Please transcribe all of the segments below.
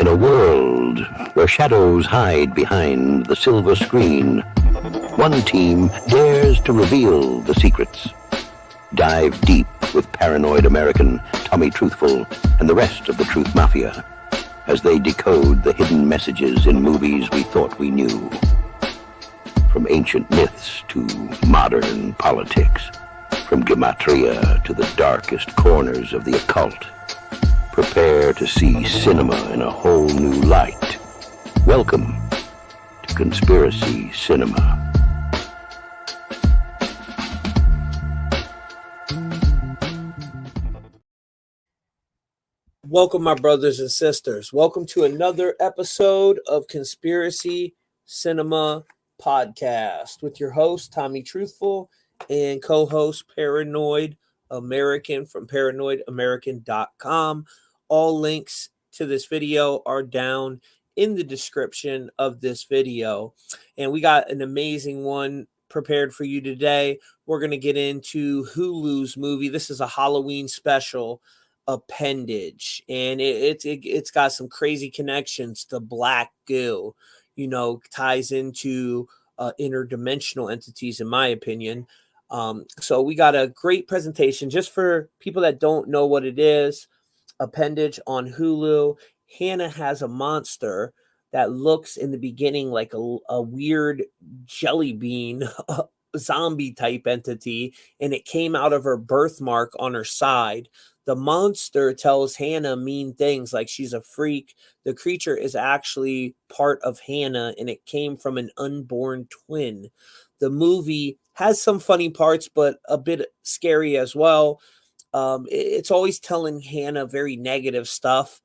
In a world where shadows hide behind the silver screen, one team dares to reveal the secrets. Dive deep with paranoid American Tommy Truthful and the rest of the Truth Mafia as they decode the hidden messages in movies we thought we knew. From ancient myths to modern politics, from gematria to the darkest corners of the occult. Prepare to see cinema in a whole new light. Welcome to Conspiracy Cinema. Welcome, my brothers and sisters. Welcome to another episode of Conspiracy Cinema Podcast with your host, Tommy Truthful, and co-host Paranoid American from paranoidamerican.com. All links to this video are down in the description of this video. And we got an amazing one prepared for you today. We're going to get into Hulu's movie. This is a Halloween special, Appendage, and it's got some crazy connections to black goo, ties into interdimensional entities, in my opinion. So we got a great presentation. Just for people that don't know what it is, Appendage on Hulu. Hannah has a monster that looks in the beginning like a weird jelly bean zombie type entity, and it came out of her birthmark on her side. The monster tells Hannah mean things like she's a freak. The creature is actually part of Hannah, and it came from an unborn twin. The movie has some funny parts, but a bit scary as well. It's always telling Hannah very negative stuff.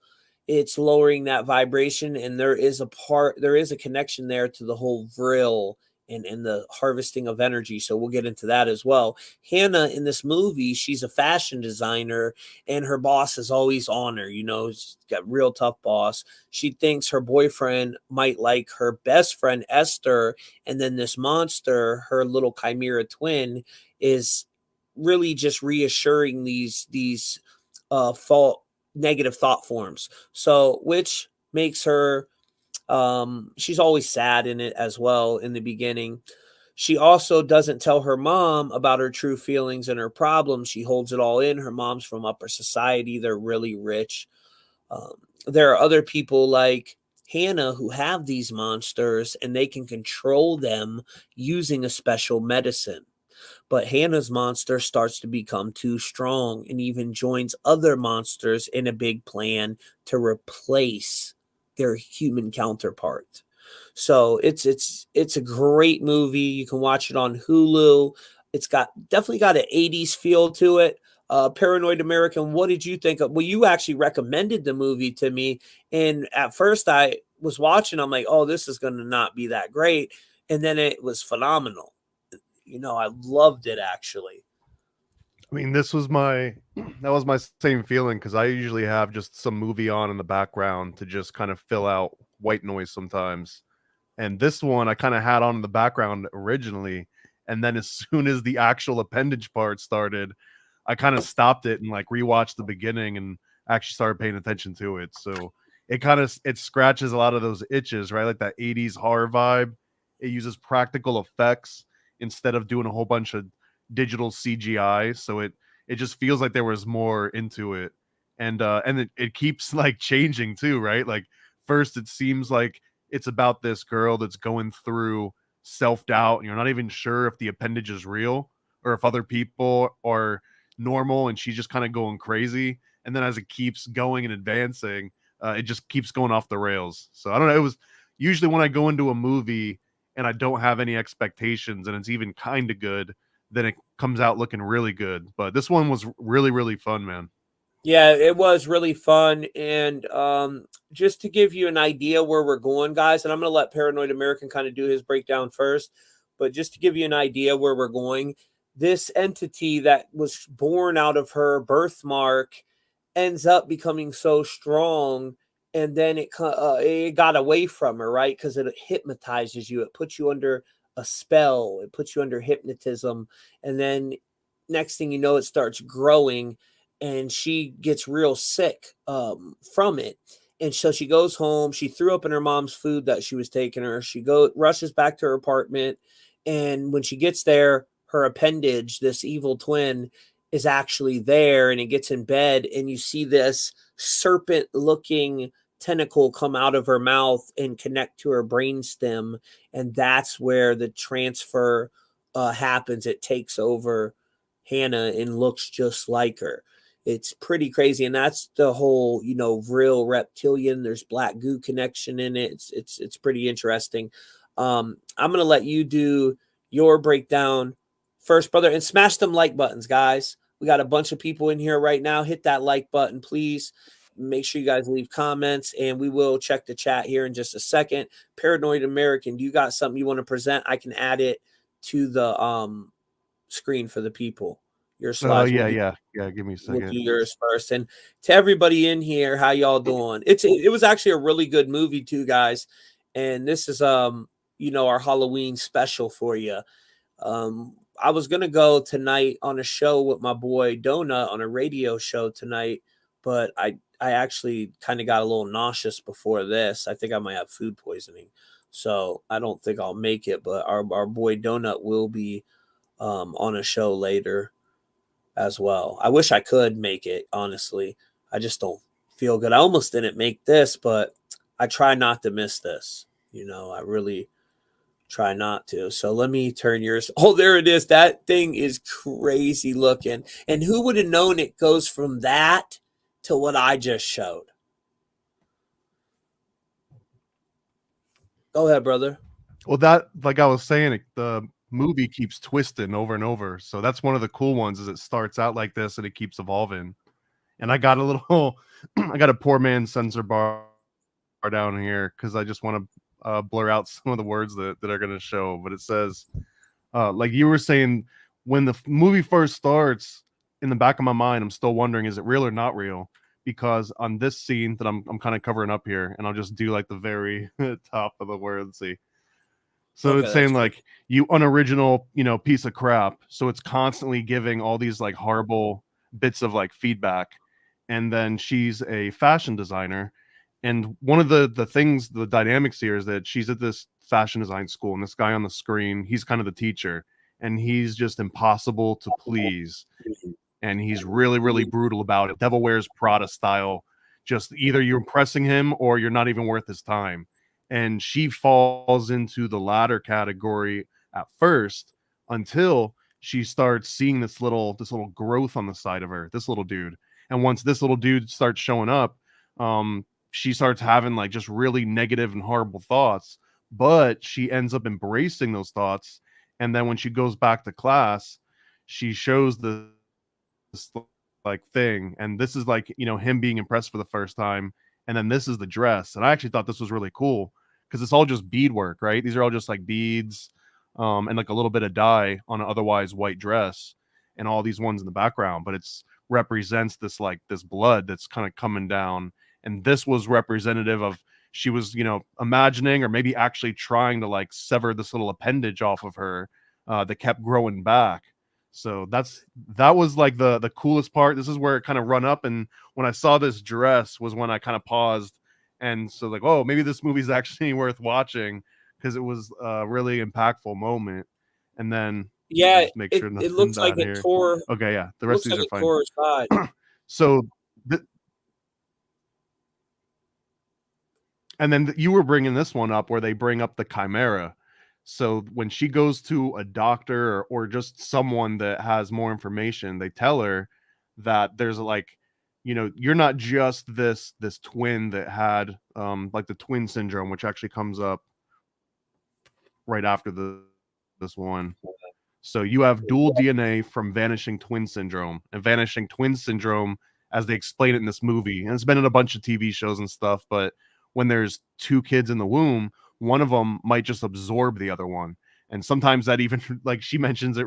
It's lowering that vibration, and there is a connection there to the whole vril and the harvesting of energy. So we'll get into that as well. Hannah in this movie, she's a fashion designer, and her boss is always on her. She's got real tough boss. She thinks her boyfriend might like her best friend Esther, and then this monster, her little chimera twin, is really just reassuring these negative thought forms. So which makes her she's always sad in it as well in the beginning. She also doesn't tell her mom about her true feelings and her problems. She holds it all in. Her mom's from upper society. They're really rich. There are other people like Hannah who have these monsters, and they can control them using a special medicine. But Hannah's monster starts to become too strong and even joins other monsters in a big plan to replace their human counterpart. So it's a great movie. You can watch it on Hulu. It's definitely got an 80s feel to it. Paranoid American, what did you think of? Well, you actually recommended the movie to me, and at first I was watching, I'm like, oh, this is going to not be that great, and then it was phenomenal. I loved it, actually. I mean, that was my same feeling, because I usually have just some movie on in the background to just kind of fill out white noise sometimes. And this one I kind of had on in the background originally, and then as soon as the actual appendage part started, I kind of stopped it and like rewatched the beginning and actually started paying attention to it. So it scratches a lot of those itches, right? Like that 80s horror vibe. It uses practical effects instead of doing a whole bunch of digital CGI, so it just feels like there was more into it, and it keeps like changing too, right? Like first it seems like it's about this girl that's going through self-doubt, and you're not even sure if the appendage is real or if other people are normal, and she's just kind of going crazy. And then as it keeps going and advancing, it just keeps going off the rails. So I don't know, it was usually when I go into a movie and I don't have any expectations and it's even kind of good, then it comes out looking really good. But this one was really, really fun, man. Yeah, it was really fun. And just to give you an idea where we're going, guys, and I'm going to let Paranoid American kind of do his breakdown first, but just to give you an idea where we're going, this entity that was born out of her birthmark ends up becoming so strong, and then it got away from her, right? Because it hypnotizes you. It puts you under a spell. It puts you under hypnotism. And then next thing you know, it starts growing, and she gets real sick from it. And so she goes home. She threw up in her mom's food that she was taking her. She rushes back to her apartment. And when she gets there, her appendage, this evil twin, is actually there, and it gets in bed. And you see this serpent looking tentacle come out of her mouth and connect to her brainstem. And that's where the transfer happens. It takes over Hannah and looks just like her. It's pretty crazy, and that's the whole, real reptilian. There's black goo connection in it. It's pretty interesting. I'm gonna let you do your breakdown first, brother, and smash them like buttons, guys. We got a bunch of people in here right now. Hit that like button, please. Make sure you guys leave comments, and we will check the chat here in just a second. Paranoid American, do you got something you want to present? I can add it to the screen for the people. Your slides. Yeah. Give me a second. We'll do yours first. And to everybody in here, how y'all doing? It was actually a really good movie too, guys. And this is our Halloween special for you. I was gonna go tonight on a show with my boy Donut on a radio show tonight, but I actually kind of got a little nauseous before this. I think I might have food poisoning, so I don't think I'll make it. But our boy Donut will be on a show later as well. I wish I could make it, honestly. I just don't feel good. I almost didn't make this, but I try not to miss this. I really try not to. So let me turn yours. Oh, there it is. That thing is crazy looking. And who would have known it goes from that to what I just showed? Go ahead, brother. Well, that, like I was saying, the movie keeps twisting over and over. So that's one of the cool ones, is it starts out like this and it keeps evolving. And I got a poor man's censor bar down here because I just want to blur out some of the words that are going to show. But it says, like you were saying, when the movie first starts, in the back of my mind, I'm still wondering, is it real or not real? Because on this scene that I'm kind of covering up here, and I'll just do like the very top of the word. Let's see. So okay, it's saying like, you unoriginal, piece of crap. So it's constantly giving all these like horrible bits of like feedback. And then she's a fashion designer. And one of the things, the dynamics here is that she's at this fashion design school, and this guy on the screen, he's kind of the teacher, and he's just impossible to please. And he's really, really brutal about it. Devil Wears Prada style. Just either you're impressing him or you're not even worth his time. And she falls into the latter category at first, until she starts seeing this little growth on the side of her, this little dude. And once this little dude starts showing up, she starts having like just really negative and horrible thoughts, but she ends up embracing those thoughts. And then when she goes back to class, she shows this like thing. And this is like, him being impressed for the first time. And then this is the dress. And I actually thought this was really cool because it's all just beadwork, right? These are all just like beads and like a little bit of dye on an otherwise white dress, and all these ones in the background. But it's represents this blood that's kind of coming down. And this was representative of, she was, imagining or maybe actually trying to like sever this little appendage off of her that kept growing back. So that was like the coolest part. This is where it kind of run up. And when I saw this dress was when I kind of paused. And so like, oh, maybe this movie's actually worth watching, because it was a really impactful moment. And then make sure it looks like it tore. Okay, yeah, the rest of these are fine. So and then you were bringing this one up where they bring up the chimera. So when she goes to a doctor or just someone that has more information, they tell her that there's like, you're not just this twin that had like the twin syndrome, which actually comes up right after this one. So you have dual DNA from vanishing twin syndrome. And vanishing twin syndrome, as they explain it in this movie, and it's been in a bunch of TV shows and stuff, but when there's two kids in the womb, one of them might just absorb the other one. And sometimes that even, like she mentions, it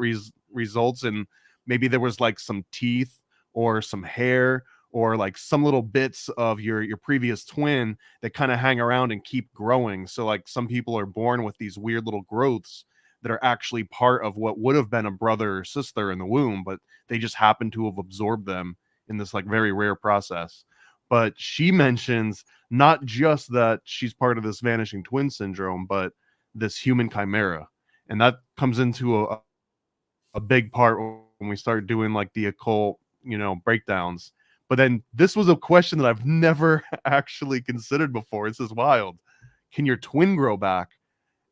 results in maybe there was like some teeth or some hair or like some little bits of your previous twin that kind of hang around and keep growing. So like some people are born with these weird little growths that are actually part of what would have been a brother or sister in the womb, but they just happen to have absorbed them in this like very rare process. But she mentions not just that she's part of this vanishing twin syndrome, but this human chimera. And that comes into a big part when we start doing like the occult, breakdowns. But then this was a question that I've never actually considered before. This is wild. Can your twin grow back?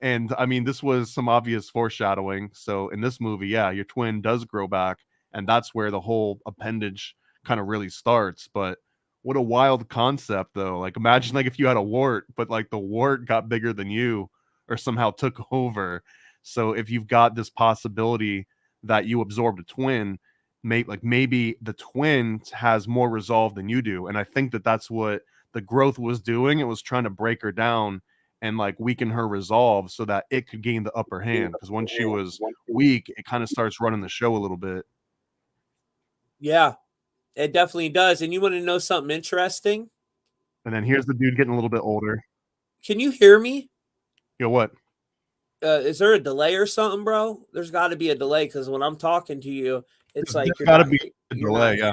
And I mean, this was some obvious foreshadowing. So in this movie, yeah, your twin does grow back, and that's where the whole appendage kind of really starts. But what a wild concept, though. Like, imagine like if you had a wart, but like the wart got bigger than you or somehow took over. So if you've got this possibility that you absorbed a twin, maybe the twin has more resolve than you do. And I think that that's what the growth was doing. It was trying to break her down and like weaken her resolve so that it could gain the upper hand. Because once she was weak, it kind of starts running the show a little bit. Yeah, it definitely does. And you want to know something interesting? And then here's the dude getting a little bit older. Can you hear me? What? Is there a delay or something, bro? There's got to be a delay because when I'm talking to you, it's like there's got to be a delay. Yeah.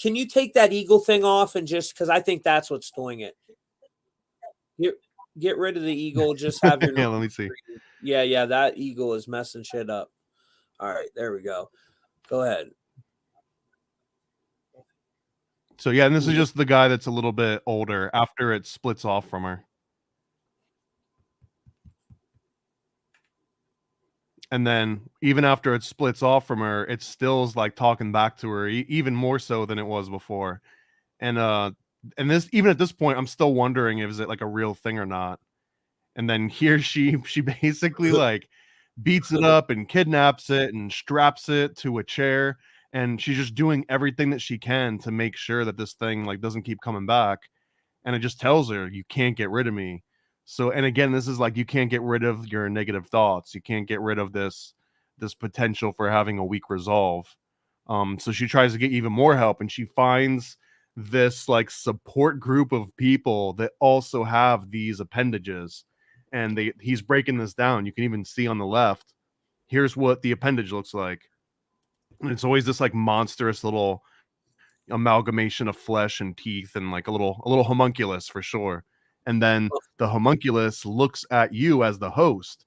Can you take that eagle thing off and just because I think that's what's doing it. Get rid of the eagle. Just have your. Yeah, let me see. Yeah, that eagle is messing shit up. All right, there we go. Go ahead. So yeah, and this is just the guy that's a little bit older after it splits off from her. And then even after it splits off from her, it still is like talking back to her even more so than it was before. And this, even at this point, I'm still wondering if is it like a real thing or not. And then here she basically like beats it up and kidnaps it and straps it to a chair. And she's just doing everything that she can to make sure that this thing like doesn't keep coming back. And it just tells her, you can't get rid of me. So, and again, this is like, you can't get rid of your negative thoughts. You can't get rid of this potential for having a weak resolve. So she tries to get even more help, and she finds this like support group of people that also have these appendages. And he's breaking this down. You can even see on the left, here's what the appendage looks like. And it's always this like monstrous little amalgamation of flesh and teeth and like a little homunculus for sure. And then the homunculus looks at you as the host.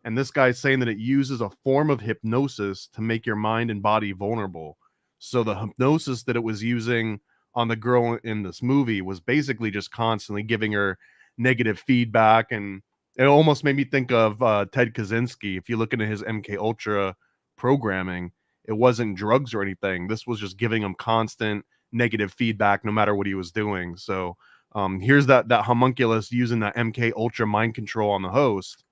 And this guy's saying that it uses a form of hypnosis to make your mind and body vulnerable. So the hypnosis that it was using on the girl in this movie was basically just constantly giving her negative feedback. And it almost made me think of Ted Kaczynski. If you look into his MK Ultra programming, it wasn't drugs or anything. This was just giving him constant negative feedback no matter what he was doing. So here's that homunculus using that MK Ultra mind control on the host.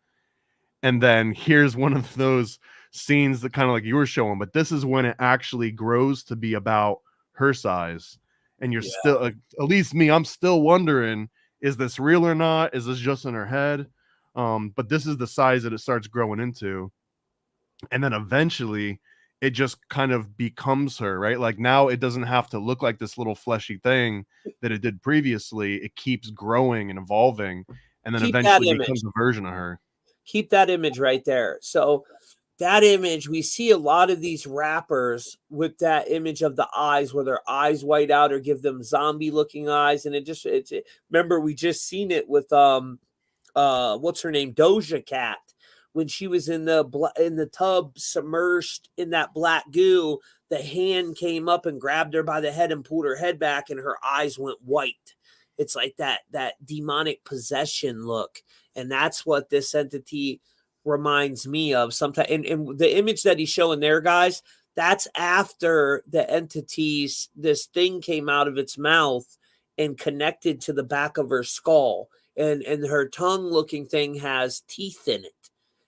And then here's one of those scenes that kind of like you were showing, but this is when it actually grows to be about her size. And you're still, at least me, I'm still wondering, is this real or not? Is this just in her head? But this is the size that it starts growing into. And then eventually it just kind of becomes her, right? Like now it doesn't have to look like this little fleshy thing that it did previously. It keeps growing and evolving, and then eventually becomes a version of her. Keep that image right there. So that image, we see a lot of these rappers with that image of the eyes where their eyes white out or give them zombie looking eyes. And remember, we just seen it with what's her name? Doja Cat. When she was in the tub submerged in that black goo, the hand came up and grabbed her by the head and pulled her head back, and her eyes went white. It's like that demonic possession look, and that's what this entity reminds me of. Sometimes, and the image that he's showing there, guys, that's after the entity's this thing came out of its mouth and connected to the back of her skull, and her tongue looking thing has teeth in it.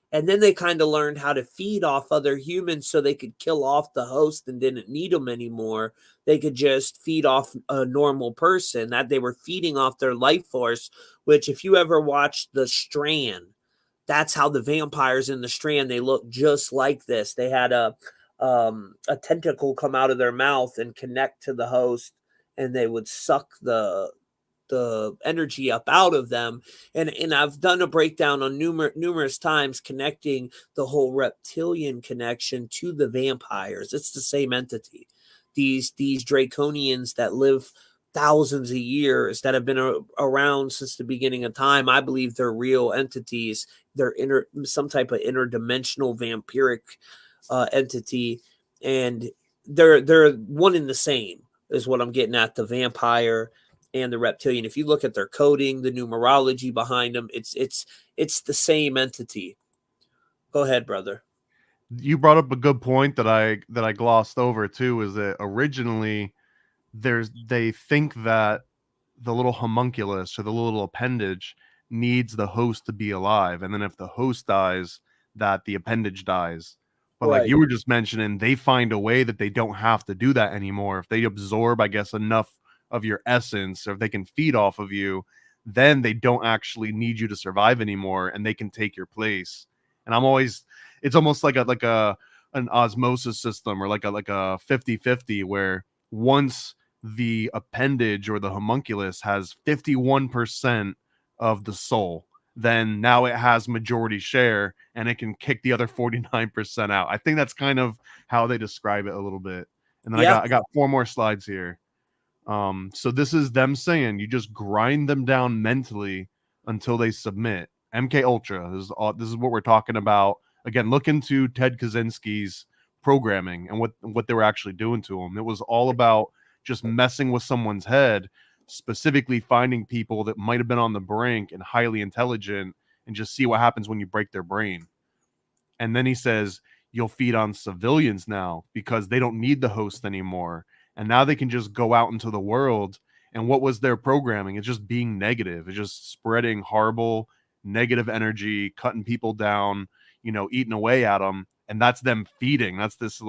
And then they kind of learned how to feed off other humans so they could kill off the host and didn't need them anymore. They could just feed off a normal person, that they were feeding off their life force, which if you ever watched The Strand, that's how the vampires in The Strand, they look just like this. They had a tentacle come out of their mouth and connect to the host, and they would suck the energy up out of them. And I've done a breakdown on numerous times connecting the whole reptilian connection to the vampires. It's the same entity. These draconians that live thousands of years that have been around since the beginning of time. I believe they're real entities. They're some type of interdimensional vampiric entity, and they're one and the same is what I'm getting at. The vampire and the reptilian. If you look at their coding, the numerology behind them, it's the same entity. Go ahead, brother. You brought up a good point that I glossed over too, is that originally they think that the little homunculus or the little appendage needs the host to be alive, and then if the host dies, that the appendage dies. But like Right. you were just mentioning, they find a way that they don't have to do that anymore. If they absorb, I guess, enough of your essence, or if they can feed off of you, then they don't actually need you to survive anymore, and they can take your place. And it's almost like an osmosis system, or like a 50-50, where once the appendage or the homunculus has 51% of the soul, then now it has majority share and it can kick the other 49% out. I think that's kind of how they describe it a little bit. And then Yeah. I got 4 more slides here. So this is them saying you just grind them down mentally until they submit. MK Ultra, this is what we're talking about. Again, look into Ted Kaczynski's programming and what they were actually doing to him. It was all about just messing with someone's head, specifically finding people that might have been on the brink and highly intelligent, and just see what happens when you break their brain. And then he says, you'll feed on civilians now because they don't need the host anymore. And now they can just go out into the world. And what was their programming? It's just being negative. It's just spreading horrible, negative energy, cutting people down, eating away at them. And that's them feeding. That's this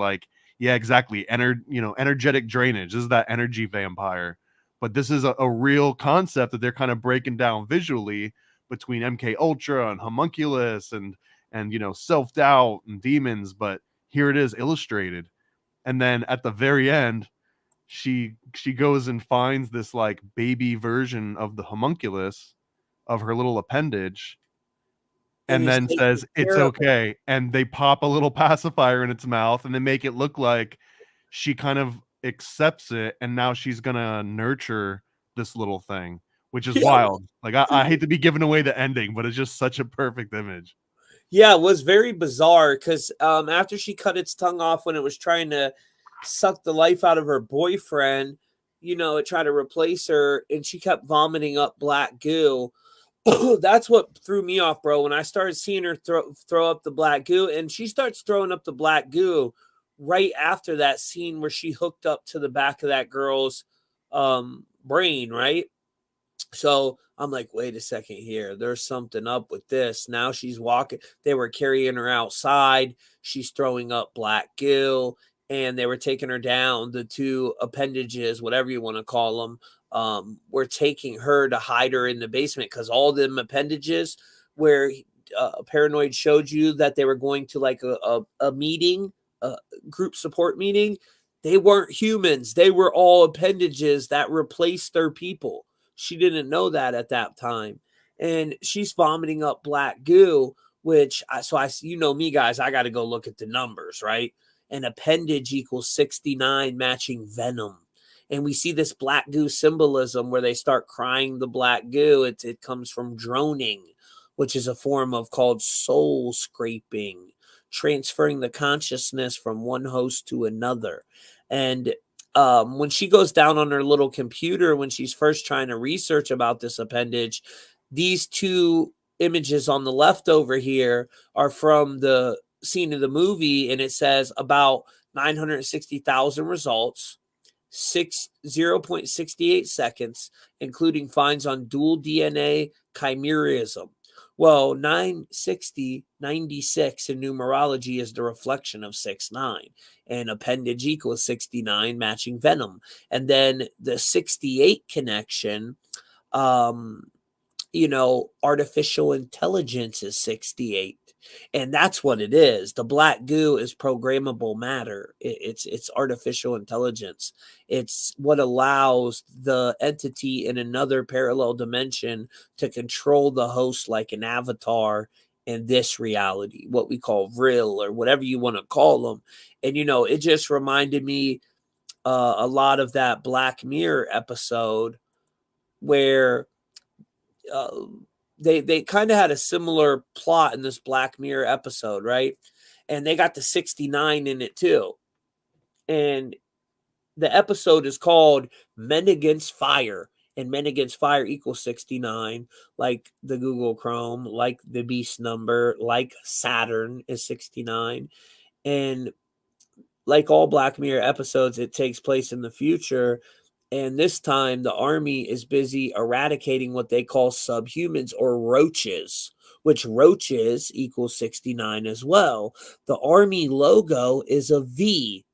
yeah, exactly. Energetic drainage. This is that energy vampire. But this is a real concept that they're kind of breaking down visually between MK Ultra and homunculus and self-doubt and demons. But here it is illustrated. And then at the very end, she goes and finds this like baby version of the homunculus, of her little appendage, and then says it's okay. And they pop a little pacifier in its mouth and they make it look like she kind of accepts it, and now she's gonna nurture this little thing, which is wild. Like I hate to be giving away the ending, but it's just such a perfect image. Yeah, it was very bizarre because after she cut its tongue off when it was trying to suck the life out of her boyfriend, it tried to replace her, and she kept vomiting up black goo. That's what threw me off, bro. When I started seeing her throw up the black goo, and she starts throwing up the black goo right after that scene where she hooked up to the back of that girl's brain, right? So I'm like, wait a second here. There's something up with this. Now she's walking. They were carrying her outside. She's throwing up black goo, and they were taking her down. The 2 appendages, whatever you want to call them, were taking her to hide her in the basement because all them appendages where Paranoid showed you that they were going to like a meeting, a group support meeting. They weren't humans. They were all appendages that replaced their people. She didn't know that at that time. And she's vomiting up black goo, which me, guys, I got to go look at the numbers, right? An appendage equals 69, matching venom. And we see this black goo symbolism where they start crying the black goo. It comes from droning, which is a form of called soul scraping, transferring the consciousness from one host to another. And when she goes down on her little computer, when she's first trying to research about this appendage, these 2 images on the left over here are from the scene of the movie, and it says about 960,000 results, 0.68 seconds, including finds on dual DNA chimerism. Well, 960, 96 in numerology is the reflection of 69, and appendage equals 69, matching venom. And then the 68 connection, artificial intelligence is 68. And that's what it is. The black goo is programmable matter. It's artificial intelligence. It's what allows the entity in another parallel dimension to control the host like an avatar in this reality, what we call real or whatever you want to call them. And, it just reminded me a lot of that Black Mirror episode where they kind of had a similar plot in this Black Mirror episode, right? And they got the 69 in it too. And the episode is called Men Against Fire. And Men Against Fire equals 69, like the Google Chrome, like the Beast number, like Saturn is 69. And like all Black Mirror episodes, it takes place in the future. And this time, the army is busy eradicating what they call subhumans or roaches, which roaches equals 69 as well. The army logo is a V.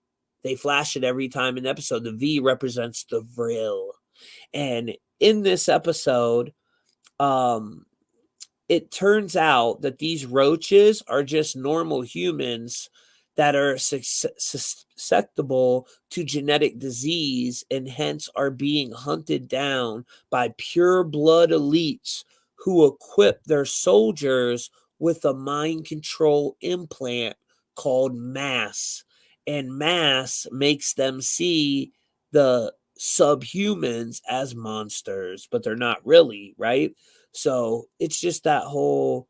They flash it every time in the episode. The V represents the Vril. And in this episode, it turns out that these roaches are just normal humans that are susceptible to genetic disease and hence are being hunted down by pure blood elites who equip their soldiers with a mind control implant called mass. And mass makes them see the subhumans as monsters, but they're not really, right? So it's just that whole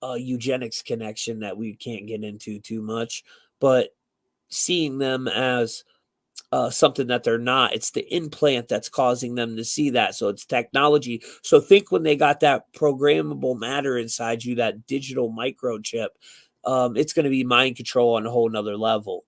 eugenics connection that we can't get into too much, but seeing them as something that they're not. It's the implant that's causing them to see that. So it's technology. So think when they got that programmable matter inside you, that digital microchip, it's going to be mind control on a whole nother level,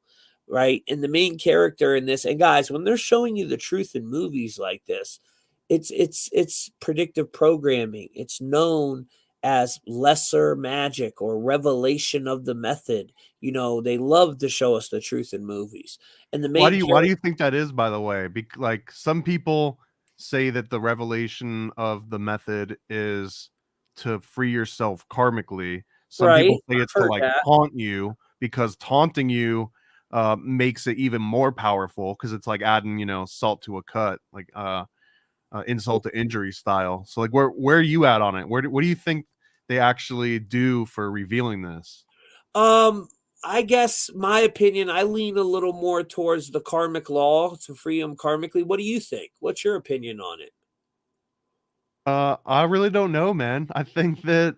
right? And the main character in this, and guys, when they're showing you the truth in movies like this, it's predictive programming. It's known as lesser magic or revelation of the method. You know, they love to show us the truth in movies. And the main why do you think that is, by the way? Like some people say that the revelation of the method is to free yourself karmically. Some right, people say I've it's to heard like that. taunt you because taunting you makes it even more powerful because it's like adding, you know, salt to a cut, like insult to injury style. So like where are you at on it? What do you think they actually do for revealing this? I guess my opinion, I lean a little more towards the karmic law to free them karmically. What do you think? What's your opinion on it? I really don't know, man. I think that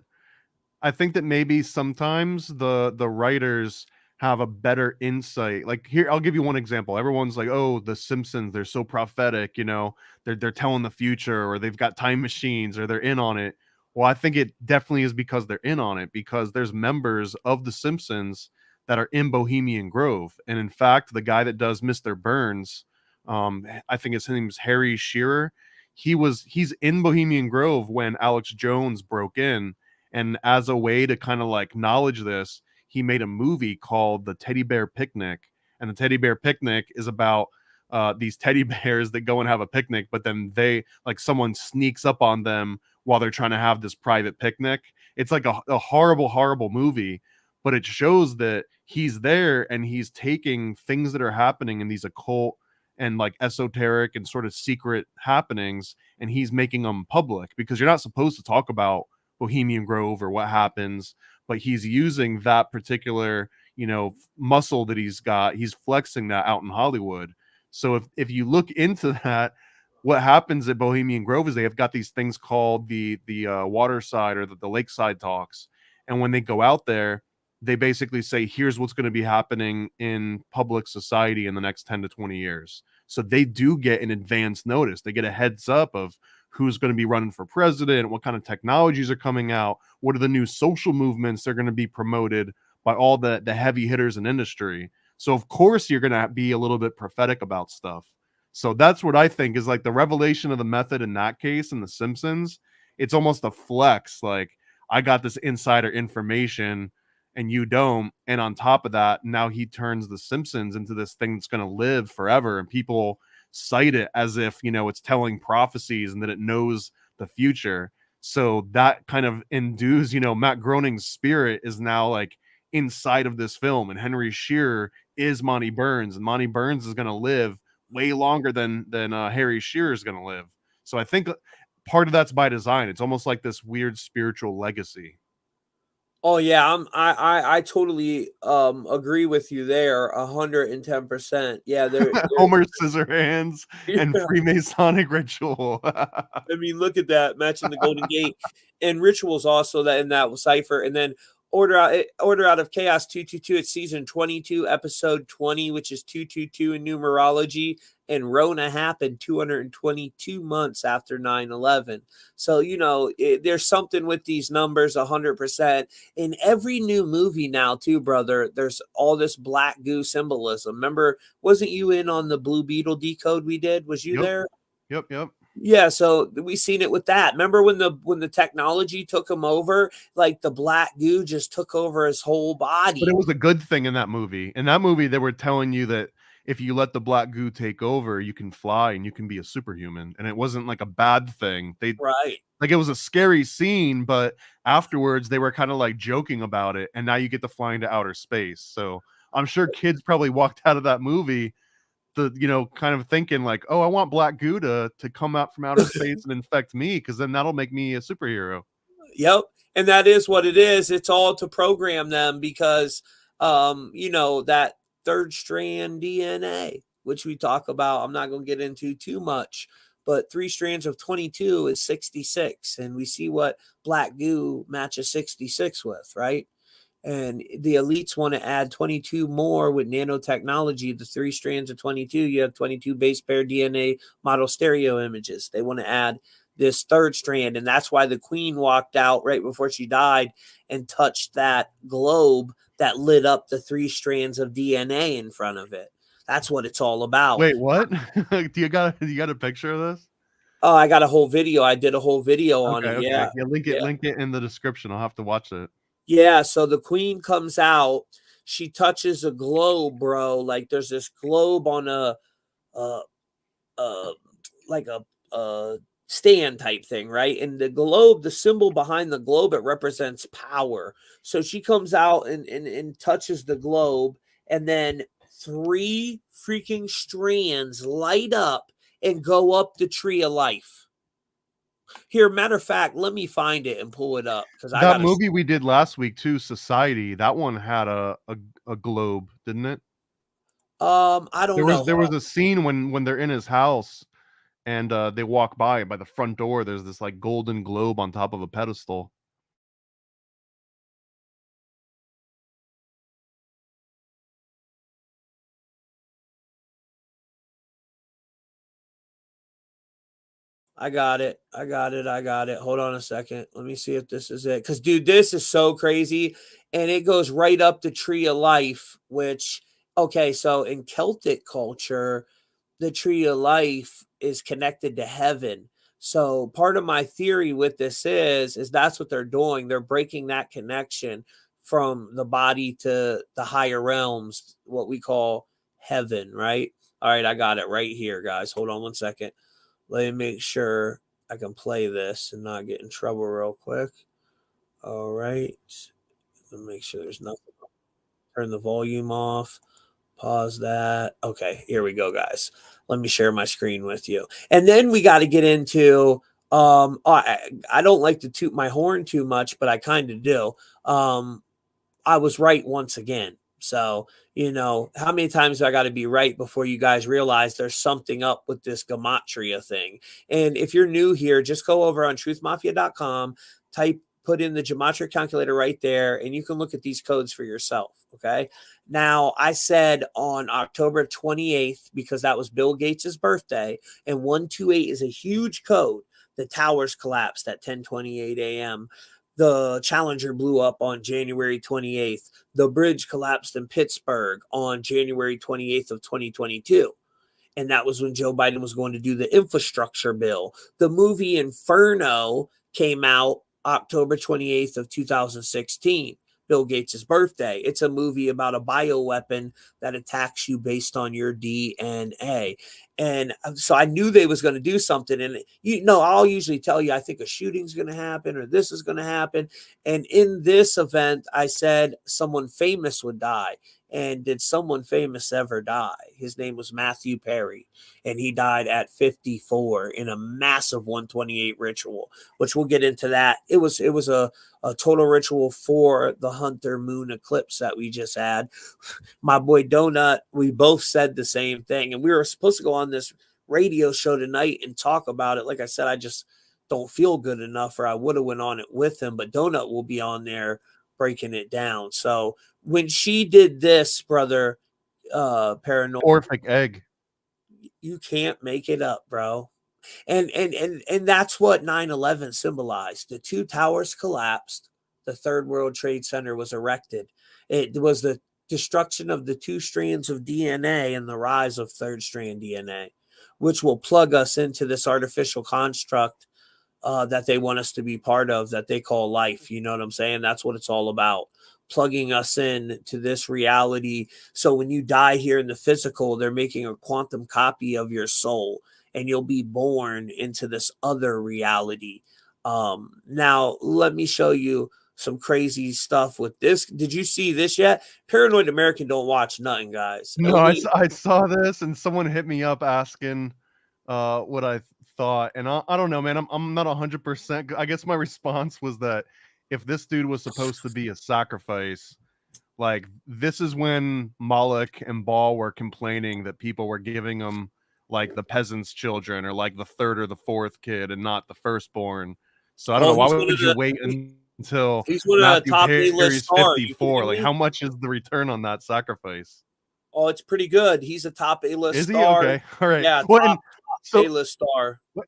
maybe sometimes the writers have a better insight. Like here, I'll give you one example. Everyone's like, "Oh, the Simpsons, they're so prophetic, you know, they're telling the future, or they've got time machines, or they're in on it." Well, I think it definitely is because they're in on it, because there's members of the Simpsons that are in Bohemian Grove. And in fact, the guy that does Mr. Burns, I think his name is Harry Shearer. He's in Bohemian Grove when Alex Jones broke in, and as a way to kind of like acknowledge this, he made a movie called The Teddy Bear Picnic. And The Teddy Bear Picnic is about these teddy bears that go and have a picnic, but then they like someone sneaks up on them while they're trying to have this private picnic. It's like a horrible, horrible movie, but it shows that he's there and he's taking things that are happening in these occult and like esoteric and sort of secret happenings, and he's making them public, because you're not supposed to talk about Bohemian Grove or what happens, but he's using that particular, you know, muscle that he's got. He's flexing that out in Hollywood. So if you look into that, what happens at Bohemian Grove is they have got these things called the waterside or the lakeside talks, and when they go out there, they basically say, here's what's going to be happening in public society in the next 10 to 20 years. So they do get an advance notice. They get a heads up of who's going to be running for president, what kind of technologies are coming out, what are the new social movements that are going to be promoted by all the heavy hitters in industry. So of course you're going to be a little bit prophetic about stuff. So that's what I think is like the revelation of the method in that case in The Simpsons. It's almost a flex. Like, I got this insider information and you don't. And on top of that, now he turns The Simpsons into this thing that's going to live forever. And people cite it as if, you know, it's telling prophecies and that it knows the future. So that kind of endues, you know, Matt Groening's spirit is now like inside of this film. And Henry Shearer is Monty Burns. And Monty Burns is going to live way longer than Harry Shearer is going to live. So I think part of that's by design. It's almost like this weird spiritual legacy. Oh yeah, I totally agree with you there, 110%. Yeah, Homer Scissorhands and yeah. Freemasonic ritual. I mean, look at that matching the Golden Gate and rituals also that in that cipher, and then Order Out of Chaos 222. It's season 22, episode 20, which is 222 in numerology. And Rona happened 222 months after 9/11. So there's something with these numbers, 100%. In every new movie now, too, brother. There's all this black goo symbolism. Remember, wasn't you in on the Blue Beetle decode we did? Was you Yep. there? Yep. Yeah, so we seen it with that. Remember when the technology took him over, like the black goo just took over his whole But body. it was a good thing in that movie. In that movie, they were telling you that if you let the black goo take over, you can fly and you can be a superhuman. And it wasn't like a bad thing. Right. Like, it was a scary scene, but afterwards they were kind of like joking about it. And now you get to fly into outer space. So I'm sure kids probably walked out of that movie kind of thinking like, oh, I want black goo to come out from outer space and infect me, because then that'll make me a superhero. Yep. And that is what it is. It's all to program them because that third strand DNA, which we talk about, I'm not going to get into too much, but 3 strands of 22 is 66. And we see what black goo matches 66 with, right? And the elites want to add 22 more with nanotechnology. The 3 strands of 22, you have 22 base pair DNA model stereo images. They want to add this third strand. And that's why the queen walked out right before she died and touched that globe that lit up the 3 strands of DNA in front of it. That's what it's all about. Wait, what? Do you got a picture of this? Oh, I got a whole video. I did a whole video on it. Okay. Yeah. Yeah, link it in the description. I'll have to watch it. Yeah, so the queen comes out, she touches a globe, bro. Like there's this globe on uh uh like a stand type thing, right? And the globe, the symbol behind the globe, it represents power. So she comes out and touches the globe, and then 3 freaking strands light up and go up the tree of life. Here, matter of fact, let me find it and pull it up because I That gotta. movie we did last week too, Society, that one had a globe, didn't it? I don't know. There was a scene when they're in his house and they walk by the front door. There's this like golden globe on top of a pedestal. I got it. I got it. I got it. Hold on a second. Let me see if this is it. Because, dude, this is so crazy. And it goes right up the tree of life, which, okay, so in Celtic culture, the tree of life is connected to heaven. So part of my theory with this is that's what they're doing. They're breaking that connection from the body to the higher realms, what we call heaven, right? All right, I got it right here, guys. Hold on one second. Let me make sure I can play this and not get in trouble real quick. All right. Let me make sure there's nothing. Turn the volume off. Pause that. Okay, here we go, guys. Let me share my screen with you. And then we got to get into I don't like to toot my horn too much, but I kind of do. I was right once again. So, how many times do I got to be right before you guys realize there's something up with this gematria thing? And if you're new here, just go over on truthmafia.com, put in the gematria calculator right there, and you can look at these codes for yourself. Okay. Now, I said on October 28th, because that was Bill Gates's birthday, and 128 is a huge code. The towers collapsed at 10:28 a.m. The Challenger blew up on January 28th. The bridge collapsed in Pittsburgh on January 28th of 2022. And that was when Joe Biden was going to do the infrastructure bill. The movie Inferno came out October 28th of 2016. Bill Gates' birthday. It's a movie about a bioweapon that attacks you based on your DNA. And so I knew they was going to do something. And I'll usually tell you, I think a shooting's going to happen or this is going to happen. And in this event, I said someone famous would die. And did someone famous ever die? His name was Matthew Perry, and he died at 54 in a massive 128 ritual, which we'll get into that. It was a total ritual for the Hunter moon eclipse that we just had. My boy Donut, we both said the same thing, and we were supposed to go on this radio show tonight and talk about it. Like I said, I just don't feel good enough, or I would have went on it with him, but Donut will be on there breaking it down. So when she did this, brother, Paranoid, Orphic egg. you can't make it up, bro. And that's what 9/11 symbolized. The two towers collapsed. The Third World Trade Center was erected. It was the destruction of the two strands of DNA and the rise of third strand DNA, which will plug us into this artificial construct that they want us to be part of, that they call life. You know what I'm saying? That's what it's all about. Plugging us in to this reality. So when you die here in the physical, they're making a quantum copy of your soul, and you'll be born into this other reality. Now, let me show you some crazy stuff with this. Did you see this yet? Paranoid American don't watch nothing, guys. No, I saw this, and someone hit me up asking what I thought, and I don't know, man. I'm not 100%. I guess my response was that if this dude was supposed to be a sacrifice, like, this is when Moloch and Baal were complaining that people were giving them like the peasants' children, or like the third or the fourth kid, and not the firstborn. So I don't know. Why would you wait until Matthew Perry's 54? Like, how much is the return on that sacrifice? Oh, it's pretty good. He's a top A-list Is he? star. Okay. All right. Yeah, well, top A-list star. 100%.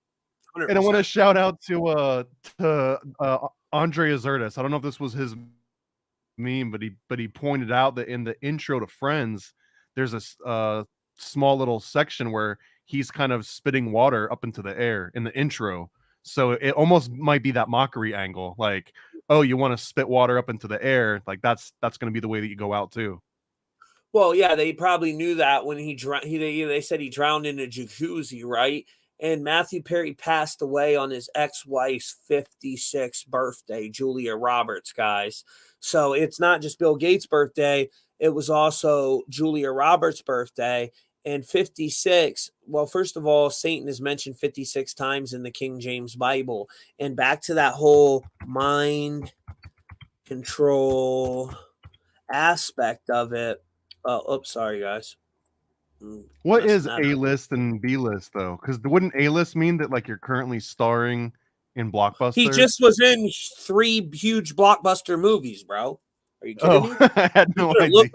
And I want to shout out to Andre Azertis. I don't know if this was his meme, but he pointed out that in the intro to Friends, there's a small little section where he's kind of spitting water up into the air in the intro. So it almost might be that mockery angle, like, oh, you want to spit water up into the air, like that's going to be the way that you go out too. Well, yeah, they probably knew that when he drowned. They said he drowned in a jacuzzi, right? And Matthew Perry passed away on his ex-wife's 56th birthday, Julia Roberts, guys. So it's not just Bill Gates' birthday. It was also Julia Roberts' birthday. And 56, well, first of all, Satan is mentioned 56 times in the King James Bible. And back to that whole mind control aspect of it. Oops, sorry, guys. What is A-list and B-list, though? Because wouldn't A-list mean that, like, you're currently starring in blockbusters? He just was in 3 huge blockbuster movies, bro. Are you kidding me? I had no idea.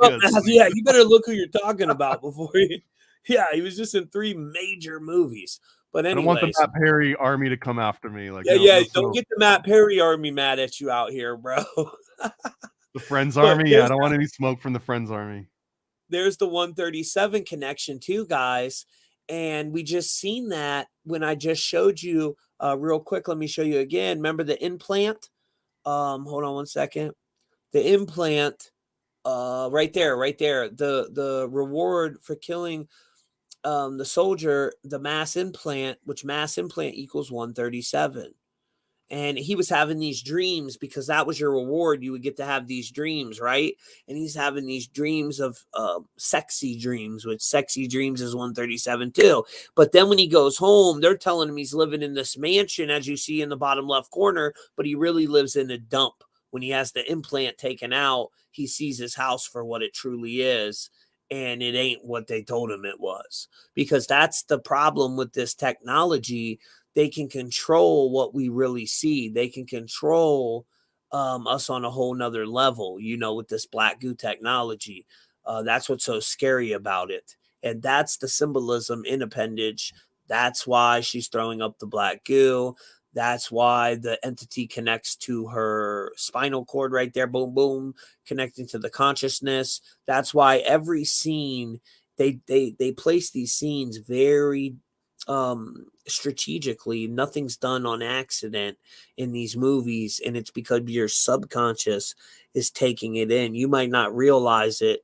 Yeah, you better look who you're talking about before you. Yeah, he was just in 3 major movies. But anyways, I don't want the Matt Perry army to come after me. Like, don't get the Matt Perry army mad at you out here, bro. The Friends army? Yeah, I don't want any smoke from the Friends army. There's the 137 connection too, guys. And we just seen that when I just showed you real quick. Let me show you again. Remember the implant? Hold on one second. The implant, right there. The reward for killing the soldier, the mass implant, which mass implant equals 137. And he was having these dreams because that was your reward. You would get to have these dreams, right? And he's having these dreams of sexy dreams, which sexy dreams is 137 too. But then when he goes home, they're telling him he's living in this mansion, as you see in the bottom left corner, but he really lives in a dump. When he has the implant taken out, he sees his house for what it truly is. And it ain't what they told him it was. Because that's the problem with this technology. They can control what we really see. They can control us on a whole nother level, with this black goo technology. That's what's so scary about it. And that's the symbolism in Appendage. That's why she's throwing up the black goo. That's why the entity connects to her spinal cord right there. Boom, boom, connecting to the consciousness. That's why every scene, they place these scenes very strategically. Nothing's done on accident in these movies, and it's because your subconscious is taking it in. You might not realize it,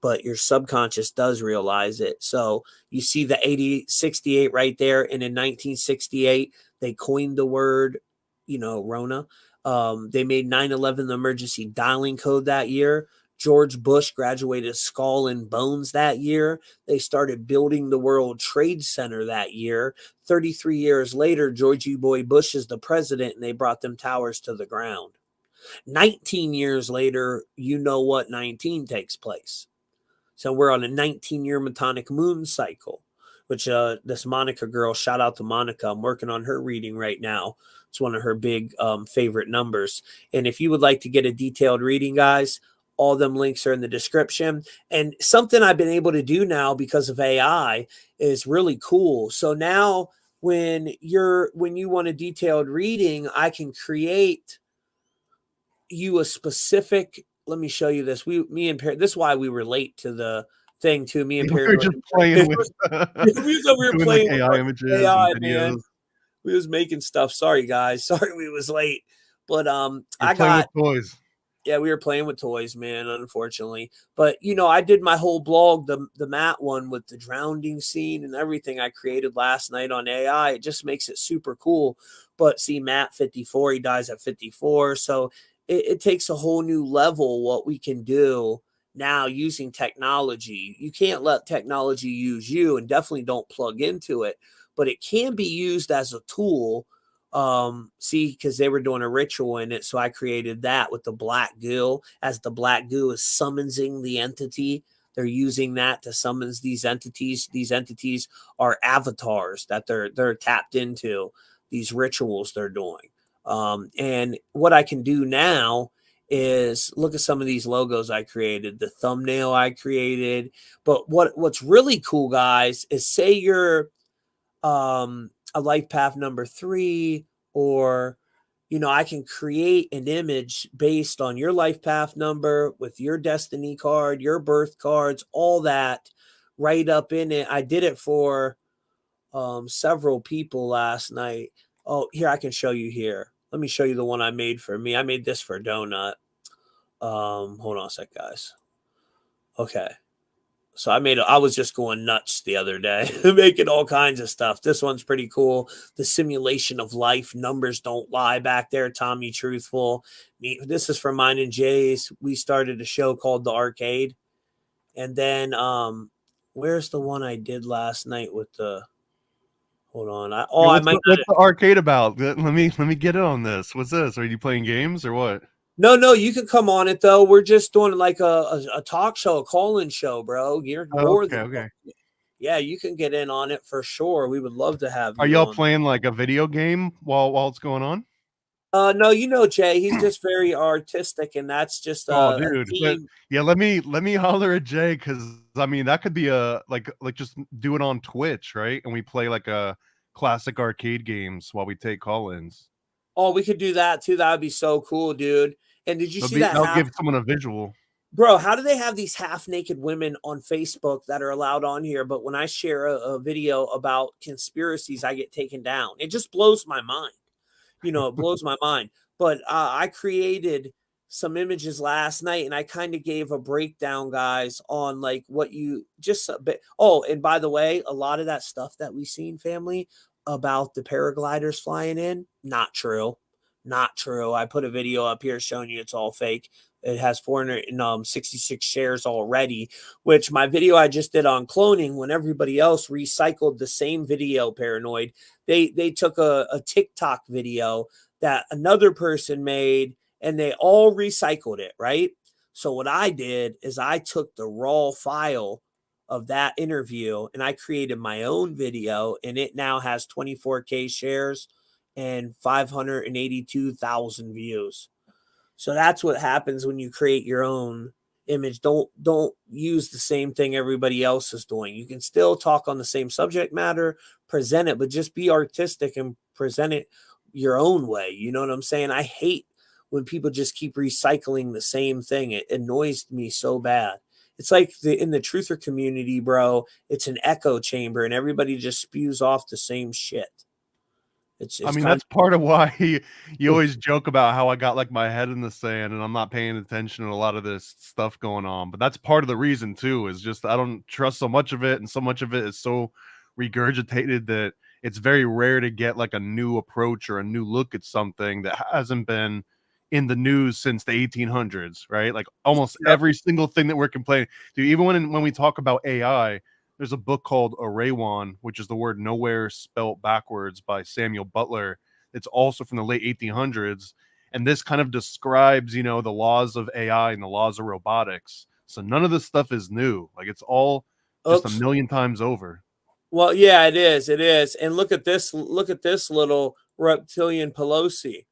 but your subconscious does realize it. So you see the 68 right there, and in 1968 they coined the word, Rona. They made 9/11 the emergency dialing code that year. George Bush graduated Skull and Bones that year. They started building the World Trade Center that year. 33 years later, George Boy Bush is the president, and they brought them towers to the ground. 19 years later, you know what 19 takes place. So we're on a 19-year Metonic moon cycle, which this Monica girl, shout out to Monica. I'm working on her reading right now. It's one of her big favorite numbers. And if you would like to get a detailed reading, guys, all them links are in the description. And something I've been able to do now because of AI is really cool. So now when you want a detailed reading, I can create you a specific. Let me show you this. Me and Perry, this is why we were late to the thing too. Me and Perry were just playing with we were playing like AI images AI, and videos. man. We was making stuff. Sorry, guys. Sorry we was late. But I got with toys. Yeah, we were playing with toys, man, unfortunately. But I did my whole blog, the Matt one with the drowning scene and everything I created last night on AI. It just makes it super cool. But see, Matt 54, he dies at 54. So it takes a whole new level what we can do now using technology. You can't let technology use you, and definitely don't plug into it, but it can be used as a tool. Because they were doing a ritual in it, so I created that with the black goo. As the black goo is summoning the entity, they're using that to summons these entities. These entities are avatars that they're tapped into, these rituals they're doing. And what I can do now is look at some of these logos I created, the thumbnail I created. But what's really cool, guys, is say you're a life path number 3, or I can create an image based on your life path number with your destiny card, your birth cards, all that right up in it. I did it for several people last night. Oh, here, I can show you here. Let me show you the one I made for me. I made this for Donut. Hold on a sec, guys. Okay. So I was just going nuts the other day, making all kinds of stuff. This one's pretty cool. The simulation of life. Numbers don't lie back there. Tommy Truthful. This is from mine and Jay's. We started a show called The Arcade. And then where's the one I did last night with the... Hold on. What's the arcade about? Let me get in on this. What's this? Are you playing games or what? No, you can come on it though. We're just doing like a talk show, a call-in show, bro. You're more than okay. Yeah, you can get in on it for sure. We would love to have you. Are y'all playing like a video game while it's going on? No, Jay, he's just very artistic, and that's just dude. But, yeah, let me holler at Jay, because I mean that could be like just do it on Twitch, right? And we play like a classic arcade games while we take call-ins. Oh, we could do that too. That would be so cool, dude. And did you see that? I'll give someone a visual. Bro, how do they have these half-naked women on Facebook that are allowed on here, but when I share a video about conspiracies, I get taken down? It just blows my mind. It blows my mind. But I created some images last night, and I kind of gave a breakdown, guys, on like what you just... Oh, and by the way, a lot of that stuff that we seen, family, about the paragliders flying in, not true. I put a video up here showing you it's all fake. It has 466 shares already, which my video I just did on cloning, when everybody else recycled the same video, Paranoid, they took a TikTok video that another person made, and they all recycled it, right? So what I did is I took the raw file of that interview and I created my own video, and it now has 24K shares and 582,000 views. So that's what happens when you create your own image. Don't use the same thing everybody else is doing. You can still talk on the same subject matter, present it, but just be artistic and present it your own way. You know what I'm saying? I hate when people just keep recycling the same thing. It annoys me so bad. It's like in the truther community, bro, it's an echo chamber and everybody just spews off the same shit. I mean, that's part of why you always joke about how I got like my head in the sand and I'm not paying attention to a lot of this stuff going on. But that's part of the reason too, is just I don't trust so much of it, and so much of it is so regurgitated that it's very rare to get like a new approach or a new look at something that hasn't been in the news since the 1800s, right? Like almost every single thing that we're complaining. Dude, even when we talk about AI, there's a book called Arawan, which is the word nowhere spelt backwards by Samuel Butler. It's also from the late 1800s. And this kind of describes, you know, the laws of AI and the laws of robotics. So none of this stuff is new. Like it's all just a million times over. Well, yeah, it is. It is. And look at this. Look at this little reptilian Pelosi.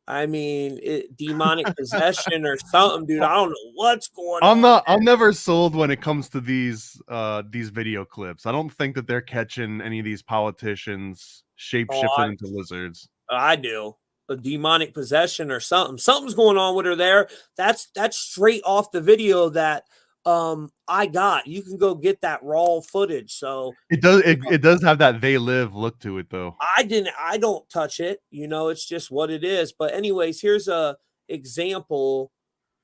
I mean, demonic possession or something, dude. I don't know what's going on. I'm never sold when it comes to these video clips. I don't think that they're catching any of these politicians shape-shifting into lizards. I do. A demonic possession or something. Something's going on with her there. That's straight off the video that I got. You can go get that raw footage. So it does have that They Live look to it though. I don't touch it, you know, it's just what it is. But anyways, here's a example.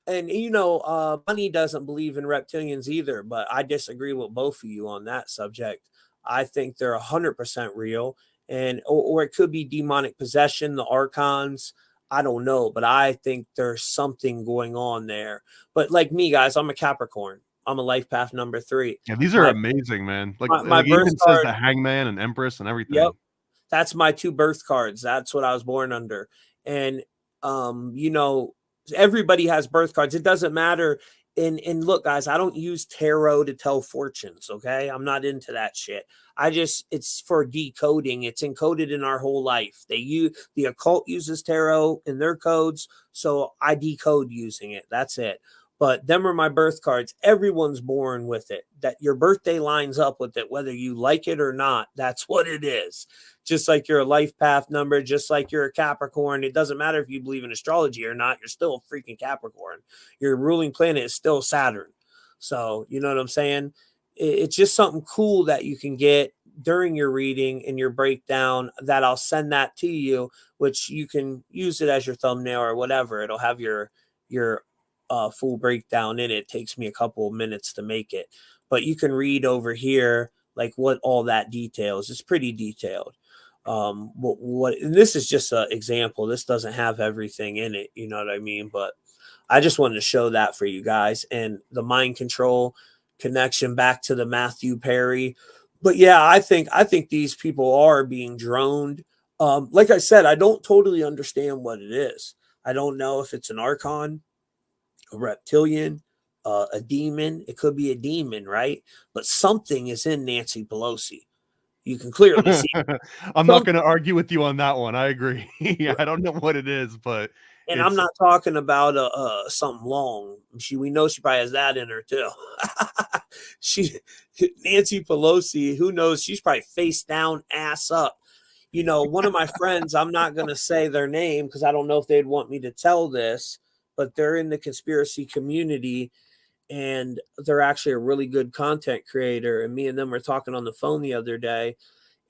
And you know, Money doesn't believe in reptilians either, but I disagree with both of you on that subject. I think they're 100% real, and or it could be demonic possession, the archons. I don't know, but I think there's something going on there. But like me, guys, I'm a Capricorn. I'm a life path number 3. Yeah, these are amazing, man. Like my like birth even card, says the Hangman and Empress and everything. Yep, that's my 2 birth cards. That's what I was born under. And you know, everybody has birth cards. It doesn't matter. And look, guys, I don't use tarot to tell fortunes. Okay, I'm not into that shit. It's for decoding. It's encoded in our whole life. The occult uses tarot in their codes, so I decode using it. That's it. But them are my birth cards. Everyone's born with it. That your birthday lines up with it, whether you like it or not. That's what it is. Just like you're a life path number, just like you're a Capricorn. It doesn't matter if you believe in astrology or not. You're still a freaking Capricorn. Your ruling planet is still Saturn. So, you know what I'm saying? It's just something cool that you can get during your reading and your breakdown that I'll send that to you, which you can use it as your thumbnail or whatever. It'll have your full breakdown in it. It takes me a couple of minutes to make it, but you can read over here like what all that details. It's pretty detailed. And this is just an example. This doesn't have everything in it, you know what I mean? But I just wanted to show that for you guys, and the mind control connection back to the Matthew Perry. But yeah, I think these people are being droned. Like I said, I don't totally understand what it is. I don't know if it's an archon, a reptilian, a demon. It could be a demon, right? But something is in Nancy Pelosi. You can clearly see. I'm not going to argue with you on that one. I agree. I don't know what it is, but and I'm not talking about something long. We know she probably has that in her too. Nancy Pelosi, who knows? She's probably face down, ass up. You know, one of my friends, I'm not going to say their name because I don't know if they'd want me to tell this, but they're in the conspiracy community, and they're actually a really good content creator. And me and them were talking on the phone the other day,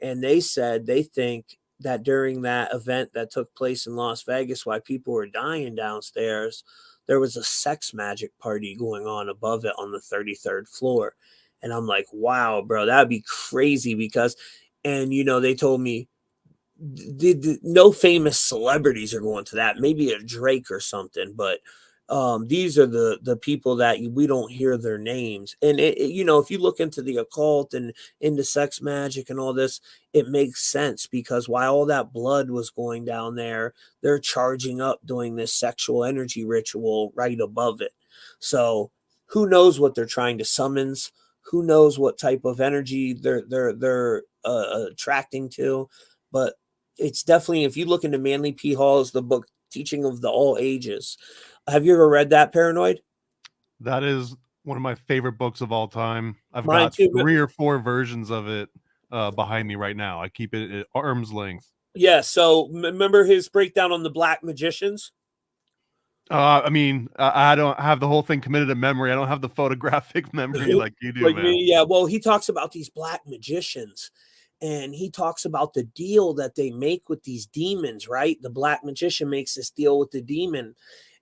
and they said they think that during that event that took place in Las Vegas, while people were dying downstairs, there was a sex magic party going on above it on the 33rd floor. And I'm like, wow, bro, that'd be crazy because, and you know, they told me no famous celebrities are going to that, maybe a Drake or something, but these are the people that we don't hear their names. And you know, if you look into the occult and into sex magic and all this, it makes sense because while all that blood was going down there, they're charging up doing this sexual energy ritual right above it. So who knows what they're trying to summons? Who knows what type of energy they're attracting to? But it's definitely, if you look into Manly P. Hall's the book Teaching of the All Ages. Have you ever read that, Paranoid? That is one of my favorite books of all time. I've Mine got too. 3 or 4 versions of it behind me right now. I keep it at arm's length. Yeah. So remember his breakdown on the black magicians? I mean, I don't have the whole thing committed to memory. I don't have the photographic memory like you do, like man. me, yeah. Well, he talks about these black magicians, and he talks about the deal that they make with these demons, right? The black magician makes this deal with the demon,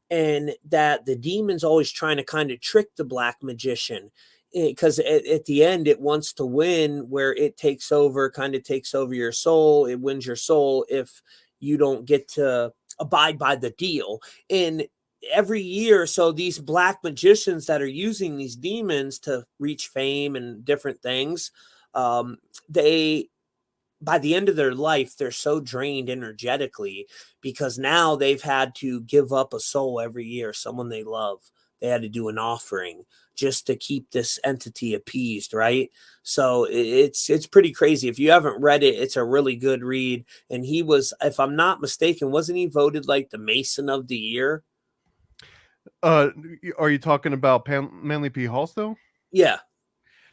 and that the demon's always trying to kind of trick the black magician because at the end it wants to win, where it kind of takes over your soul. It wins your soul if you don't get to abide by the deal. And every year, so these black magicians that are using these demons to reach fame and different things, they, by the end of their life, they're so drained energetically because now they've had to give up a soul every year, someone they love. They had to do an offering just to keep this entity appeased, right? So it's pretty crazy. If you haven't read it, it's a really good read. And he was, if I'm not mistaken, wasn't he voted like the Mason of the Year? Are you talking about Manly P. Halstow? Yeah.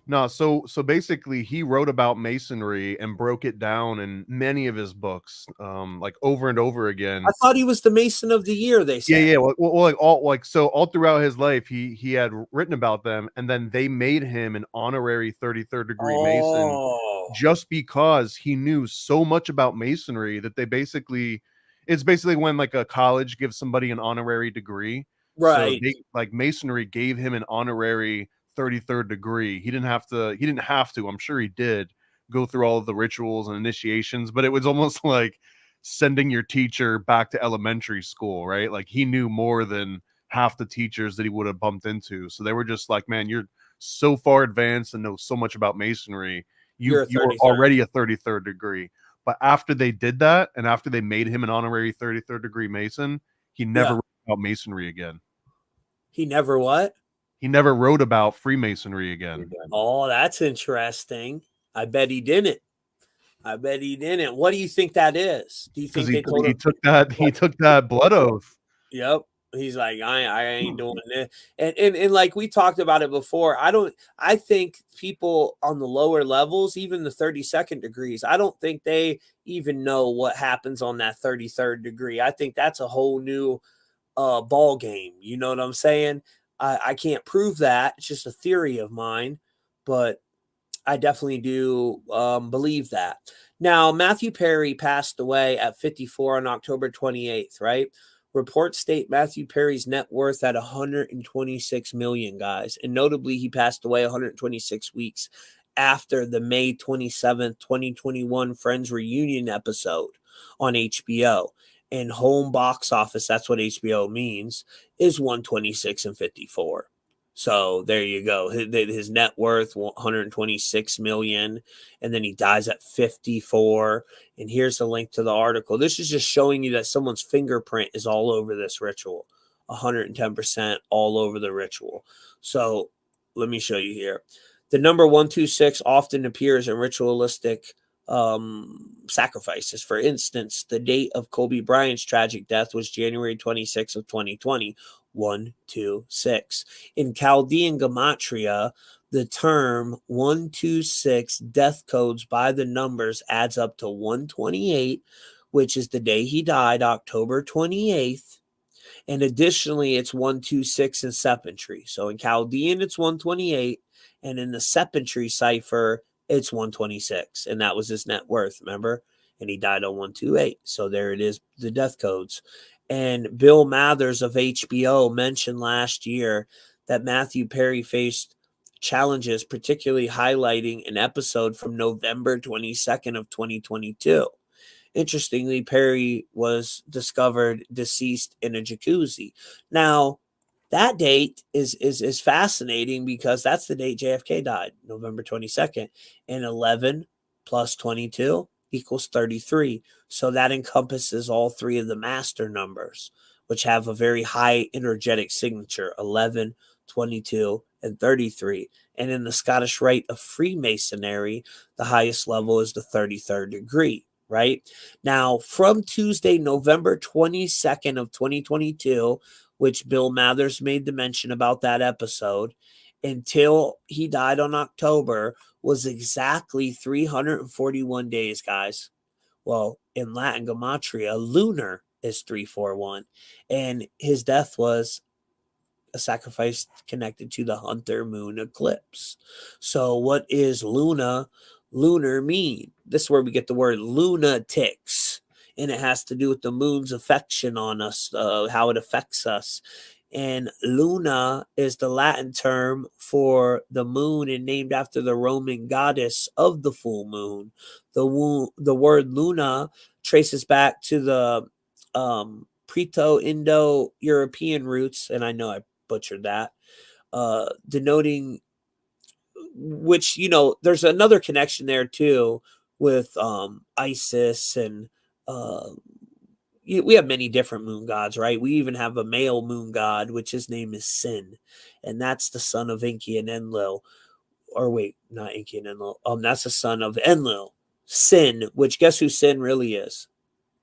No, so basically he wrote about masonry and broke it down in many of his books, like over and over again. I thought he was the Mason of the Year, they said. Yeah. Well, like all throughout his life, he had written about them, and then they made him an honorary 33rd degree Mason just because he knew so much about masonry that it's basically when like a college gives somebody an honorary degree. Right. So like masonry gave him an honorary 33rd degree. He didn't have to, I'm sure he did go through all of the rituals and initiations, but it was almost like sending your teacher back to elementary school, right? Like he knew more than half the teachers that he would have bumped into. So they were just like, man, you're so far advanced and know so much about masonry. You were already a 33rd degree. But after they did that, and after they made him an honorary 33rd degree Mason, he never wrote about masonry again. He never what? He never wrote about Freemasonry again. Oh, that's interesting. I bet he didn't. What do you think that is? Do you think he took that blood oath? Yep. He's like, I ain't doing this. And like we talked about it before, I think people on the lower levels, even the 32nd degrees, I don't think they even know what happens on that 33rd degree. I think that's a whole new ball game. You know what I'm saying? I can't prove that. It's just a theory of mine, but I definitely do believe that. Now, Matthew Perry passed away at 54 on October 28th, right? Reports state Matthew Perry's net worth at 126 million, guys. And notably, he passed away 126 weeks after the May 27th, 2021 Friends reunion episode on HBO. And home box office, that's what HBO means, is 126 and 54. So there you go. His net worth 126 million, and then he dies at 54. And here's a link to the article. This is just showing you that someone's fingerprint is all over this ritual, 110% all over the ritual. So let me show you here. The number 126 often appears in ritualistic sacrifices. For instance, the date of Kobe Bryant's tragic death was January 26th of 2020. 126. In Chaldean gematria, the term 126 death codes by the numbers adds up to 128, which is the day he died, October 28th. And additionally, it's 126 in Sepentry. So in Chaldean, it's 128, and in the Sepentry cipher, it's 126. And that was his net worth, remember? And he died on 128. So there it is, the death codes. And Bill Mathers of HBO mentioned last year that Matthew Perry faced challenges, particularly highlighting an episode from November 22nd of 2022. Interestingly, Perry was discovered deceased in a jacuzzi. Now, that date is fascinating because that's the date JFK died, November 22nd. And 11 plus 22 equals 33. So that encompasses all three of the master numbers, which have a very high energetic signature, 11, 22, and 33. And in the Scottish Rite of Freemasonry, the highest level is the 33rd degree, right? Now, from Tuesday, November 22nd of 2022, which Bill Mathers made the mention about that episode, until he died on October, was exactly 341 days, guys. Well, in Latin gematria, lunar is 341, and his death was a sacrifice connected to the Hunter moon eclipse. So what is lunar mean? This is where we get the word lunatics, and it has to do with the moon's affection on us, how it affects us. And Luna is the Latin term for the moon and named after the Roman goddess of the full moon. The word Luna traces back to the Proto-Indo-European roots, and I know I butchered that, denoting, which, there's another connection there too with Isis, and we have many different moon gods, right? We even have a male moon god, which his name is Sin, and that's the son of Enki and Enlil. Or wait, not Enki and Enlil. That's the son of Enlil. Sin, which guess who Sin really is?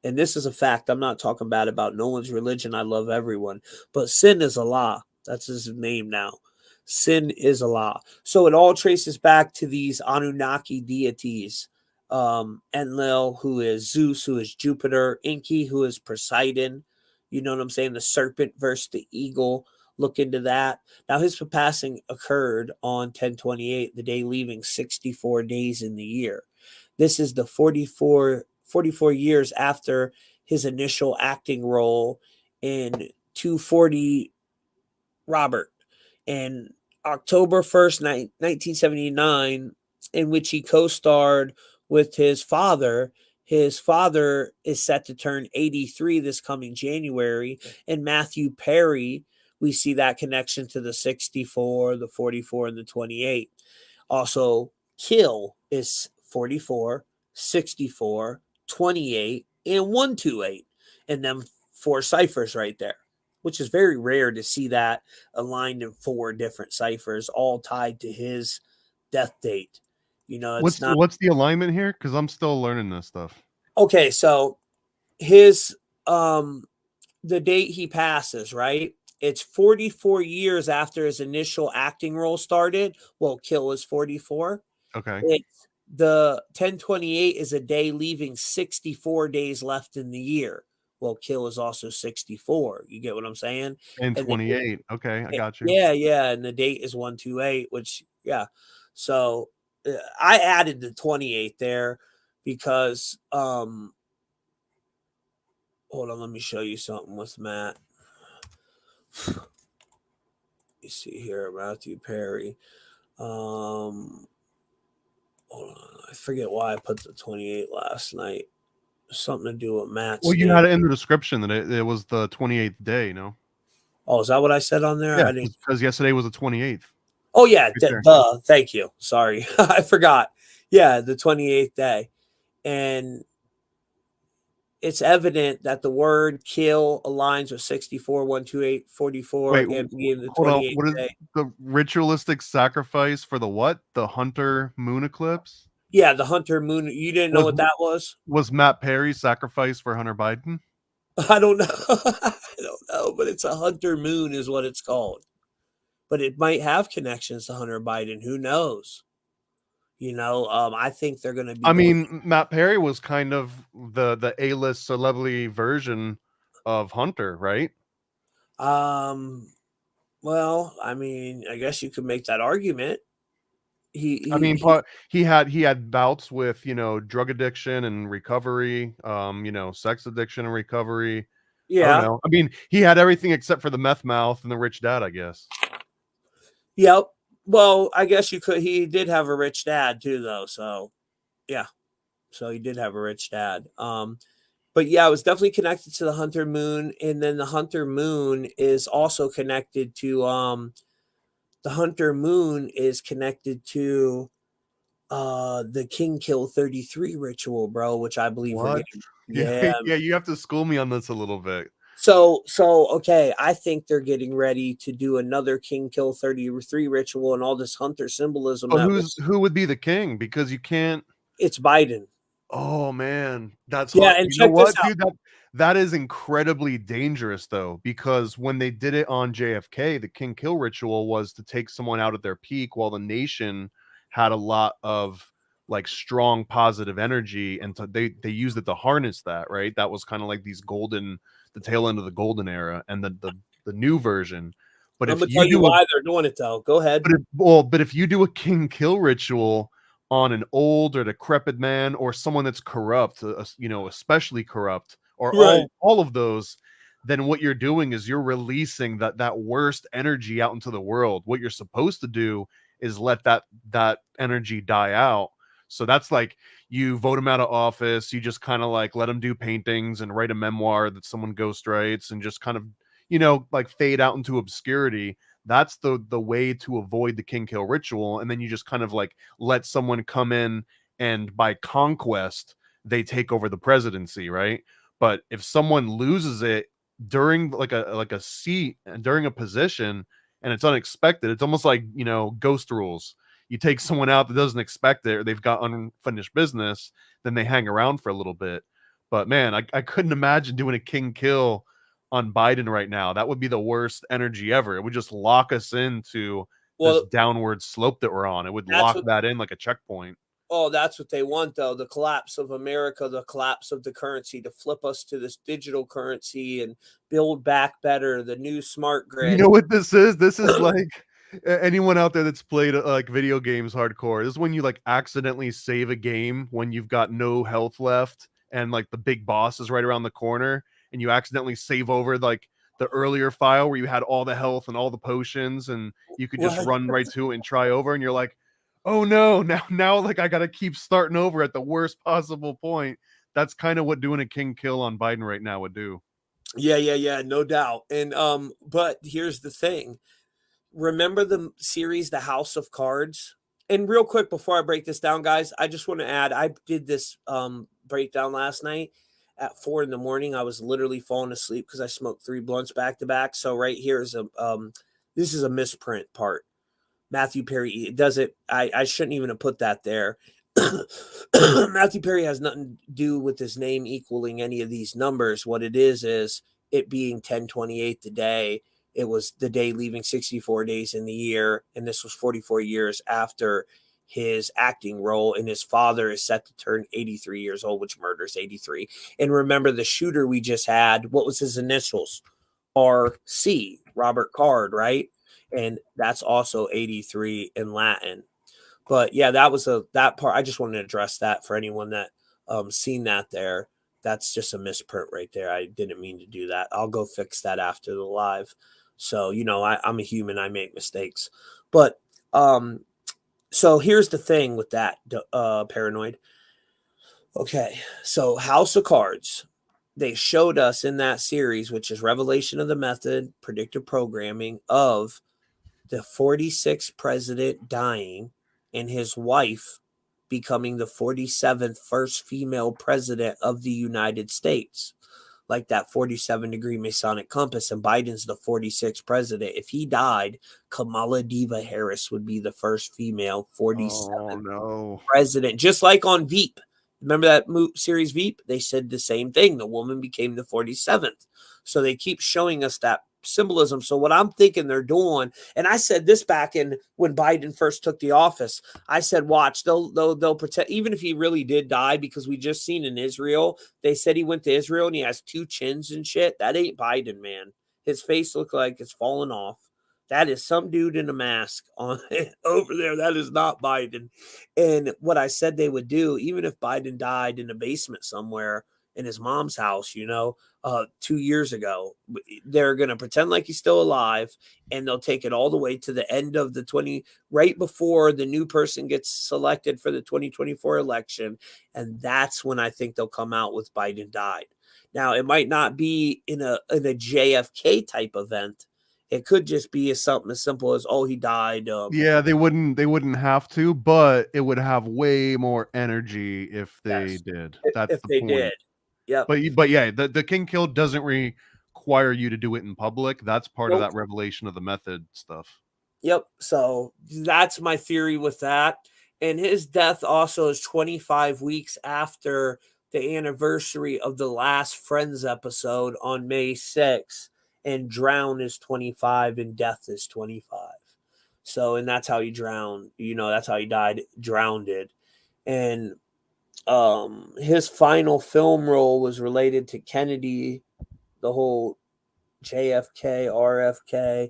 And this is a fact. I'm not talking bad about no one's religion. I love everyone. But Sin is Allah. That's his name now. Sin is Allah. So it all traces back to these Anunnaki deities. Enlil, who is Zeus, who is Jupiter. Enki, who is Poseidon. You know what I'm saying? The serpent versus the eagle. Look into that. Now, his passing occurred on 10/28, the day leaving 64 days in the year. This is the 44 years after his initial acting role in 240 Robert. And October 1st, 1979, in which he co-starred with his father. His father is set to turn 83 this coming January. And Matthew Perry, we see that connection to the 64, the 44, and the 28. Also, Kill is 44, 64, 28, and 128. And them 4 ciphers right there, which is very rare to see that aligned in 4 different ciphers, all tied to his death date. It's what's the alignment here? Because I'm still learning this stuff. Okay, so his the date he passes, right? It's 44 years after his initial acting role started. Well, Kill is 44. Okay. It's the 10/28 is a day leaving 64 days left in the year. Well, Kill is also 64. You get what I'm saying? And 28. Okay, I got you. Yeah. And the date is 128, which, yeah. So I added the 28 there because, hold on, let me show you something with Matt. You see here, Matthew Perry. Hold on, I forget why I put the 28 last night. Something to do with Matt's. Well, you had it in the description that it was the 28th day, no? Oh, is that what I said on there? Yeah, because yesterday was the 28th. Oh, yeah, Right duh. Thank you. Sorry, I forgot. Yeah, the 28th day. And it's evident that the word kill aligns with 64, 128, 44, Wait, and being the hold on. 28th What is day. the ritualistic sacrifice for the what? The hunter moon eclipse? Yeah, the Hunter Moon. You didn't know what that was? Was Matt Perry's sacrifice for Hunter Biden? I don't know. I don't know, but it's a Hunter Moon is what it's called. But it might have connections to Hunter Biden. Who knows? I think they're going to be. I mean, Matt Perry was kind of the A-list celebrity version of Hunter, right? Well, I mean, I guess you could make that argument. He had bouts with, drug addiction and recovery, sex addiction and recovery. Yeah. I don't know. I mean, he had everything except for the meth mouth and the rich dad, I guess. Yep. Well, I guess you could. He did have a rich dad too, though. So, yeah. So he did have a rich dad. But yeah, it was definitely connected to the Hunter Moon, and then the Hunter Moon is also connected to the the King Kill 33 ritual, bro, which I believe we're getting. Yeah, you have to school me on this a little bit. So okay, I think they're getting ready to do another King Kill 33 ritual and all this hunter symbolism. Who would be the king? Because you can't. It's Biden. Oh man, that's yeah. hard. And check this out. Dude, that is incredibly dangerous though, because when they did it on JFK, the King Kill ritual was to take someone out at their peak while the nation had a lot of like strong positive energy, and they used it to harness that, right? That was kind of like the tail end of the golden era, and the new version. But I'm gonna tell you why they're doing it though. Go ahead. But if you do a King Kill ritual on an old or decrepit man or someone that's corrupt, especially corrupt, or right. all of those, then what you're doing is you're releasing that worst energy out into the world. What you're supposed to do is let that energy die out So that's like, you vote him out of office, you just kind of like let him do paintings and write a memoir that someone ghostwrites and just kind of, like fade out into obscurity. That's the way to avoid the king kill ritual. And then you just kind of like let someone come in, and by conquest they take over the presidency, right? But if someone loses it during like a seat and during a position, and it's unexpected, it's almost like, ghost rules. You take someone out that doesn't expect it, or they've got unfinished business, then they hang around for a little bit. But man, I couldn't imagine doing a king kill on Biden right now. That would be the worst energy ever. It would just lock us into this downward slope that we're on. It would lock that in like a checkpoint. Oh, that's what they want, though. The collapse of America, the collapse of the currency, to flip us to this digital currency and build back better, the new smart grid. You know what this is? This is like anyone out there that's played like video games hardcore. This is when you like accidentally save a game when you've got no health left and like the big boss is right around the corner, and you accidentally save over like the earlier file where you had all the health and all the potions, and you could just run right to it and try over, and you're like, oh no, now like I gotta keep starting over at the worst possible point. That's kind of what doing a king kill on Biden right now would do. Yeah, no doubt. And but here's the thing. Remember the series The House of Cards? And real quick before I break this down, guys, I just want to add, I did this breakdown last night at 4 a.m. I was literally falling asleep because I smoked 3 blunts back to back. So right here is this is a misprint part. Matthew Perry, it does it. I shouldn't even have put that there. Matthew Perry has nothing to do with his name equaling any of these numbers. What it is it being 1028 today. It was the day leaving 64 days in the year, and this was 44 years after his acting role, and his father is set to turn 83 years old, which murders 83. And remember, the shooter we just had, what was his initials? RC, Robert Card, right? And that's also 83 in Latin. But yeah, that was that part. I just wanted to address that for anyone that seen that there. That's just a misprint right there. I didn't mean to do that. I'll go fix that after the live. So, I'm a human. I make mistakes. But so here's the thing with that, Paranoid. Okay, so House of Cards. They showed us in that series, which is Revelation of the Method, Predictive Programming, of the 46th president dying and his wife becoming the 47th first female president of the United States. Like that 47-degree Masonic compass, and Biden's the 46th president. If he died, Kamala Diva Harris would be the first female 47th president, just like on Veep. Remember that series Veep? They said the same thing. The woman became the 47th. So they keep showing us that symbolism. So what I'm thinking they're doing, and I said this back in when Biden first took the office, I said, watch, they'll protect, even if he really did die, because we just seen in Israel, they said he went to Israel and he has 2 chins and shit. That ain't Biden, man. His face looked like it's fallen off. That is some dude in a mask on over there. That is not Biden. And what I said they would do, even if Biden died in a basement somewhere in his mom's house, 2 years ago, they're going to pretend like he's still alive, and they'll take it all the way to the end of right before the new person gets selected for the 2024 election. And that's when I think they'll come out with Biden died. Now, it might not be in a JFK type event. It could just be something as simple as, he died. Yeah, they wouldn't have to, but it would have way more energy if they did. That's if the they point. did. Yeah. But yeah, the king kill doesn't require you to do it in public. That's part of that revelation of the method stuff. Yep. So that's my theory with that. And his death also is 25 weeks after the anniversary of the last Friends episode on May 6th. And drown is 25 and death is 25. So, and that's how he drowned. That's how he died, drowned. And his final film role was related to Kennedy, the whole JFK, RFK,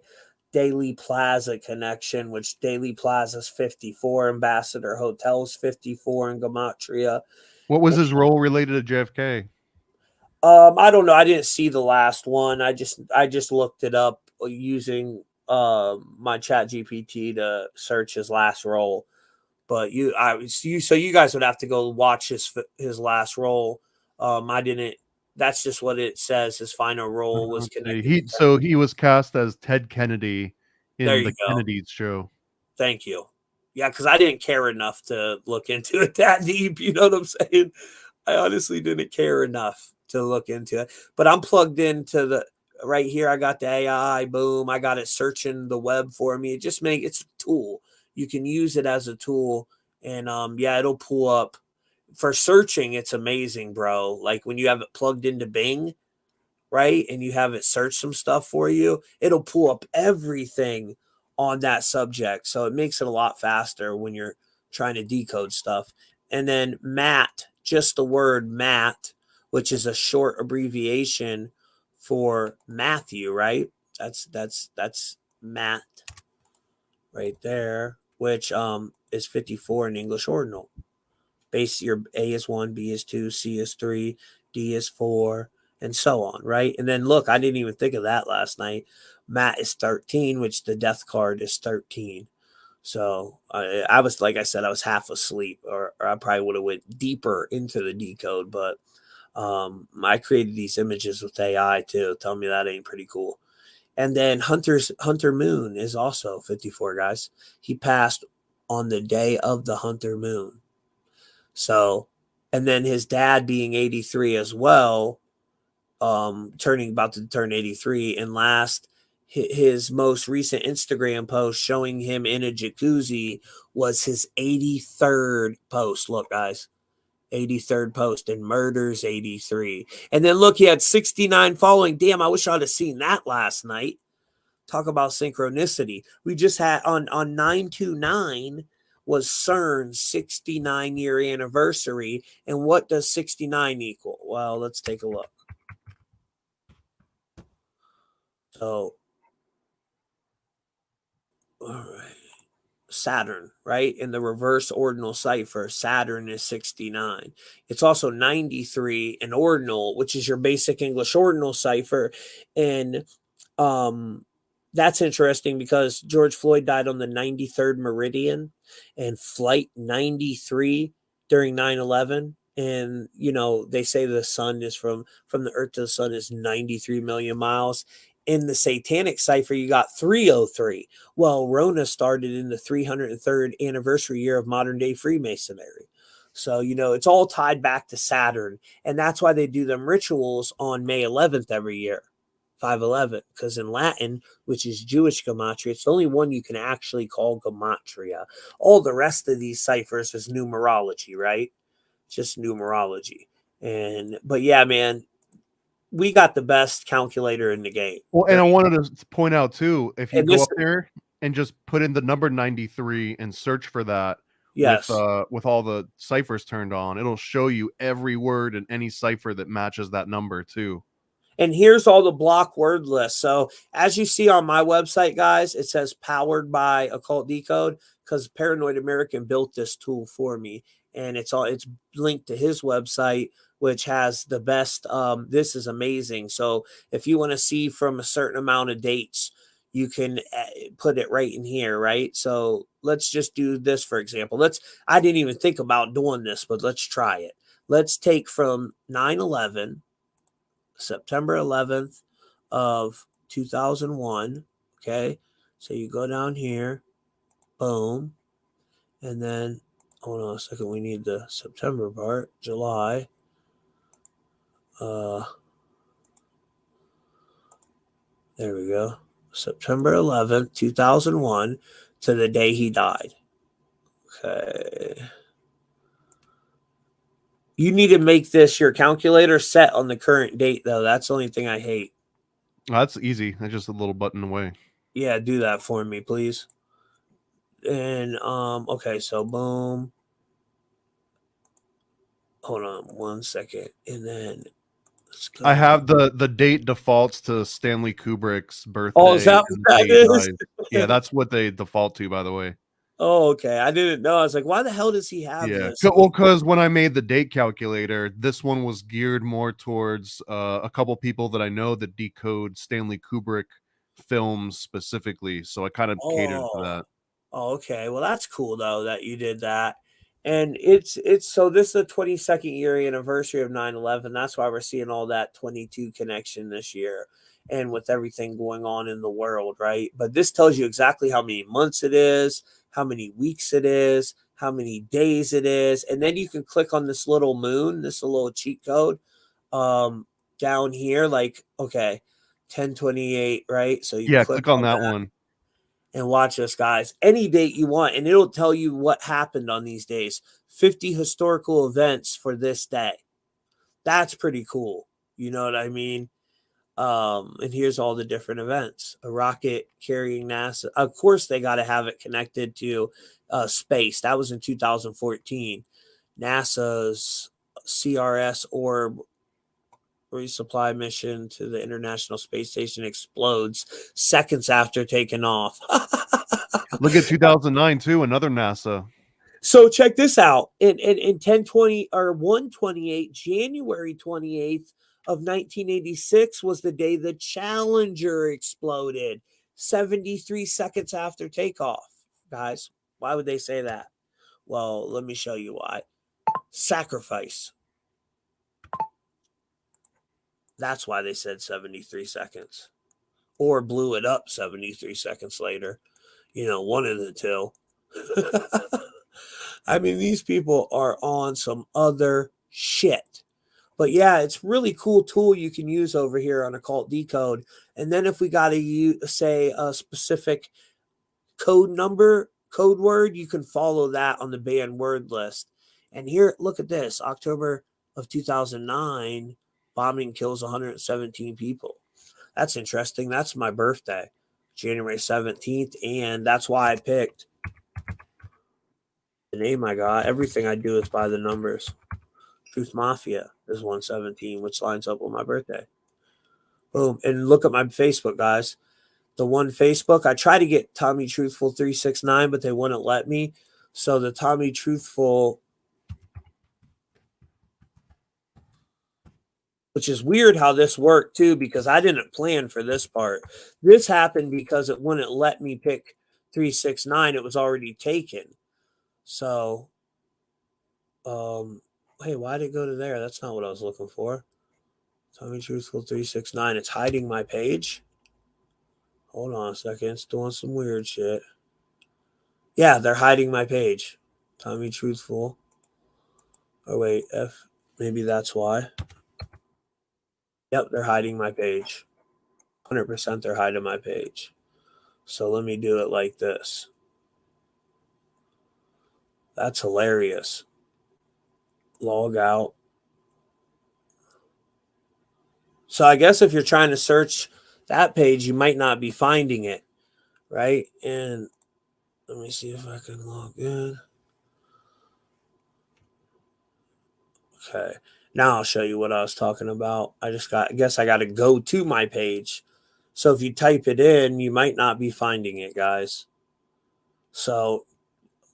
Daily Plaza connection, which Daily Plaza's 54, Ambassador Hotel's 54 in Gematria. What was his role related to JFK? I don't know. I didn't see the last one. I just looked it up using my chat GPT to search his last role. But so you guys would have to go watch his last role. I didn't. That's just what it says. His final role was Let's see. connected. He was cast as Ted Kennedy There in you the go. Kennedys show. Thank you. Yeah, because I didn't care enough to look into it that deep. You know what I'm saying? I honestly didn't care enough to look into it. But I'm plugged into the right here. I got the AI. Boom. I got it searching the web for me. It's a tool. You can use it as a tool, and yeah, it'll pull up for searching. It's amazing, bro. Like when you have it plugged into Bing, right, and you have it search some stuff for you, it'll pull up everything on that subject. So it makes it a lot faster when you're trying to decode stuff. And then Matt, just the word Matt, which is a short abbreviation for Matthew, right? That's Matt right there, which is 54 in English ordinal. Base, your A is 1, B is 2, C is 3, D is 4, and so on, right? And then look, I didn't even think of that last night. Matt is 13, which the death card is 13. So I was, like I said, I was half asleep, or I probably would have went deeper into the decode. But I created these images with AI too. Tell me that ain't pretty cool. And then Hunter Moon is also 54, guys. He passed on the day of the Hunter Moon. So, and then his dad being 83 as well, about to turn 83. And last, his most recent Instagram post showing him in a jacuzzi was his 83rd post. Look, guys, 83rd post, and murders 83. And then look, he had 69 following. Damn, I wish I'd have seen that last night. Talk about synchronicity. We just had on 929 was CERN's 69-year anniversary. And what does 69 equal? Well, let's take a look. So, all right. Saturn, right? In the reverse ordinal cipher, Saturn is 69. It's also 93 in ordinal, which is your basic English ordinal cipher. And that's interesting because George Floyd died on the 93rd meridian and flight 93 during 9/11. And, you know, they say the sun is from the earth to the sun is 93 million miles. In the satanic cipher, you got 303. Well, Rona started in the 303rd anniversary year of modern day Freemasonry. So, you know, it's all tied back to Saturn. And that's why they do them rituals on May 11th every year, 5/11, because in Latin, which is Jewish gematria, it's the only one you can actually call gematria. All the rest of these ciphers is numerology, right? Just numerology. But yeah, man, we got the best calculator in the game. Well, and I wanted to point out too, if you And go up there and just put in the number 93 and search for that, yes, with all the ciphers turned on, it'll show you every word in any cipher that matches that number too. and here's all the block word lists. So as you see on my website, guys, it says powered by Occult Decode because Paranoid American built this tool for me, and it's linked to his website, which has the best. This is amazing. So if you want to see from a certain amount of dates, you can put it right in here, right? So let's just do this, for example. I didn't even think about doing this, but let's try it. Let's take from 9/11, September 11th of 2001. Okay. So you go down here, boom. And then, hold on a second. We need the September part, July. There we go. September 11th, 2001 to the day he died. Okay. You need to make this your calculator set on the current date, though. That's the only thing I hate. That's easy. That's just a little button away. Yeah, do that for me, please. And okay, so boom. Hold on 1 second, and then let's go. I have the date defaults to Stanley Kubrick's birthday. Oh, is that what that is? Yeah, that's what they default to, by the way. Oh, okay. I didn't know. I was like, why the hell does he have this? Well, because when I made the date calculator, this one was geared more towards a couple people that I know that decode Stanley Kubrick films specifically. So I kind of catered to that. Oh, okay. Well, that's cool though that you did that. And it's so this is the 22nd year anniversary of 9/11. That's why we're seeing all that 22 connection this year and with everything going on in the world, right? But this tells you exactly how many months it is, how many weeks it is, how many days it is, and then you can click on this little moon, this little cheat code down here like okay, 1028, right? So you Yeah, click click on on that that one. and watch this, guys. Any date you want, and it'll tell you what happened on these days. 50 historical events for this day. That's pretty cool. You know what I mean? And here's all the different events. A rocket carrying NASA. Of course, they got to have it connected to space. That was in 2014. NASA's CRS orb resupply mission to the International Space Station explodes seconds after taking off. Look at 2009 too, another NASA. So check this out. In 1020 or 128, January 28th of 1986 was the day the Challenger exploded, 73 seconds after takeoff. Guys, why would they say that? Well, let me show you why. Sacrifice. That's why they said 73 seconds. Or blew it up 73 seconds later. You know, one of the two. I mean, these people are on some other shit. But yeah, it's really cool tool you can use over here on Occult Decode. And then if we got to say a specific code number, code word, you can follow that on the banned word list. And here, look at this. October of 2009, bombing kills 117 people. That's interesting. That's my birthday, January 17th. And that's why I picked the name I got. Everything I do is by the numbers. Truth Mafia is 117, which lines up with my birthday. Boom. And look at my Facebook, guys. The one Facebook, I tried to get Tommy Truthful 369, but they wouldn't let me. So the Tommy Truthful, which is weird how this worked too, because I didn't plan for this part. This happened because it wouldn't let me pick 369. It was already taken. So, hey, why did it go to there? That's not what I was looking for. Tommy Truthful 369. It's hiding my page. Hold on a second. It's doing some weird shit. Yeah, they're hiding my page. Tommy Truthful. Oh, wait. Maybe that's why. Yep, they're hiding my page. 100% they're hiding my page. So let me do it like this. That's hilarious. Log out. So I guess if you're trying to search that page, you might not be finding it, right? And let me see if I can log in. Okay. Now I'll show you what I was talking about. I guess I got to go to my page. So if you type it in, you might not be finding it, guys. So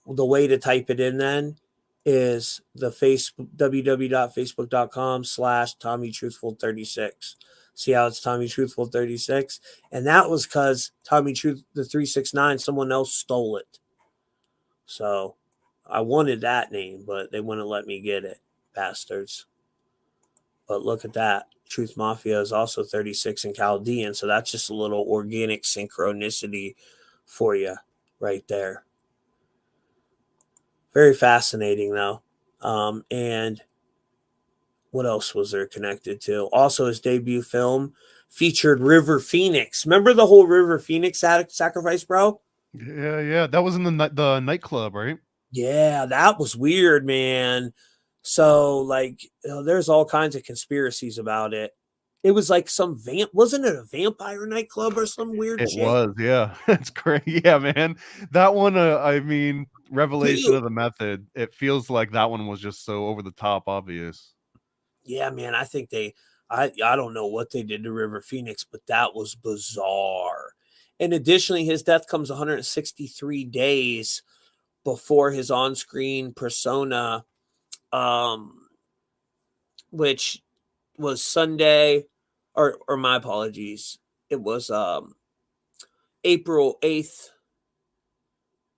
the way to type it in then is the www.facebook.com/TommyTruthful36. See how it's Tommy Truthful 36? And that was because Tommy Truth, the 369, someone else stole it. So I wanted that name, but they wouldn't let me get it, bastards. But look at that. Truth Mafia is also 36 in Chaldean. So that's just a little organic synchronicity for you right there. Very fascinating, though. And what else was there connected to? Also, his debut film featured River Phoenix. Remember the whole River Phoenix sacrifice, bro? Yeah. That was in the nightclub, right? Yeah, that was weird, man. So, like, there's all kinds of conspiracies about it. It was like some wasn't it a vampire nightclub or some weird It shit? was, yeah. It's great. Yeah, man. That one, I mean, revelation of the method. It feels like that one was just so over the top obvious. Yeah, man, I think I don't know what they did to River Phoenix, but that was bizarre. And additionally, his death comes 163 days before his on-screen persona, which was Sunday, or my apologies. It was April 8th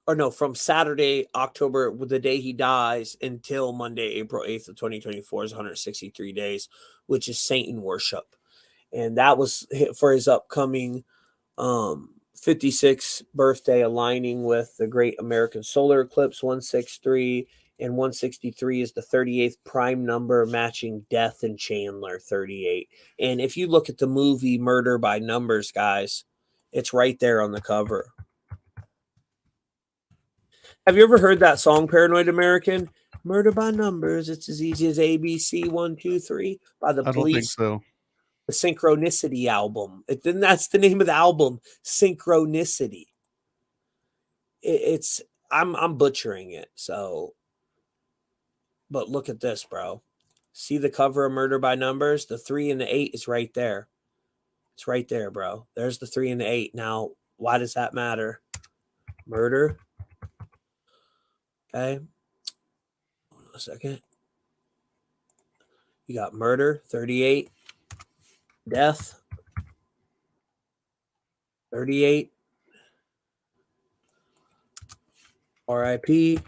or no, from Saturday, October, the day he dies, until Monday, April 8th of 2024 is 163 days, which is Satan worship. And that was for his upcoming 56th birthday, aligning with the Great American Solar Eclipse 163. And 163 is the 38th prime number, matching Death and Chandler 38. And if you look at the movie Murder by Numbers, guys, it's right there on the cover. Have you ever heard that song, Paranoid American? Murder by Numbers, it's as easy as ABC 1, 2, 3 by the I don't think Police. so. The Synchronicity album. Then that's the name of the album, Synchronicity. It's I'm butchering it, so. But look at this, bro. See the cover of Murder by Numbers? The 3 and the 8 is right there. It's right there, bro. There's the 3 and the 8. Now, why does that matter? Murder. Okay. Hold on a second. You got murder, 38. Death, 38. RIP.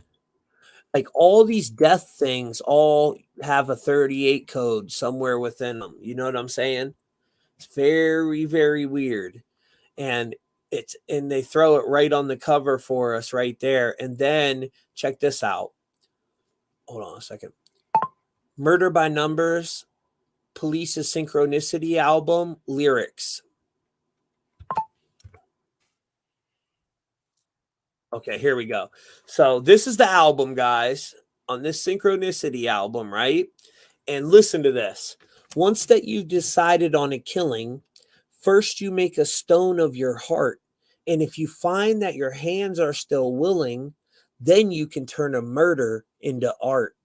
Like all these death things all have a 38 code somewhere within them. You know what I'm saying? It's very, very weird. And they throw it right on the cover for us right there. And then check this out. Hold on a second. Murder by Numbers, Police's Synchronicity album, lyrics. Okay, here we go. So this is the album, guys, on this Synchronicity album, right? And listen to this. Once that you've decided on a killing, first you make a stone of your heart. And if you find that your hands are still willing, then you can turn a murder into art.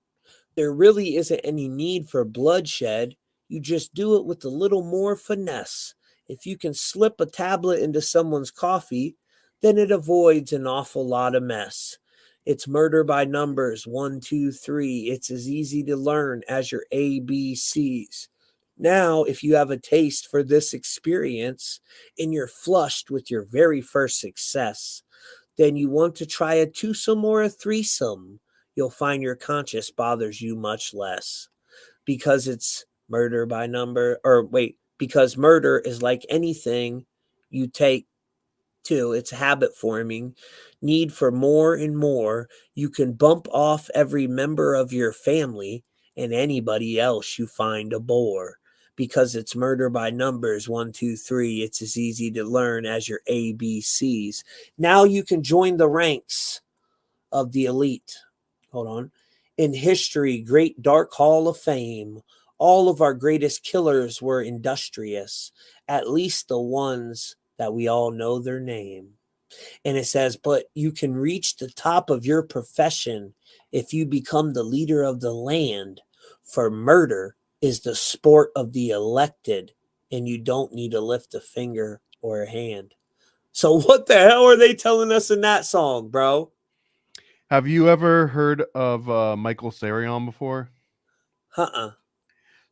There really isn't any need for bloodshed. You just do it with a little more finesse. If you can slip a tablet into someone's coffee, then it avoids an awful lot of mess. It's Murder by Numbers, 1, 2, 3. It's as easy to learn as your ABCs. Now, if you have a taste for this experience and you're flushed with your very first success, then you want to try a twosome or a threesome. You'll find your conscience bothers you much less. Because it's murder by number, because murder is like anything you take to, it's habit forming, need for more and more. You can bump off every member of your family and anybody else you find a bore. Because it's Murder by Numbers, 1, 2, 3. It's as easy to learn as your ABCs. Now you can join the ranks of the elite. Hold on. In history, great dark hall of fame, all of our greatest killers were industrious, at least the ones that we all know their name. And it says, but you can reach the top of your profession if you become the leader of the land, for murder is the sport of the elected, and you don't need to lift a finger or a hand. So what the hell are they telling us in that song, bro? Have you ever heard of Michael Sarion before?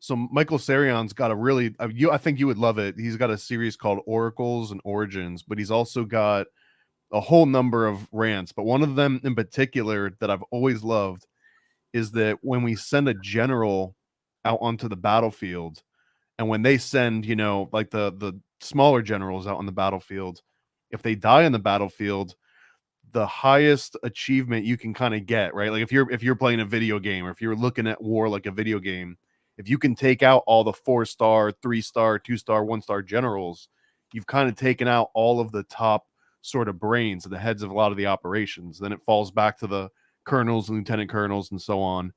So Michael Sarion's got a really, I think you would love it. He's got a series called Oracles and Origins, but he's also got a whole number of rants. But one of them in particular that I've always loved is that when we send a general out onto the battlefield, and when they send, like the smaller generals out on the battlefield, if they die on the battlefield, the highest achievement you can kind of get, right? Like if you're playing a video game, or if you're looking at war like a video game, if you can take out all the 4-star, 3-star, 2-star, 1-star generals, you've kind of taken out all of the top sort of brains and the heads of a lot of the operations. Then it falls back to the colonels and lieutenant colonels and so on.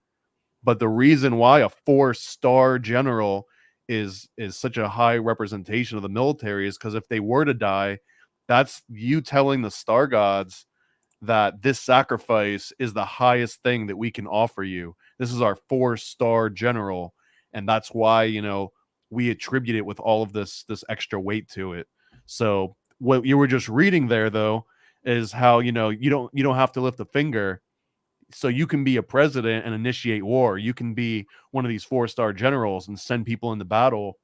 But the reason why a 4-star general is such a high representation of the military is because if they were to die, that's you telling the star gods that this sacrifice is the highest thing that we can offer you. This is our 4-star general. And that's why, we attribute it with all of this extra weight to it. So what you were just reading there, though, is how, you don't have to lift a finger. So you can be a president and initiate war. You can be one of these 4-star generals and send people into battle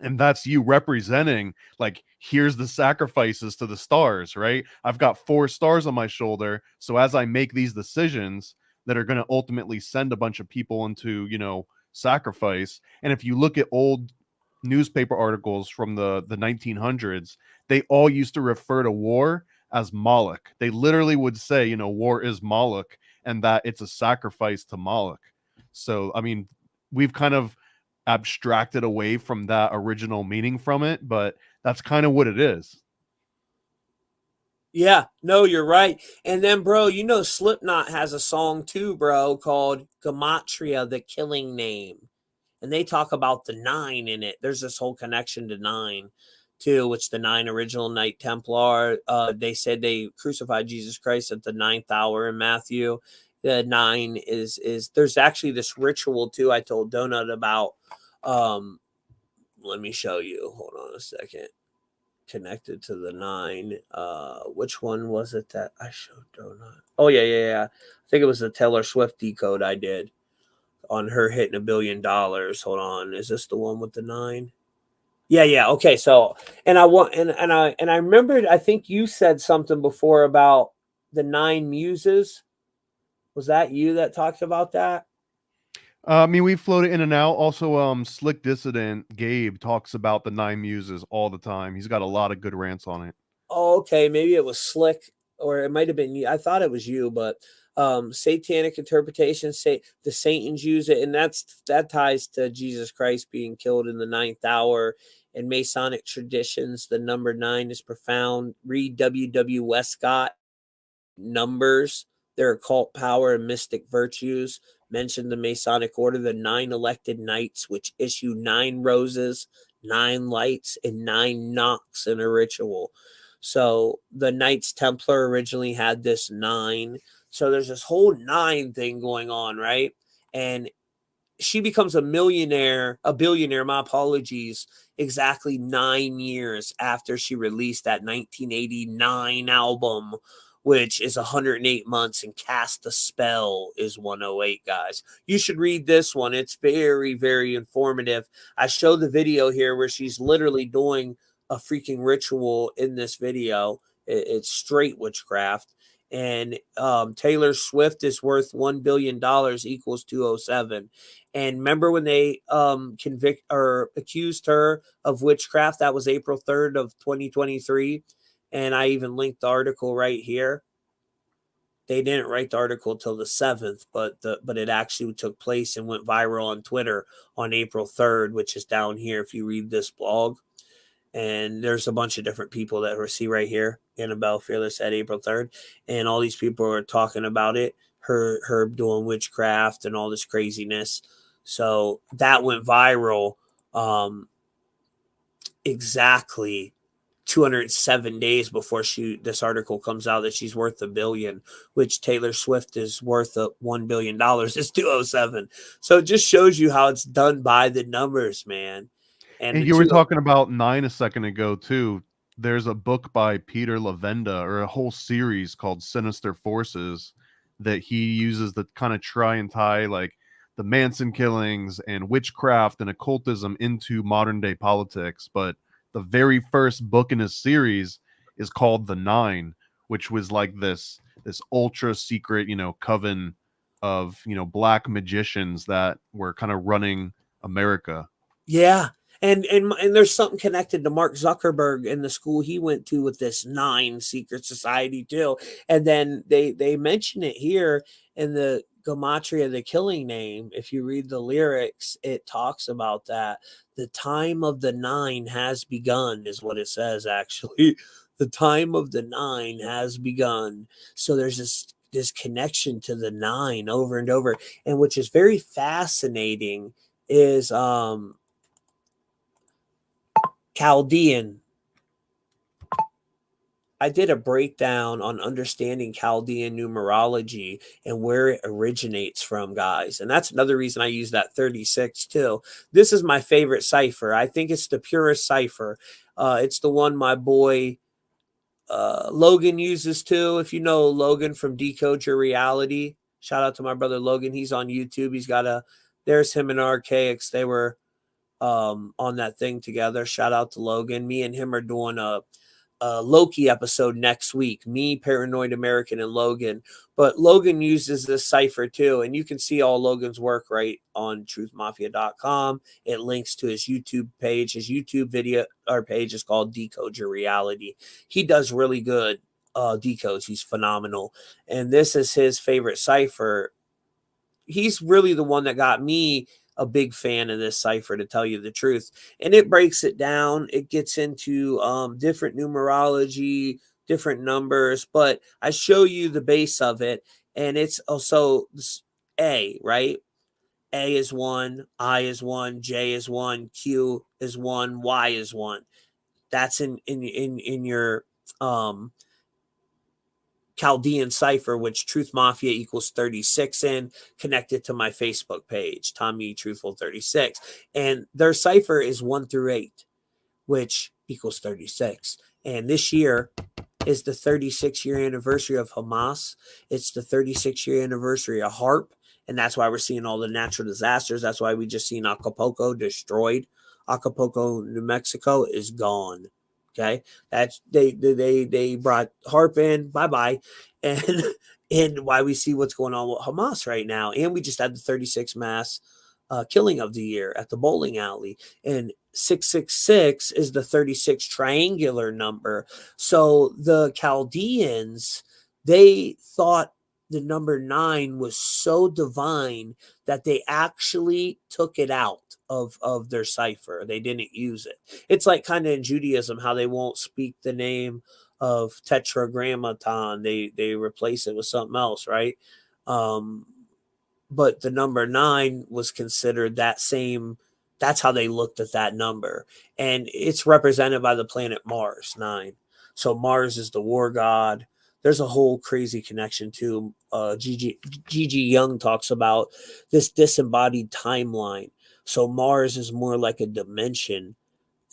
And that's you representing, like, here's the sacrifices to the stars, right? I've got 4 stars on my shoulder. So as I make these decisions that are going to ultimately send a bunch of people into, sacrifice. And if you look at old newspaper articles from the 1900s, they all used to refer to war as Moloch. They literally would say, war is Moloch, and that it's a sacrifice to Moloch. So, I mean, we've kind of abstracted away from that original meaning from it, but that's kind of what it is. Yeah, no, you're right. And then, bro, Slipknot has a song too, bro, called Gematria, the Killing Name. And they talk about the 9 in it. There's this whole connection to 9 too, which the 9 original Knight Templar, they said they crucified Jesus Christ at the 9th hour in Matthew. The 9 is there's actually this ritual too I told Donut about. Let me show you. Hold on a second. Connected to the 9. Which one was it that I showed Donut? Oh, yeah. I think it was the Taylor Swift decode I did on her hitting $1 billion. Hold on. Is this the one with the 9? Yeah. Okay. So, and I remembered, I think you said something before about the 9 muses. Was that you that talked about that? I mean, we float it in and out. Also, Slick Dissident Gabe talks about the 9 muses all the time. He's got a lot of good rants on it. Oh, okay. Maybe it was Slick, or it might have been you. I thought it was you, but satanic interpretation, say the Satans use it, and that ties to Jesus Christ being killed in the 9th hour. In Masonic traditions, the number 9 is profound. Read W. Westcott, Numbers, their occult power and mystic virtues. Mentioned the Masonic order, the 9 elected knights, which issue 9 roses, 9 lights, and 9 knocks in a ritual. So the Knights Templar originally had this 9. So there's this whole 9 thing going on, right? And she becomes a billionaire, my apologies, exactly 9 years after she released that 1989 album, which is 108 months, and Cast a Spell is 108, guys. You should read this one. It's very, very informative. I show the video here where she's literally doing a freaking ritual in this video. It's straight witchcraft. And Taylor Swift is worth $1 billion equals 207. And remember when they accused her of witchcraft? That was April 3rd of 2023. And I even linked the article right here. They didn't write the article till the 7th, but it actually took place and went viral on Twitter on April 3rd, which is down here if you read this blog. And there's a bunch of different people that we see right here. Annabelle Fearless at April 3rd. And all these people are talking about it. Her doing witchcraft and all this craziness. So that went viral exactly 207 days before this article comes out that she's worth $1 billion, which Taylor Swift is worth $1 billion. It's 207. So it just shows you how it's done by the numbers, man. And you were talking about 9 a second ago too. There's a book by Peter Lavenda, or a whole series called Sinister Forces, that he uses to kind of try and tie like the Manson killings and witchcraft and occultism into modern day politics. But the very first book in his series is called The 9, which was like this ultra secret, coven of, black magicians that were kind of running America. Yeah. And there's something connected to Mark Zuckerberg and the school he went to with this 9 secret society too. And then they mention it here in the Gematria, the Killing Name. If you read the lyrics, it talks about that. The time of the 9 has begun is what it says, actually. The time of the 9 has begun. So there's this connection to the 9 over and over. And which is very fascinating is Chaldean. I did a breakdown on understanding Chaldean numerology and where it originates from, guys. And that's another reason I use that 36 too. This is my favorite cipher. I think it's the purest cipher. It's the one my boy Logan uses too. If you know Logan from Decode Your Reality, shout out to my brother Logan. He's on YouTube. He's got there's him and Archaics. They were on that thing together. Shout out to Logan. Me and him are doing a Loki episode next week. Me, Paranoid American, and Logan. But Logan uses this cipher too, and you can see all Logan's work right on truthmafia.com. It links to his YouTube page. His YouTube video or page is called Decode Your Reality. He does really good decodes. He's phenomenal. And this is his favorite cipher. He's really the one that got me a big fan of this cipher, to tell you the truth. And it breaks it down. It gets into different numerology, different numbers, but I show you the base of it. And it's also A, right? A is 1, I is 1, J is 1, Q is 1, Y is 1. That's in your Chaldean cipher, which Truth Mafia equals 36 in, connected to my Facebook page, Tommy Truthful 36. And their cipher is 1 through 8, which equals 36. And this year is the 36-year anniversary of Hamas. It's the 36-year anniversary of HARP. And that's why we're seeing all the natural disasters. That's why we just seen Acapulco destroyed. Acapulco, New Mexico is gone. Okay, that's they brought HARP in, bye, and why we see what's going on with Hamas right now, and we just had the 36th mass killing of the year at the bowling alley, and 666 is the 36 triangular number. So the Chaldeans, they thought the number 9 was so divine that they actually took it out of their cipher. They didn't use it. It's like kind of in Judaism how they won't speak the name of tetragrammaton. They replace it with something else, right? But the number 9 was considered that same. That's how they looked at that number, and it's represented by the planet Mars, 9. So Mars is the war god. There's a whole crazy connection to Gigi Young talks about this disembodied timeline. So Mars is more like a dimension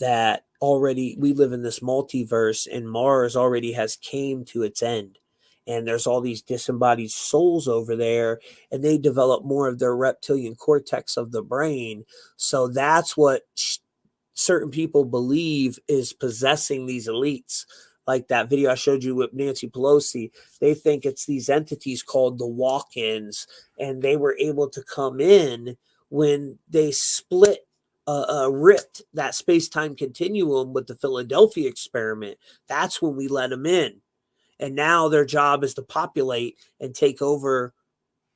that already we live in this multiverse, and Mars already has came to its end. And there's all these disembodied souls over there, and they develop more of their reptilian cortex of the brain. So that's what certain people believe is possessing these elites. Like that video I showed you with Nancy Pelosi, they think it's these entities called the walk-ins, and they were able to come in when they ripped that space-time continuum with the Philadelphia experiment. That's when we let them in. And now their job is to populate and take over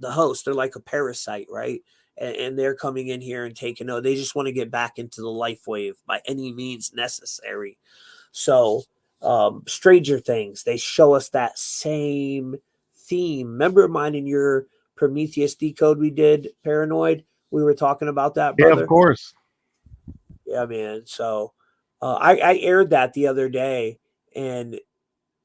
the host. They're like a parasite, right? And they're coming in here and taking over. They just want to get back into the life wave by any means necessary. So Stranger Things, they show us that same theme. Remember mine in your Prometheus decode we did, Paranoid? We were talking about that, brother. Yeah, of course. Yeah, man. So I aired that the other day, and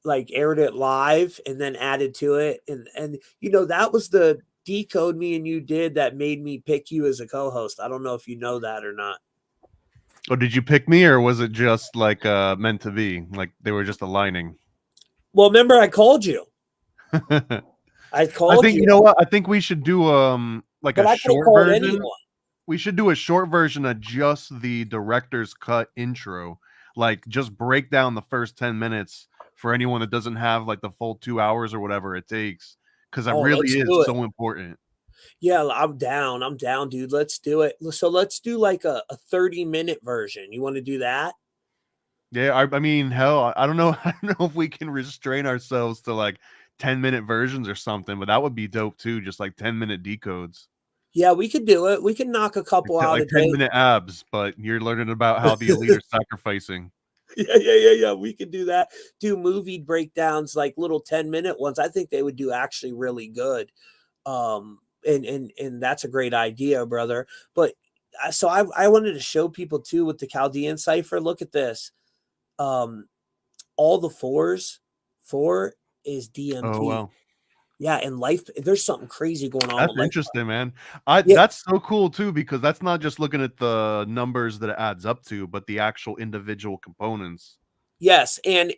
like aired it live and then added to it. And you know, that was the decode me and you did that made me pick you as a co-host. I don't know if you know that or not. Oh, did you pick me, or was it just like meant to be? Like they were just aligning? Well, remember I called you. I think you know what? I think we should do like but a short version. Anyone. We should do a short version of just the director's cut intro. Like just break down the first 10 minutes for anyone that doesn't have like the full 2 hours or whatever it takes. Because it really is so important. Yeah, I'm down, dude. Let's do it. So let's do like a 30-minute version. You want to do that? Yeah, I mean, hell, I don't know. I don't know if we can restrain ourselves to like 10-minute versions or something, but that would be dope too. Just like 10-minute decodes. Yeah, we could do it. We can knock a couple out like 10-minute abs, but you're learning about how the elite are sacrificing. Yeah. We could do that. Do movie breakdowns, like little 10-minute ones. I think they would do actually really good. And that's a great idea, brother. But so I wanted to show people too with the Chaldean cipher. Look at this. All the 4s. 4 is DMT. Oh wow. Yeah, in life, there's something crazy going on. That's interesting, man. That's so cool too, because that's not just looking at the numbers that it adds up to, but the actual individual components. Yes, and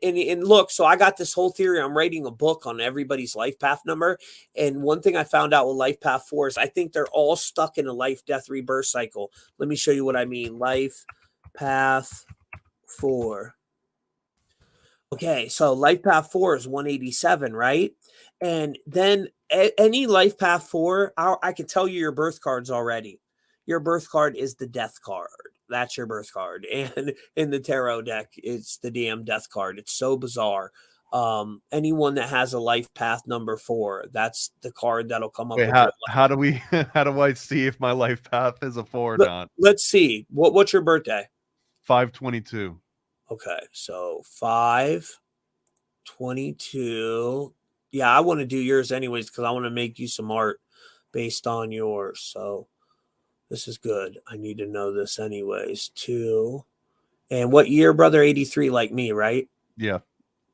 look, so I got this whole theory. I'm writing a book on everybody's life path number, and one thing I found out with life path 4 is I think they're all stuck in a life, death, rebirth cycle. Let me show you what I mean. Life path 4. Okay, so life path 4 is 187, right? And then any life path 4, I can tell you your birth cards already. Your birth card is the death card. That's your birth card. And in the tarot deck, it's the damn death card. It's so bizarre. Anyone that has a life path number 4, that's the card that'll come up. Wait, With how do we how do I see if my life path is a 4 or not? Let's see. What's your birthday? 5/22. Okay, so 5/22. Yeah, I want to do yours anyways because I want to make you some art based on yours. So this is good. I need to know this anyways, too. And what year, brother? 83, like me, right? Yeah.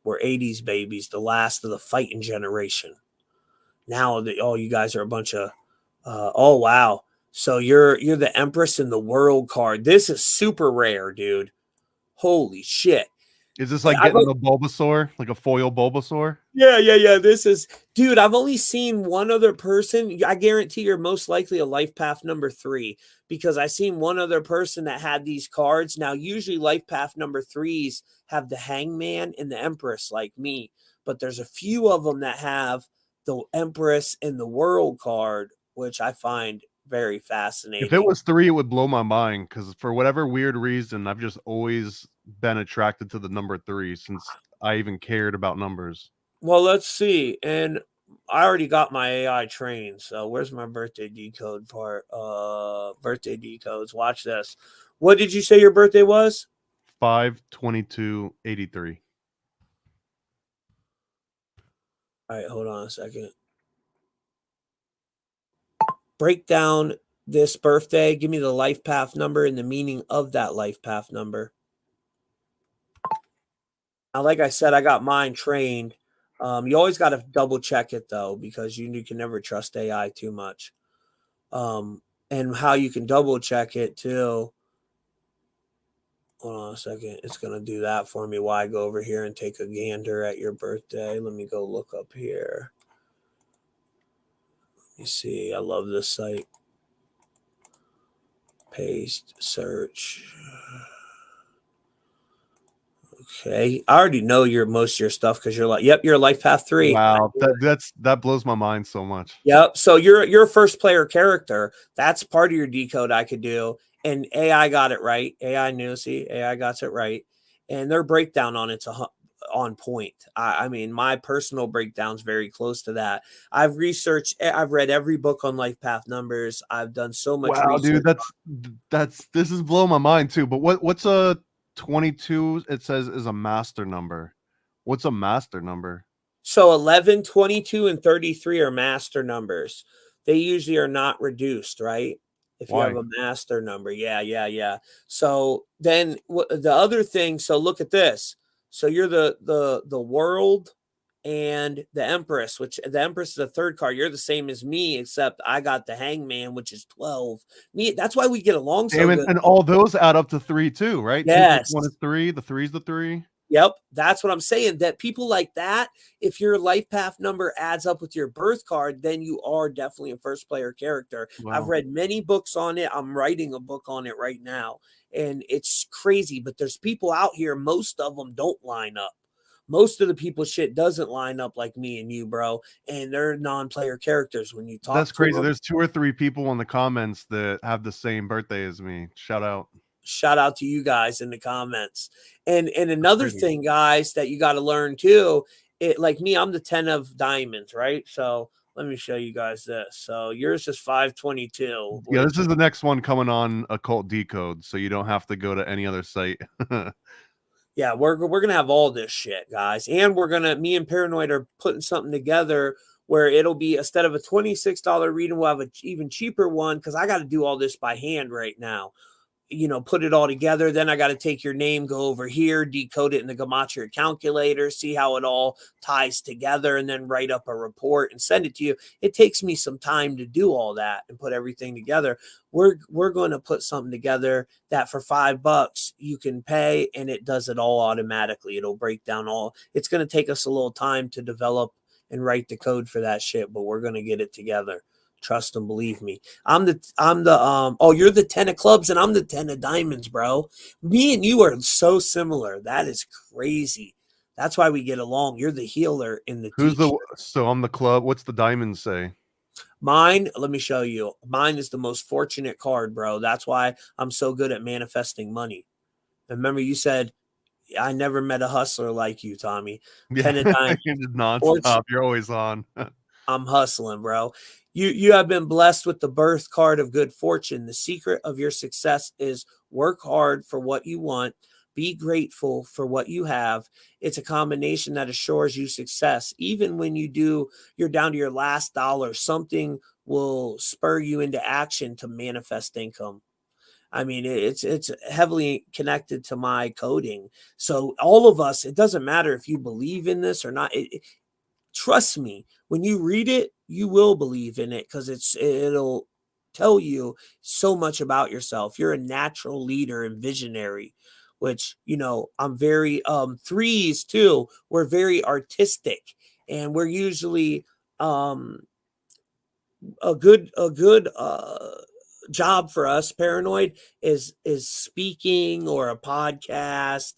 We're 80s babies, the last of the fighting generation. Now, you guys are a bunch of, oh, wow. So you're the Empress in the World card. This is super rare, dude. Holy shit. Is this like getting a Bulbasaur, like a foil Bulbasaur? Yeah. This is, dude, I've only seen one other person. I guarantee you're most likely a life path number 3 because I seen one other person that had these cards. Now, usually life path number 3s have the Hangman and the Empress like me, but there's a few of them that have the Empress and the World card, which I find very fascinating. If it was 3, it would blow my mind because for whatever weird reason, I've just always been attracted to the number 3 since I even cared about numbers. Well, let's see. And I already got my AI trained. So where's my birthday decode part? Birthday decodes. Watch this. What did you say your birthday was? 5/22/83. All right, hold on a second. Break down this birthday. Give me the life path number and the meaning of that life path number. Now, like I said, I got mine trained. You always got to double check it though, because you can never trust AI too much. And how you can double check it too. Hold on a second. It's going to do that for me while I go over here and take a gander at your birthday. Let me go look up here. Let me see. I love this site. Paste, search. Okay. I already know most of your stuff because you're like, yep, you're a life path 3. Wow. That blows my mind so much. Yep. So you're a first player character. That's part of your decode I could do. And AI got it right. AI knew. See, AI got it right. And their breakdown on it's on point. I mean, my personal breakdown's very close to that. I've read every book on life path numbers. I've done so much research. Dude, this is blowing my mind too. But what's a 22? It says is a master number. What's a master number? So 11, 22, and 33 are master numbers. They usually are not reduced, right? If you have a master number. Yeah. So then the other thing, so look at this. So you're the world and the Empress, which the Empress is the third card. You're the same as me, except I got the Hangman, which is 12. That's why we get along so good. And all those add up to 3 too, right? Yes. 1 is 3. The 3 is the 3. Yep, that's what I'm saying. That people like that, if your life path number adds up with your birth card, then you are definitely a first player character. Wow. I've read many books on it. I'm writing a book on it right now. And it's crazy, but there's people out here, most of them don't line up. Most of the people's shit doesn't line up like me and you, bro. And they're non-player characters when you talk. That's crazy. Them. There's 2 or 3 people in the comments that have the same birthday as me. Shout out to you guys in the comments. And another thing, guys, that you got to learn too, like me, I'm the 10 of diamonds, right? So let me show you guys this. So yours is 5/22. Yeah, this is the next one coming on Occult Decode, so you don't have to go to any other site. Yeah, we're gonna have all this shit, guys, and me and Paranoid are putting something together where it'll be, instead of a $26 reading, we'll have an even cheaper one because I got to do all this by hand right now. put it all together. Then I got to take your name, go over here, decode it in the gematria calculator, see how it all ties together, and then write up a report and send it to you. It takes me some time to do all that and put everything together. We're going to put something together that for $5 you can pay, and it does it all automatically. It'll break down all. It's going to take us a little time to develop and write the code for that shit, but we're going to get it together. Trust and believe me. You're the 10 of clubs and I'm the 10 of diamonds, bro. Me and you are so similar. That is crazy. That's why we get along. You're the healer in the Who's teacher. So I'm the club. What's the diamond say? Mine, let me show you. Mine is the most fortunate card, bro. That's why I'm so good at manifesting money. Remember, you said I never met a hustler like you, Tommy. 10 of diamonds. Non-stop. You're always on. I'm hustling, bro. You have been blessed with the birth card of good fortune. The secret of your success is work hard for what you want. Be grateful for what you have. It's a combination that assures you success. Even when you're down to your last dollar, something will spur you into action to manifest income. I mean, it's heavily connected to my coding. So all of us, it doesn't matter if you believe in this or not. Trust me, when you read it, you will believe in it because it'll tell you so much about yourself. You're a natural leader and visionary, which, I'm very threes too. We're very artistic, and we're usually a good job for us paranoid is speaking or a podcast.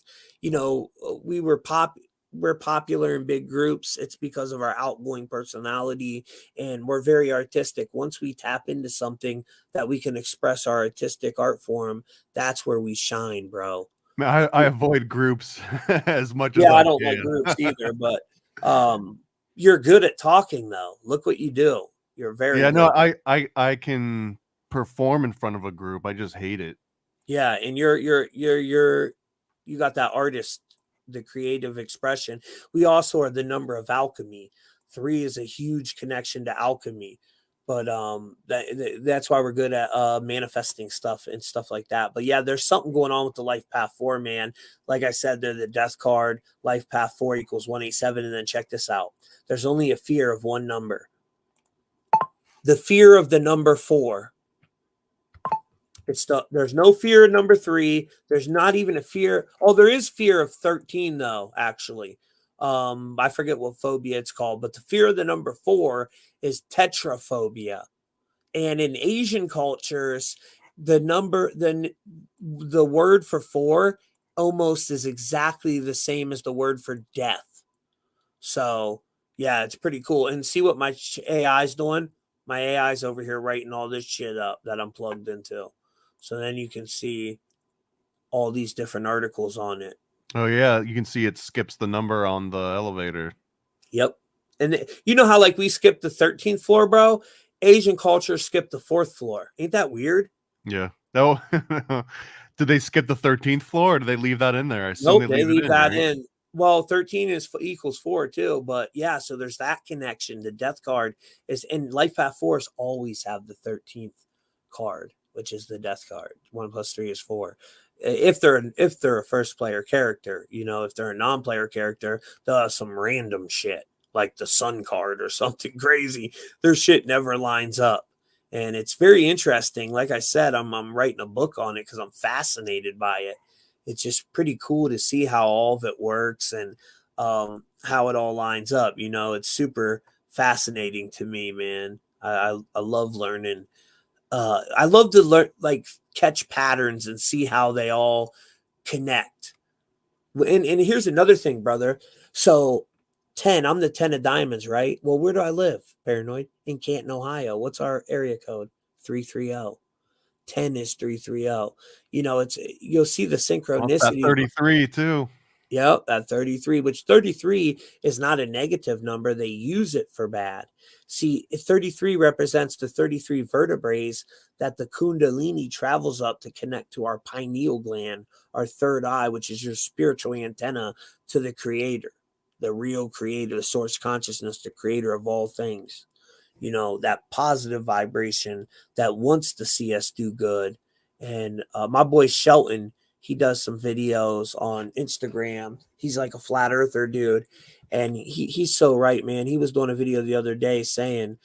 We're popular in big groups. It's because of our outgoing personality, and we're very artistic. Once we tap into something that we can express our artistic art form, that's where we shine, bro. I avoid groups as much as I I don't can. like groups either, but you're good at talking though. Look what you do. You're very good. No, I can perform in front of a group. I just hate it. Yeah, and you got that artist, the creative expression. We also are the number of alchemy. 3 is a huge connection to alchemy, but that's why we're good at manifesting stuff and stuff like that. But yeah, there's something going on with the life path 4, man. Like I said, they're the death card. Life path 4 equals 187, and then check this out. There's only a fear of one number. The fear of the number 4. There's no fear of number 3. There's not even a fear. Oh, there is fear of 13 though, actually. I forget what phobia it's called, but the fear of the number 4 is tetraphobia. And in Asian cultures, the word for 4 almost is exactly the same as the word for death. So yeah, it's pretty cool. And see what my AI's doing? My AI's over here writing all this shit up that I'm plugged into. So then you can see all these different articles on it. Oh yeah, you can see it skips the number on the elevator. Yep. And you know how like we skipped the 13th floor, bro? Asian culture skipped the 4th floor. Ain't that weird? Yeah. No. Did they skip the 13th floor or did they leave that in there? I Nope, they leave that right? in. Well, 13 equals 4 too, but yeah, so there's that connection. The death card is in Life Path 4s always have the 13th card, which is the death card. 1 + 3 is 4. If they're a first player character, if they're a non-player character, they'll have some random shit like the sun card or something crazy. Their shit never lines up. And it's very interesting. Like I said, I'm writing a book on it because I'm fascinated by it. It's just pretty cool to see how all of it works and how it all lines up. It's super fascinating to me, man. I love learning. I love to learn, like catch patterns and see how they all connect. And here's another thing, brother. So 10, I'm the 10 of diamonds, right? Well, where do I live? Paranoid in Canton, Ohio. What's our area code? 330. 10 is 330. You'll see the synchronicity. That 33 too. Yep, that 33, which 33 is not a negative number. They use it for bad. See, 33 represents the 33 vertebrae that the Kundalini travels up to connect to our pineal gland, our third eye, which is your spiritual antenna to the creator, the real creator, the source consciousness, the creator of all things. That positive vibration that wants to see us do good And my boy Shelton, he does some videos on Instagram. He's like a flat earther dude. And he's so right, man. He was doing a video the other day saying,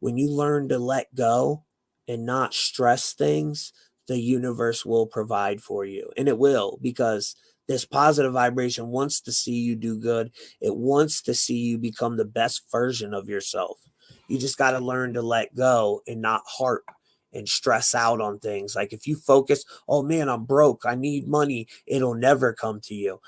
when you learn to let go and not stress things, the universe will provide for you. And it will, because this positive vibration wants to see you do good. It wants to see you become the best version of yourself. You just got to learn to let go and not harp and stress out on things. Like if you focus, oh man, I'm broke, I need money, it'll never come to you.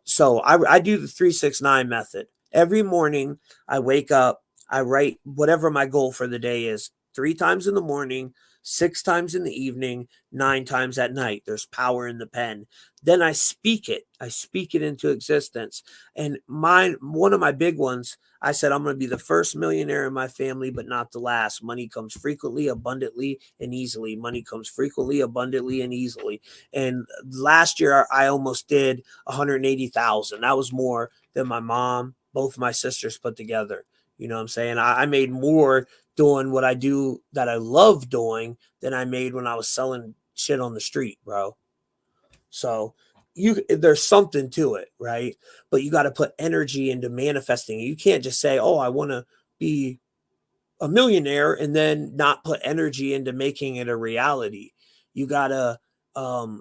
So I do the 369 method. Every morning I wake up, I write whatever my goal for the day is 3 times in the morning, 6 times in the evening, 9 times at night. There's power in the pen. Then I speak it. I speak it into existence. And one of my big ones, I said, I'm going to be the first millionaire in my family, but not the last. Money comes frequently, abundantly, and easily. Money comes frequently, abundantly, and easily. And last year, I almost did 180,000. That was more than my mom, both my sisters put together. You know what I'm saying? I made more doing what I do that I love doing than I made when I was selling shit on the street, bro. So there's something to it, right? But you got to put energy into manifesting. You can't just say, "Oh, I want to be a millionaire," and then not put energy into making it a reality. You got to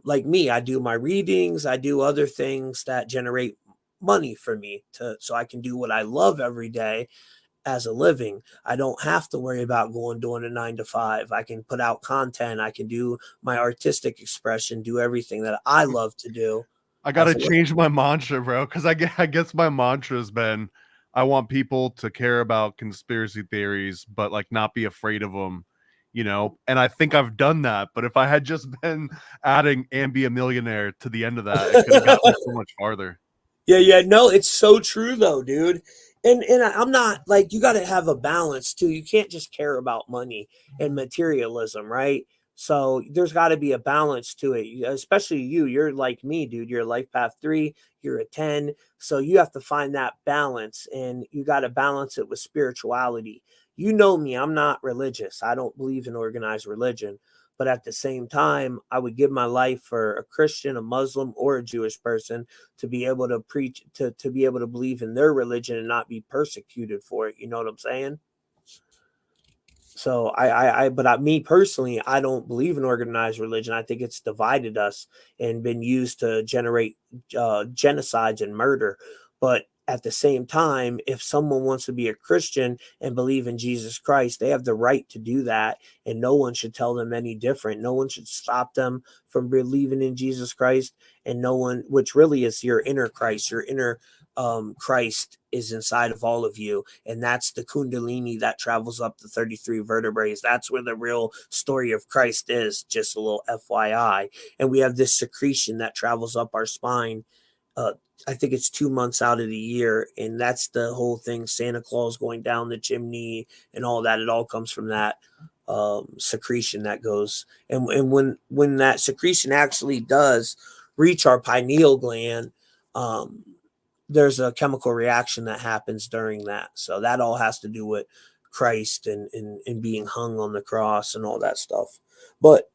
like me, I do my readings, I do other things that generate money for me so I can do what I love every day as a living. I don't have to worry about doing a 9 to 5. I can put out content. I can do my artistic expression, do everything that I love to do. I got to change my mantra, bro. Cause I guess my mantra has been, I want people to care about conspiracy theories, but like not be afraid of them, you know? And I think I've done that. But if I had just been adding and be a millionaire to the end of that, it could have gotten so much farther. Yeah. No, it's so true though, dude. And I'm not like, you got to have a balance too. You can't just care about money and materialism, right? So there's got to be a balance to it, especially you. You're like me, dude. You're a life path 3, you're a 10. So you have to find that balance, and you got to balance it with spirituality. You know me, I'm not religious. I don't believe in organized religion. But at the same time, I would give my life for a Christian, a Muslim, or a Jewish person to be able to preach, to be able to believe in their religion and not be persecuted for it. You know what I'm saying? So me personally, I don't believe in organized religion. I think it's divided us and been used to generate genocides and murder. But at the same time, if someone wants to be a Christian and believe in Jesus Christ, they have the right to do that, and no one should tell them any different. No one should stop them from believing in Jesus Christ, and no one, which really is your inner Christ, your inner Christ is inside of all of you, and that's the kundalini that travels up the 33 vertebrae. That's where the real story of Christ is. Just a little FYI. And we have this secretion that travels up our spine. I think it's 2 months out of the year, and that's the whole thing. Santa Claus going down the chimney and all that. It all comes from that secretion that goes. And when that secretion actually does reach our pineal gland, there's a chemical reaction that happens during that. So that all has to do with Christ and being hung on the cross and all that stuff. But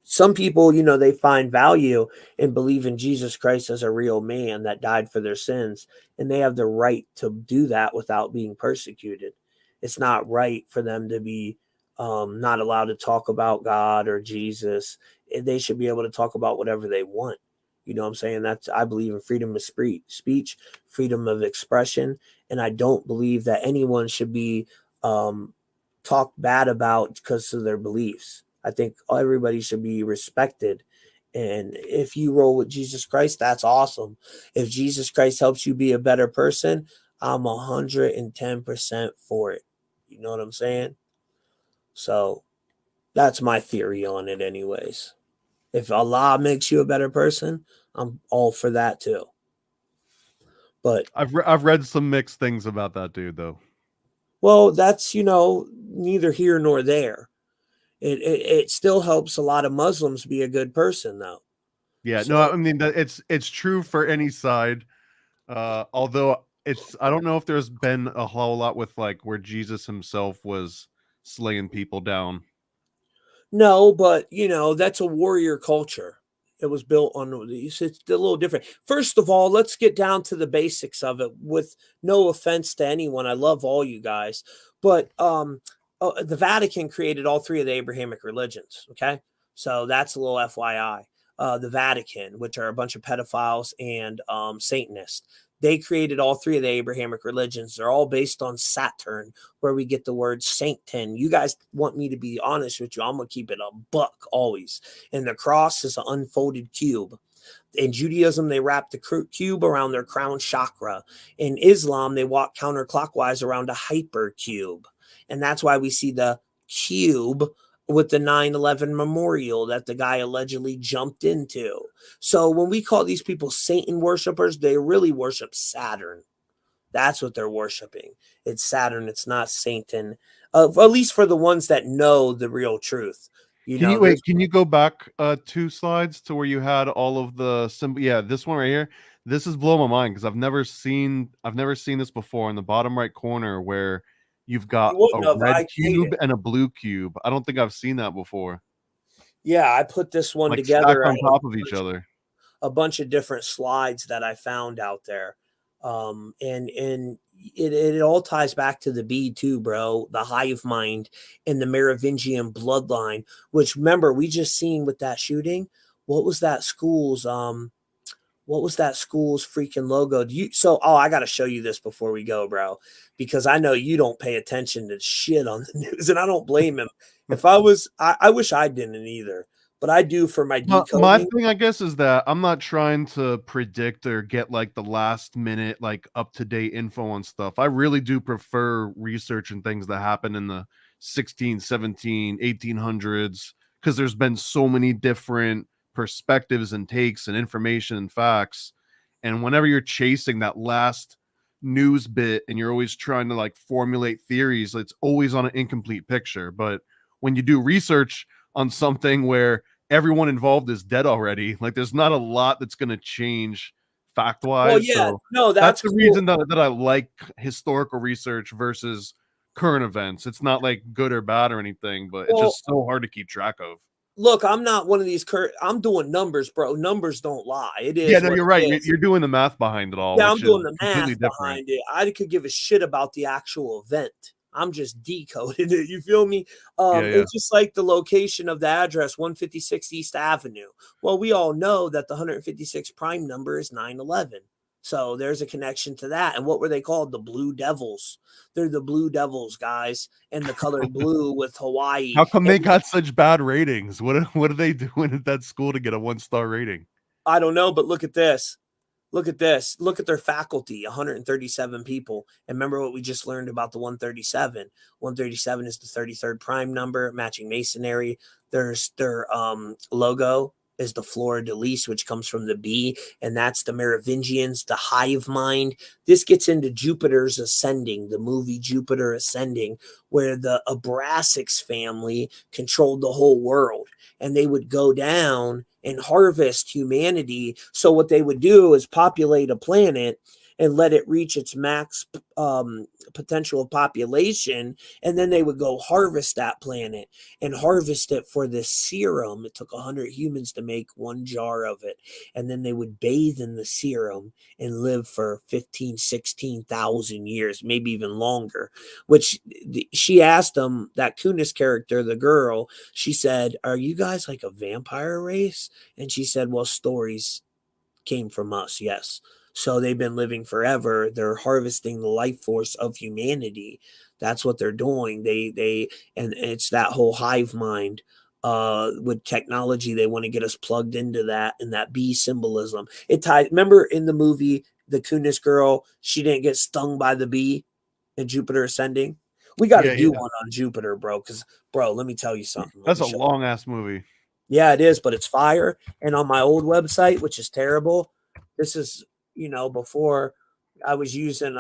some people, they find value and believe in Jesus Christ as a real man that died for their sins, and they have the right to do that without being persecuted. It's not right for them to be not allowed to talk about God or Jesus. They should be able to talk about whatever they want. You know what I'm saying? I believe in freedom of speech, freedom of expression, and I don't believe that anyone should be talked bad about because of their beliefs. I think everybody should be respected. And if you roll with Jesus Christ, that's awesome. If Jesus Christ helps you be a better person, I'm 110% for it. You know what I'm saying? So that's my theory on it anyways. If Allah makes you a better person, I'm all for that too. But I've read some mixed things about that dude though. Well, that's neither here nor there. It still helps a lot of Muslims be a good person though. Yeah, So, no, I mean it's true for any side. Although I don't know if there's been a whole lot with like where Jesus himself was slaying people down. No, but that's a warrior culture. It was built on it's a little different. First of all, let's get down to the basics of it. With no offense to anyone, I love all you guys, but the Vatican created all three of the Abrahamic religions. Okay, so that's a little FYI. The Vatican, which are a bunch of pedophiles and Satanists, they created all three of the Abrahamic religions. They're all based on Saturn, where we get the word Sanctin. You guys want me to be honest with you. I'm going to keep it a buck always. And the cross is an unfolded cube. In Judaism, they wrap the cube around their crown chakra. In Islam, they walk counterclockwise around a hypercube. And that's why we see the cube with the 9/11 memorial that the guy allegedly jumped into. So when we call these people Satan worshipers, they really worship Saturn. That's what they're worshiping. It's Saturn. It's not Satan. At least for the ones that know the real truth. Can you go back 2 slides to where you had all of the symbol? Yeah, this one right here. This is blowing my mind because I've never seen this before in the bottom right corner where you've got a red cube and a blue cube. I don't think I've seen that before. Yeah, I put this one together on top of each other. A bunch of different slides that I found out there. And it all ties back to the bee too, bro. The hive mind and the Merovingian bloodline, which remember we just seen with that shooting. What was that school's freaking logo? I got to show you this before we go, bro, because I know you don't pay attention to shit on the news, and I don't blame him. If I was, I wish I didn't either, but I do for my decoding. My thing, I guess, is that I'm not trying to predict or get like the last minute, like up to date info on stuff. I really do prefer researching things that happen in the 16, 17, 1800s, because there's been so many different perspectives and takes and information and facts. And whenever you're chasing that last news bit and you're always trying to like formulate theories, it's always on an incomplete picture. But when you do research on something where everyone involved is dead already, like there's not a lot that's going to change fact wise. Well, yeah, so no, that's the cool. reason that I like historical research versus current events. It's not like good or bad or anything, but it's just so hard to keep track of. Look, I'm not one of these I'm doing numbers, bro. Numbers don't lie. It is. Yeah, no, you're right. You're doing the math behind it all. Yeah, I'm doing the math behind it. I could give a shit about the actual event. I'm just decoding it. You feel me? It's just like the location of the address, 156 East Avenue. Well, we all know that the 156 prime number is 9/11. So there's a connection to that. And what were they called? The Blue Devils. They're the Blue Devils, guys, and the color blue with Hawaii. How come they got such bad ratings? What are they doing at that school to get a 1-star rating? I don't know, but look at this. Look at this. Look at their faculty, 137 people. And remember what we just learned about the 137. 137 is the 33rd prime number, matching masonry. There's their logo is the fleur de lis, which comes from the bee, and that's the Merovingians, the hive mind. This gets into Jupiter's Ascending, the movie Jupiter Ascending, where the Abrasics family controlled the whole world, and they would go down and harvest humanity. So what they would do is populate a planet and let it reach its max potential population, and then they would go harvest that planet and harvest it for this serum. It took 100 humans to make 1 jar of it, and then they would bathe in the serum and live for 16,000 years, maybe even longer. Which she asked them, that Kunis character, the girl, she said, "Are you guys like a vampire race?" And she said, "Well, stories came from us, yes." So they've been living forever. They're harvesting the life force of humanity. That's what they're doing. And it's that whole hive mind. With technology, they want to get us plugged into that, and that bee symbolism. It ties. Remember in the movie, the Kunis girl, she didn't get stung by the bee in Jupiter Ascending. We got to do one on Jupiter, bro. Because, bro, let me tell you something. That's a long ass movie. Yeah, it is, but it's fire. And on my old website, which is terrible, this is, before I was using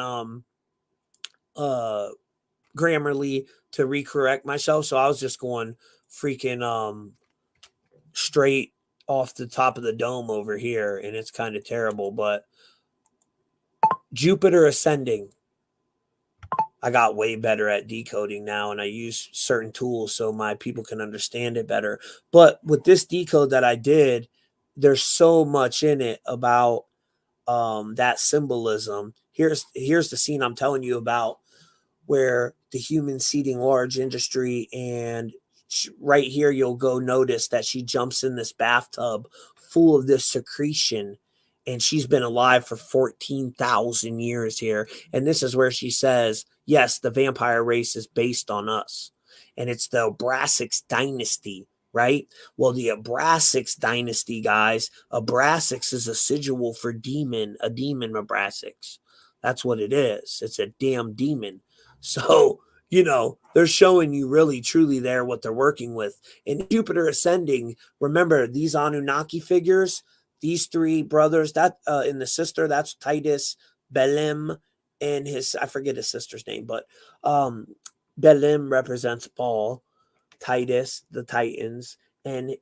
Grammarly to recorrect myself. So I was just going freaking straight off the top of the dome over here, and it's kind of terrible. But Jupiter Ascending, I got way better at decoding now, and I use certain tools so my people can understand it better. But with this decode that I did, there's so much in it about that symbolism. Here's the scene I'm telling you about, where the human seeding large industry, and right here you'll go notice that she jumps in this bathtub full of this secretion, and she's been alive for 14,000 years here, and this is where she says, yes, the vampire race is based on us, and it's the Abraxas dynasty, right? Well, the Abraxas dynasty, guys, Abraxas is a sigil for demon, a demon Abraxas. That's what it is. It's a damn demon. So, they're showing you really truly there what they're working with. In Jupiter Ascending, remember these Anunnaki figures, these three brothers, that in the sister, that's Titus, Belim, and I forget his sister's name, but Belim represents Paul, Titus, the Titans, and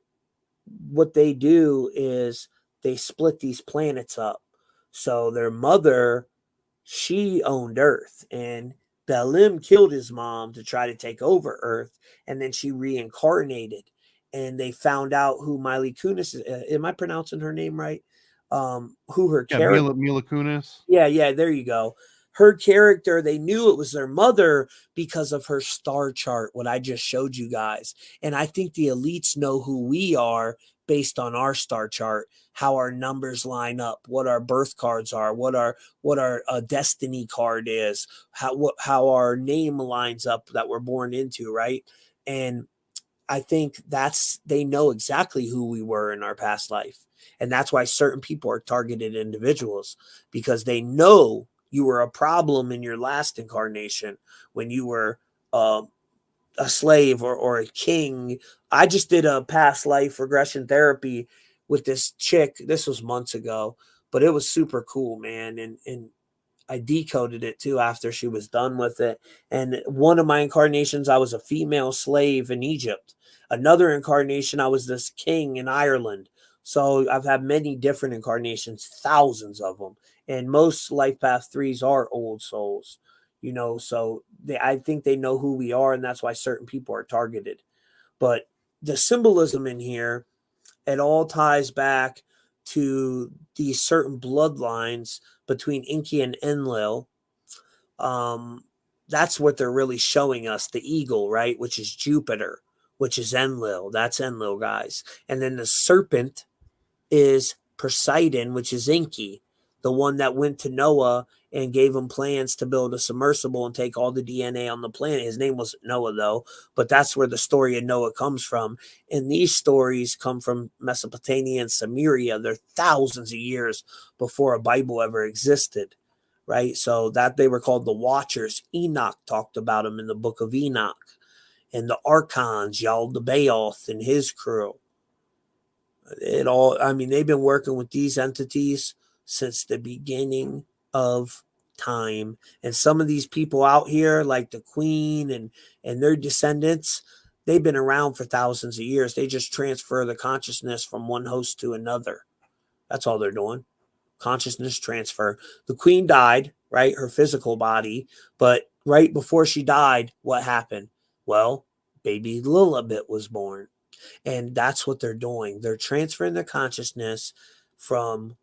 what they do is they split these planets up. So their mother, she owned Earth, and Belim killed his mom to try to take over Earth, and then she reincarnated, and they found out who Miley Kunis is. Am I pronouncing her name right? Who her character? Mila Kunis. Yeah, there you go. Her character, they knew it was their mother because of her star chart, what I just showed you guys. And I think the elites know who we are based on our star chart, how our numbers line up, what our birth cards are, what our destiny card is, how our name lines up that we're born into, right? And I think they know exactly who we were in our past life. And that's why certain people are targeted individuals, because they know you were a problem in your last incarnation when you were a slave or a king. I just did a past life regression therapy with this chick. This was months ago, but it was super cool, man. And I decoded it too after she was done with it. And one of my incarnations, I was a female slave in Egypt. Another incarnation, I was this king in Ireland. So I've had many different incarnations, thousands of them. And most life path threes are old souls, so I think they know who we are, and that's why certain people are targeted. But the symbolism in here, it all ties back to these certain bloodlines between Enki and Enlil. That's what they're really showing us. The eagle, right, which is Jupiter, which is Enlil. That's Enlil, guys. And then the serpent is Poseidon, which is Enki, the one that went to Noah and gave him plans to build a submersible and take all the DNA on the planet. His name wasn't Noah, though, but that's where the story of Noah comes from. And these stories come from Mesopotamia and Samaria. They're thousands of years before a Bible ever existed, right? So that they were called the Watchers. Enoch talked about them in the book of Enoch. And the Archons, Yaldabaoth and his crew. They've been working with these entities since the beginning of time. And some of these people out here, like the Queen and their descendants, they've been around for thousands of years. They just transfer the consciousness from one host to another. That's all they're doing. Consciousness transfer. The Queen died, right? Her physical body. But right before she died, what happened? Well, baby Lilibet was born. And that's what they're doing. They're transferring the consciousness from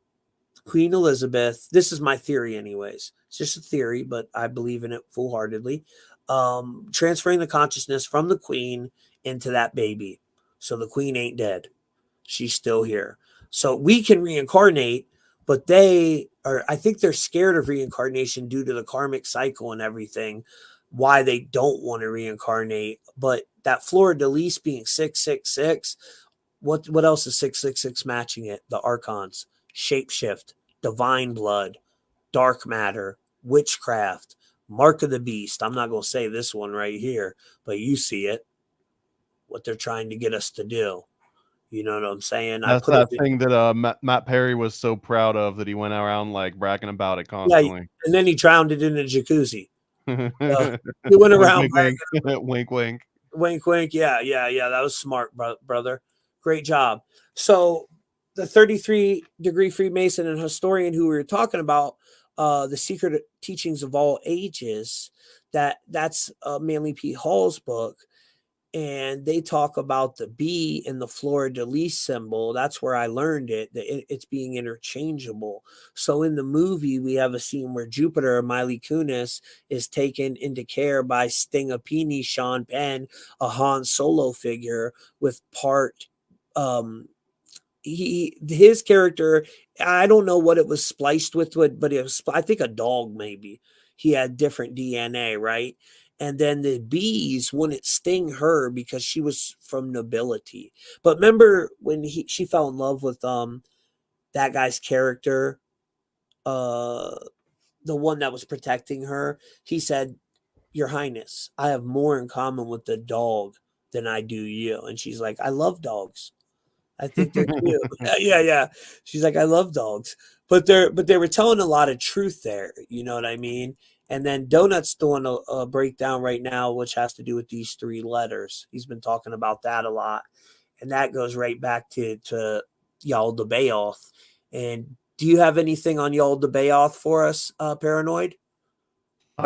Queen Elizabeth. This is my theory anyways. It's just a theory, but I believe in it full-heartedly. Transferring the consciousness from the Queen into that baby. So the Queen ain't dead. She's still here. So we can reincarnate, but I think they're scared of reincarnation due to the karmic cycle and everything, why they don't want to reincarnate. But that fleur-de-lis being 666, what else is 666 matching it? The archons, shapeshift, divine blood, dark matter, witchcraft, mark of the beast. I'm not going to say this one right here, but you see it, what they're trying to get us to do. You know what I'm saying? That's that thing that Matt Perry was so proud of, that he went around like bragging about it constantly. Yeah, and then he drowned it in a jacuzzi. He went around wink, wink, wink. Wink, wink. Yeah. That was smart, brother. Great job. So the 33-degree Freemason and historian who we were talking about, The Secret Teachings of All Ages. That's Manly P. Hall's book. And they talk about the B in the fleur de lis symbol. That's where I learned it, that it's being interchangeable. So in the movie, we have a scene where Jupiter, Miley Kunis, is taken into care by Stingapini, Sean Penn, a Han Solo figure with part his character, I don't know what it was spliced with, but it was, I think, a dog maybe. He had different DNA, right? And then the bees wouldn't sting her because she was from nobility. But remember when she fell in love with that guy's character, uh the one that was protecting her, he said, "Your Highness, I have more in common with the dog than I do you." And she's like, "I love dogs. I think they're cute." Yeah. She's like, "I love dogs." But they were telling a lot of truth there, you know what I mean? And then Donut's doing a breakdown right now, which has to do with these 3 letters. He's been talking about that a lot. And that goes right back to Yal the Bayoth. And do you have anything on Yal the Bayoth for us, Paranoid?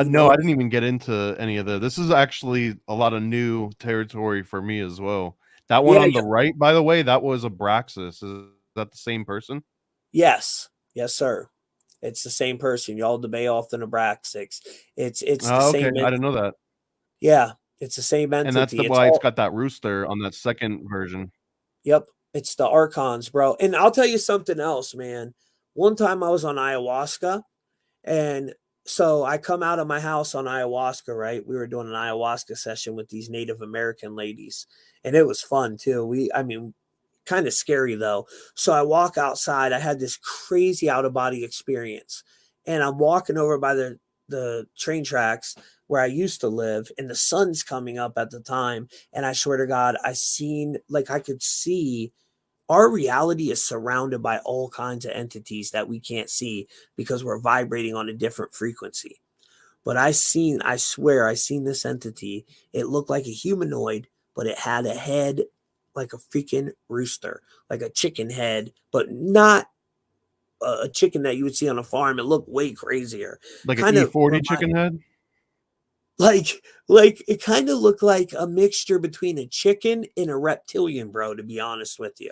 No, I didn't even get into any of this is actually a lot of new territory for me as well. That one on the right, by the way, that was Abraxas. Is that the same person? Yes, sir. It's the same person. Y'all debate off the Abraxas. It's the same. Okay. I didn't know that. Yeah, it's the same entity. And that's why it's got that rooster on that second version. Yep, it's the Archons, bro. And I'll tell you something else, man. One time I was on ayahuasca, and so I come out of my house on ayahuasca, right? We were doing an ayahuasca session with these Native American ladies, and it was fun too. Kind of scary though. So I walk outside. I had this crazy out of body experience, and I'm walking over by the train tracks where I used to live, and the sun's coming up at the time. And I swear to God, I could see our reality is surrounded by all kinds of entities that we can't see because we're vibrating on a different frequency. But I swear I seen this entity. It looked like a humanoid, but it had a head like a freaking rooster, like a chicken head, but not a chicken that you would see on a farm. It looked way crazier. Like an E40 chicken head? Like it kind of looked like a mixture between a chicken and a reptilian, bro, to be honest with you.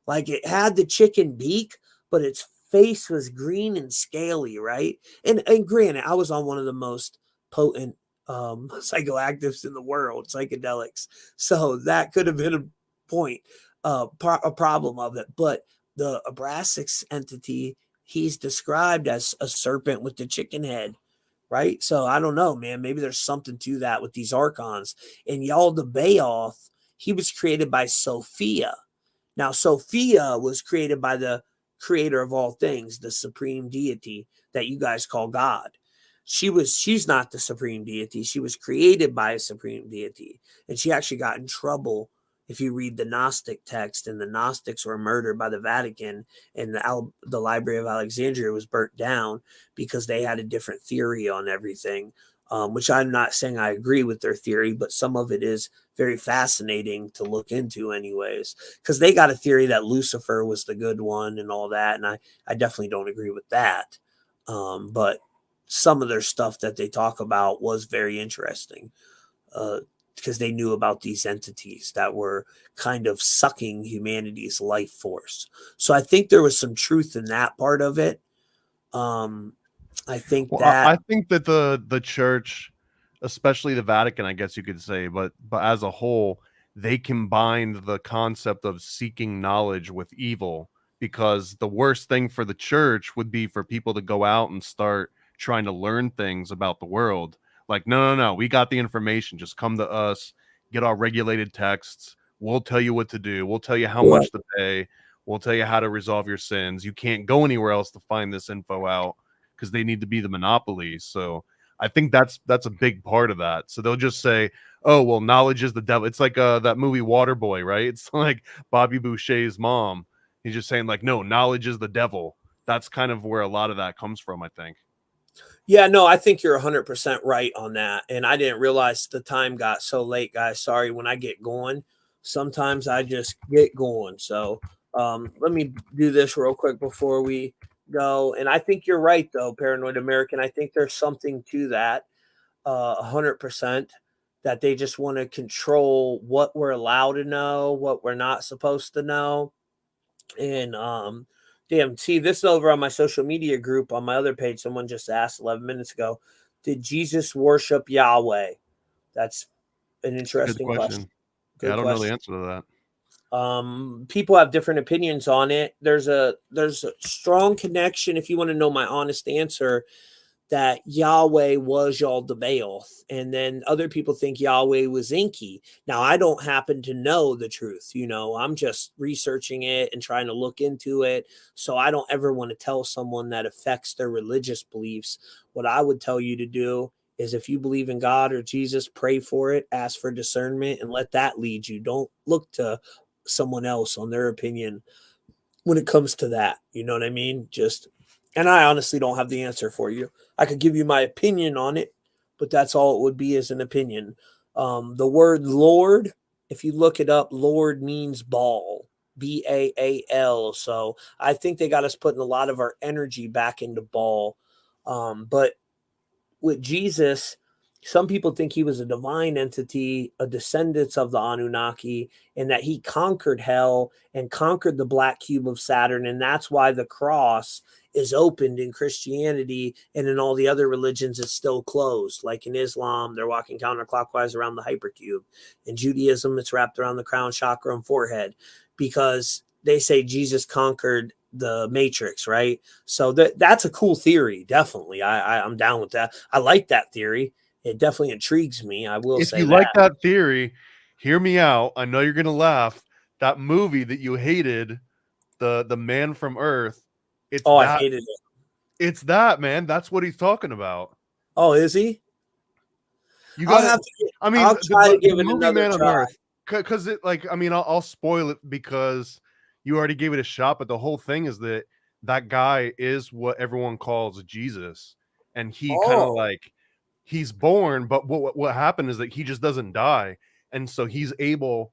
Like it had the chicken beak, but its face was green and scaly, right? And granted, I was on one of the most potent psychoactives in the world, psychedelics. So that could have been a point, a problem of it. But the Abraxas entity, he's described as a serpent with the chicken head, right? So I don't know, man. Maybe there's something to that with these archons. And Yal the Bayoth, he was created by Sophia. Now, Sophia was created by the creator of all things, the supreme deity that you guys call God. She's not the supreme deity. She was created by a supreme deity. And she actually got in trouble if you read the Gnostic text, and the Gnostics were murdered by the Vatican, and the Library of Alexandria was burnt down because they had a different theory on everything, which I'm not saying I agree with their theory, but some of it is very fascinating to look into anyways, because they got a theory that Lucifer was the good one and all that, and I definitely don't agree with that. But some of their stuff that they talk about was very interesting, because they knew about these entities that were kind of sucking humanity's life force. So I think there was some truth in that part of it. I think that the church, especially the Vatican, I guess you could say, but as a whole, they combined the concept of seeking knowledge with evil, because the worst thing for the church would be for people to go out and start trying to learn things about the world. Like, no, we got the information. Just come to us, get our regulated texts. We'll tell you what to do. We'll tell you how much to pay. We'll tell you how to resolve your sins. You can't go anywhere else to find this info out, because they need to be the monopoly. So I think that's a big part of that. So they'll just say, oh, well, knowledge is the devil. It's like that movie Waterboy, right? It's like Bobby Boucher's mom. He's just saying, like, no, knowledge is the devil. That's kind of where a lot of that comes from, I think. Yeah, no, I think you're 100% right on that. And I didn't realize the time got so late, guys. Sorry, when I get going, sometimes I just get going. So let me do this real quick before we go. And I think you're right, though, Paranoid American. I think there's something to that, 100%, that they just want to control what we're allowed to know, what we're not supposed to know. And damn, see, this is over on my social media group on my other page. Someone just asked 11 minutes ago, did Jesus worship Yahweh? That's an It's a good interesting question. question. Good Yeah, I don't know the question. answer to that. People have different opinions on it. There's a strong connection, if you want to know my honest answer, that Yahweh was Yaldabaoth, and then other people think Yahweh was Enki. Now, I don't happen to know the truth. I'm just researching it and trying to look into it. So I don't ever want to tell someone that affects their religious beliefs. What I would tell you to do is, if you believe in God or Jesus, pray for it, ask for discernment, and let that lead you. Don't look to someone else on their opinion when it comes to that. You know what I mean? And I honestly don't have the answer for you. I could give you my opinion on it, but that's all it would be, as an opinion. The word Lord, if you look it up, Lord means ball, Baal. So I think they got us putting a lot of our energy back into ball. But with Jesus, some people think he was a divine entity, a descendant of the Anunnaki, and that he conquered hell and conquered the black cube of Saturn. And that's why the cross is opened in Christianity, and in all the other religions it's still closed. Like in Islam, they're walking counterclockwise around the hypercube. In Judaism, it's wrapped around the crown chakra and forehead, because they say Jesus conquered the matrix, right? So that's a cool theory. Definitely. I'm down with that. I like that theory. It definitely intrigues me. I will If say you that. like that theory, hear me out. I know you're gonna laugh. That movie that you hated, the Man from Earth, it's Oh, I that hated it. it's that, man. That's what he's talking about. Oh, is he? You I'll got it. have to. I mean, I'll try to the give it movie another Man on try. Earth, because it, like, I mean, I'll spoil it because you already gave it a shot. But the whole thing is that guy is what everyone calls Jesus, and he kind of Oh, like he's born, but what happened is that he just doesn't die, and so he's able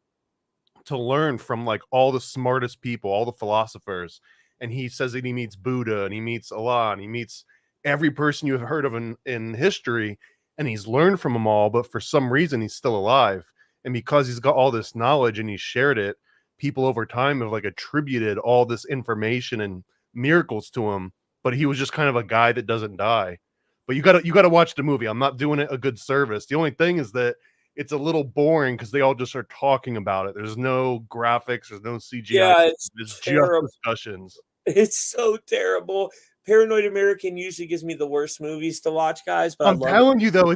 to learn from like all the smartest people, all the philosophers. And he says that he meets Buddha and he meets Allah and he meets every person you have heard of in history, and he's learned from them all, but for some reason he's still alive. And because he's got all this knowledge and he's shared it, people over time have like attributed all this information and miracles to him. But he was just kind of a guy that doesn't die. But you gotta watch the movie. I'm not doing it a good service. The only thing is that it's a little boring because they all just are talking about it. There's no graphics, there's no CGI. yeah, it's It's just terrible. discussions. It's so terrible. Paranoid American usually gives me the worst movies to watch, guys, but I I'm love it. telling you though,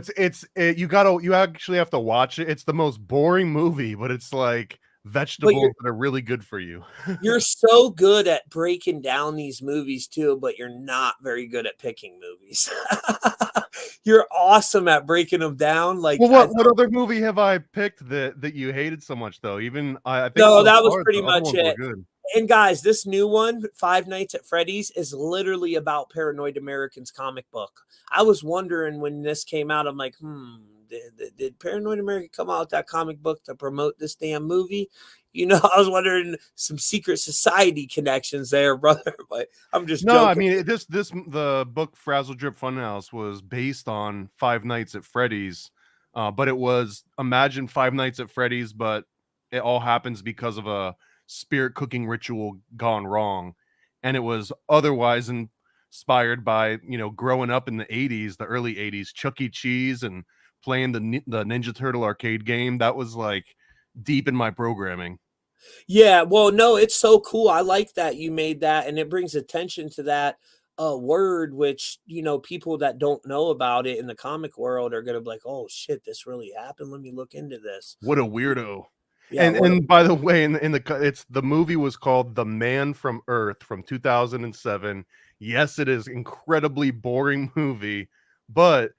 you actually have to watch it. It's the most boring movie, but it's like But vegetables that are really good for you. you're so good at breaking down these movies too, but you're not very good at picking movies. You're awesome at breaking them down. Like, Well, what other movie have I picked that you hated so much though? Even I think no, so that was far pretty the other much ones were it. good. And guys, this new one, Five Nights at Freddy's, is literally about Paranoid American's comic book. I was wondering when this came out, I'm like, did Paranoid American come out with that comic book to promote this damn movie? I was wondering some secret society connections there, brother. But I'm just No, I joking. mean the book Frazzle Drip Funhouse was based on Five Nights at Freddy's, but it was imagine Five Nights at Freddy's, but it all happens because of a spirit cooking ritual gone wrong, and it was otherwise inspired by growing up in the '80s, the early '80s, Chuck E. Cheese and playing the Ninja Turtle arcade game. That was like deep in my programming. Yeah, well, no, it's so cool. I like that you made that, and it brings attention to that word, which people that don't know about it in the comic world are gonna be like, "Oh shit, this really happened. Let me look into this." What a weirdo. Yeah, And what? and by the way, it's the movie was called The Man from Earth from 2007. Yes, it is incredibly boring movie, but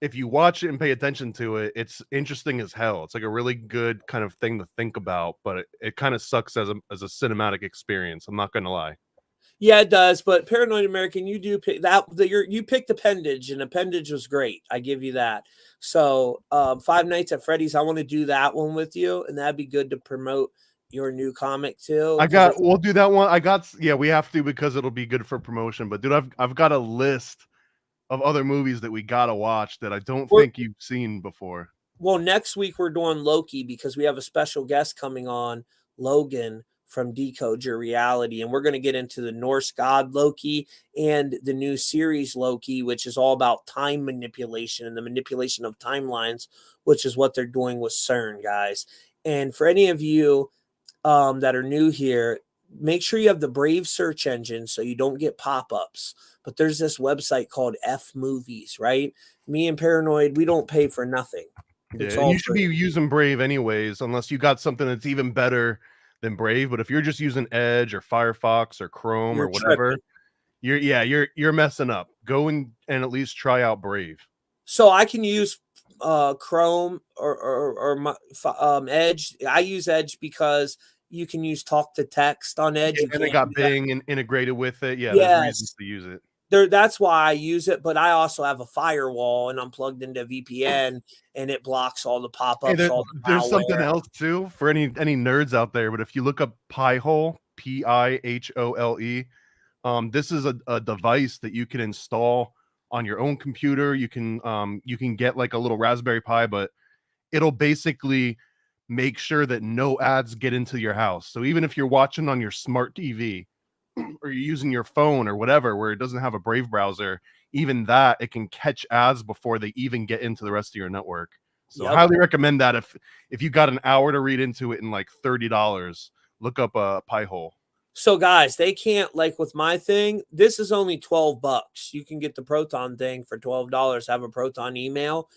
if you watch it and pay attention to it, it's interesting as hell. It's like a really good kind of thing to think about, but it kind of sucks as a cinematic experience. I'm not gonna lie. Yeah, it does. But Paranoid American, you do pick that. You picked Appendage, and Appendage was great. I give you that. So, Five Nights at Freddy's, I want to do that one with you, and that'd be good to promote your new comic too? We'll do that one. We have to because it'll be good for promotion. But dude, I've got a list of other movies that we gotta watch that I don't think you've seen before. Well, next week we're doing Loki because we have a special guest coming on, Logan from Decode Your Reality, and we're going to get into the Norse god Loki and the new series Loki, which is all about time manipulation and the manipulation of timelines, which is what they're doing with CERN, guys. And for any of you that are new here, make sure you have the Brave search engine so you don't get pop-ups. But there's this website called F Movies, right? Me and Paranoid, we don't pay for nothing. Yeah, you should be using Brave anyways, unless you got something that's even better than Brave. But if you're just using Edge or Firefox or Chrome or whatever, you're messing up. Go and at least try out Brave. So I can use Chrome or Edge. I use Edge because you can use talk to text on Edge. And they got Bing integrated with it. Yeah, yes. There's reasons to use it. That's why I use it, but I also have a firewall and I'm plugged into VPN and it blocks all the pop-ups. Hey, there's something else too for any nerds out there, but if you look up Pi-hole, P-I-H-O-L-E, this is a device that you can install on your own computer. You can get like a little Raspberry Pi, but it'll basically make sure that no ads get into your house. So even if you're watching on your smart TV, or you're using your phone or whatever where it doesn't have a Brave browser, even that, it can catch ads before they even get into the rest of your network. So I highly recommend that if you got an hour to read into it in like $30, look up a Pi-hole. So guys, they can't, like with my thing, this is only $12. You can get the Proton thing for $12, have a Proton email,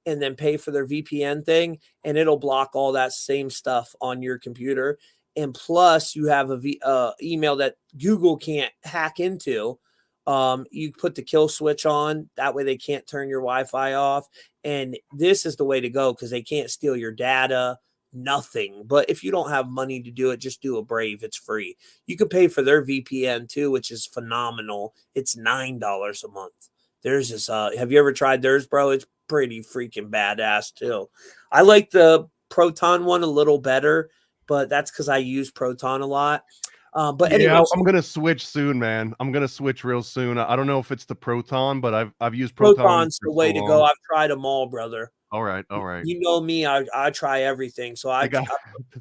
and then pay for their VPN thing, and it'll block all that same stuff on your computer. And plus, you have a email that Google can't hack into. You put the kill switch on. That way they can't turn your Wi-Fi off. And this is the way to go because they can't steal your data, nothing. But if you don't have money to do it, just do a Brave. It's free. You can pay for their VPN too, which is phenomenal. It's $9 a month. There's this. Have you ever tried theirs, bro? It's pretty freaking badass too. I like the Proton one a little better, but that's because I use Proton a lot. But anyway, I'm gonna switch soon, man. I'm gonna switch real soon. I don't know if it's the Proton, but I've used Proton. Proton's the way to go. I've tried them all, brother. All right. You know me, I try everything. So they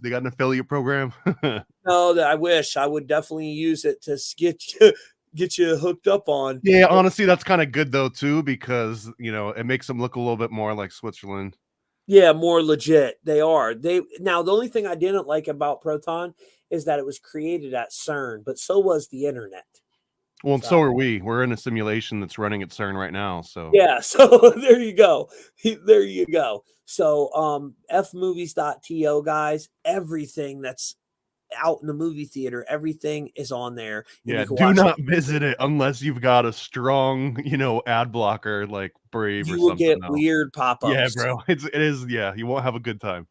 got an affiliate program. No, that I wish I would definitely use it to get you hooked up on. Yeah, honestly, that's kind of good though too, because it makes them look a little bit more like Switzerland. Yeah, more legit. They are. Now the only thing I didn't like about Proton is that it was created at CERN, but so was the internet. Well, so are we. We're in a simulation that's running at CERN right now. So yeah, so there you go. There you go. So fmovies.to, guys, everything that's out in the movie theater, everything is on there. Yeah, do not visit it unless you've got a strong, ad blocker like Brave or something. You will get weird pop-ups. Yeah, bro. It is. Yeah, you won't have a good time.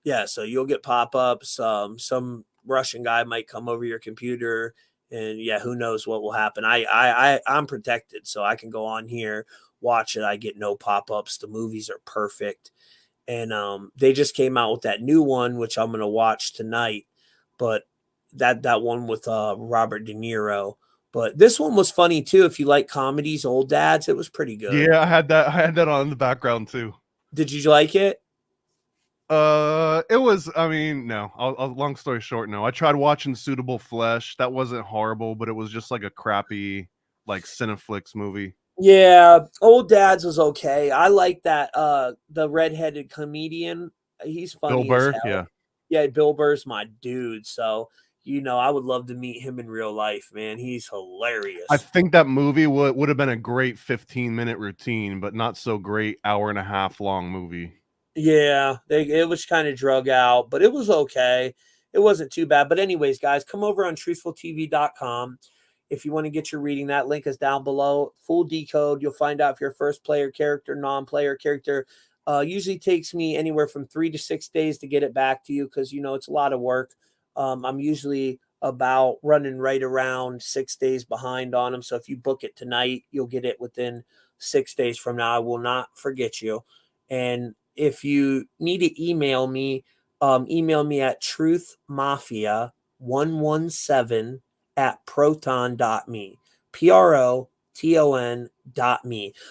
Yeah, so you'll get pop-ups. Some Russian guy might come over your computer, and yeah, who knows what will happen. I'm protected, so I can go on here, watch it. I get no pop-ups. The movies are perfect, and they just came out with that new one, which I'm gonna watch tonight. But that one with Robert De Niro. But this one was funny too. If you like comedies, Old Dads, it was pretty good. Yeah, I had that on in the background too. Did you like it? It was. I mean, no. Long story short, no. I tried watching Suitable Flesh. That wasn't horrible, but it was just like a crappy, like Cineflix movie. Yeah, Old Dads was okay. I like that. The redheaded comedian. He's funny. Bill Burr. Yeah. Yeah, Bill Burr's my dude. So, I would love to meet him in real life, man. He's hilarious. I think that movie would have been a great 15-minute routine, but not so great hour-and-a-half long movie. Yeah, it was kind of drug out, but it was okay. It wasn't too bad. But anyways, guys, come over on truthfultv.com. If you want to get your reading, that link is down below. Full decode. You'll find out if you're a first player character, non-player character. Usually takes me anywhere from 3 to 6 days to get it back to you because, it's a lot of work. I'm usually about running right around 6 days behind on them. So if you book it tonight, you'll get it within 6 days from now. I will not forget you. And if you need to email me, email me at truthmafia117@proton.me. PROTON.me.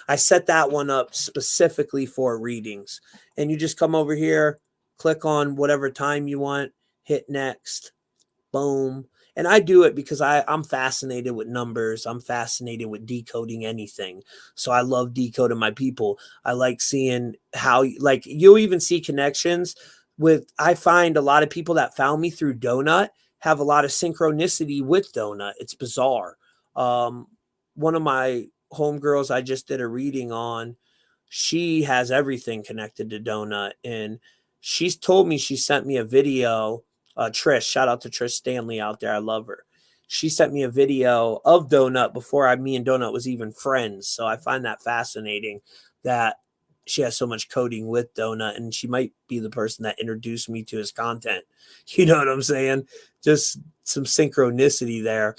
I set that one up specifically for readings. And you just come over here, click on whatever time you want, hit next, boom. And I do it because I'm fascinated with numbers. I'm fascinated with decoding anything. So I love decoding my people. I like seeing how, like, you'll even see connections with, I find a lot of people that found me through Donut have a lot of synchronicity with Donut. It's bizarre. One of my homegirls I just did a reading on, she has everything connected to Donut. And she's told me, she sent me a video. Trish, shout out to Trish Stanley out there. I love her. She sent me a video of Donut before me and Donut was even friends. So I find that fascinating that she has so much coding with Donut, and she might be the person that introduced me to his content. You know what I'm saying? Just some synchronicity there.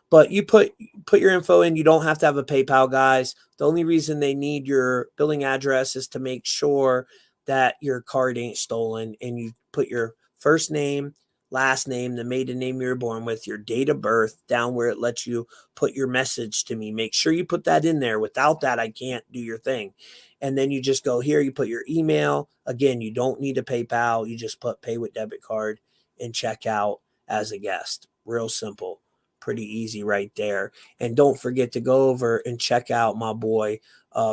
But you put your info in. You don't have to have a PayPal, guys. The only reason they need your billing address is to make sure that your card ain't stolen, and you put your first name, last name, the maiden name you were born with, your date of birth, down where it lets you put your message to me. Make sure you put that in there. Without that, I can't do your thing. And then you just go here, you put your email. Again, you don't need a PayPal. You just put pay with debit card and check out as a guest. Real simple. Pretty easy right there. And don't forget to go over and check out my boy,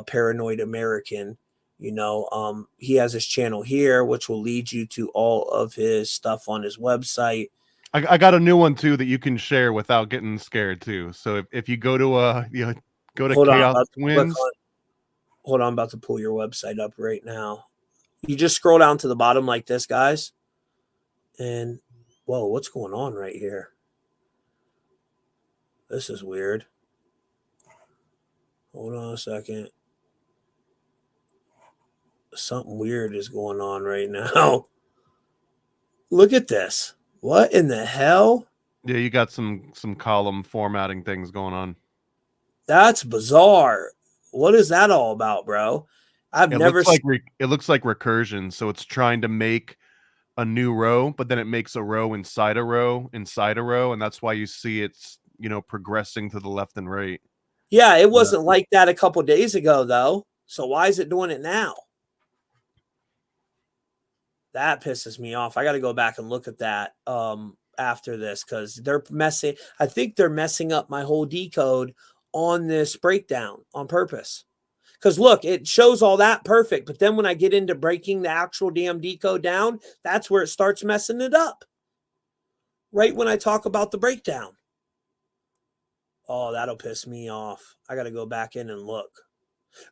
Paranoid American. You know, he has his channel here, which will lead you to all of his stuff on his website. I got a new one too that you can share without getting scared too. So if you go to go to Chaos Twins. Hold on, I'm about to pull your website up right now. You just scroll down to the bottom like this, guys. And whoa, what's going on right here? This is weird. Hold on a second. Something weird is going on right now. Look at this. What in the hell? Yeah, you got some column formatting things going on. That's bizarre. What is that all about, bro? It looks like recursion. So it's trying to make a new row, but then it makes a row inside a row inside a row, and that's why you see it's progressing to the left and right. Yeah, it wasn't like that a couple days ago though. So why is it doing it now? That pisses me off. I got to go back and look at that after this, because they're messing. I think they're messing up my whole decode on this breakdown on purpose. Because look, it shows all that perfect, but then when I get into breaking the actual damn decode down, that's where it starts messing it up. Right when I talk about the breakdown. Oh, that'll piss me off. I got to go back in and look.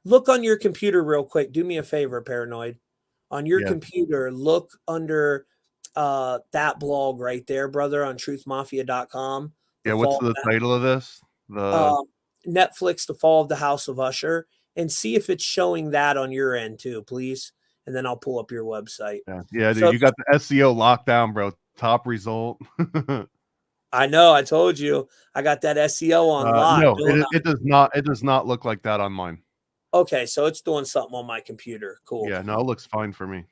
Look on your computer real quick. Do me a favor, Paranoid. On your computer, look under that blog right there, brother, on truthmafia.com. Yeah, what's the title of this? Netflix, The Fall of the House of Usher. And see if it's showing that on your end too, please. And then I'll pull up your website. Yeah, dude, you got the SEO locked down, bro. Top result. I know. I told you. I got that SEO on lock. No, it does not. It does not look like that on mine. Okay, so it's doing something on my computer. Cool. Yeah, no, it looks fine for me.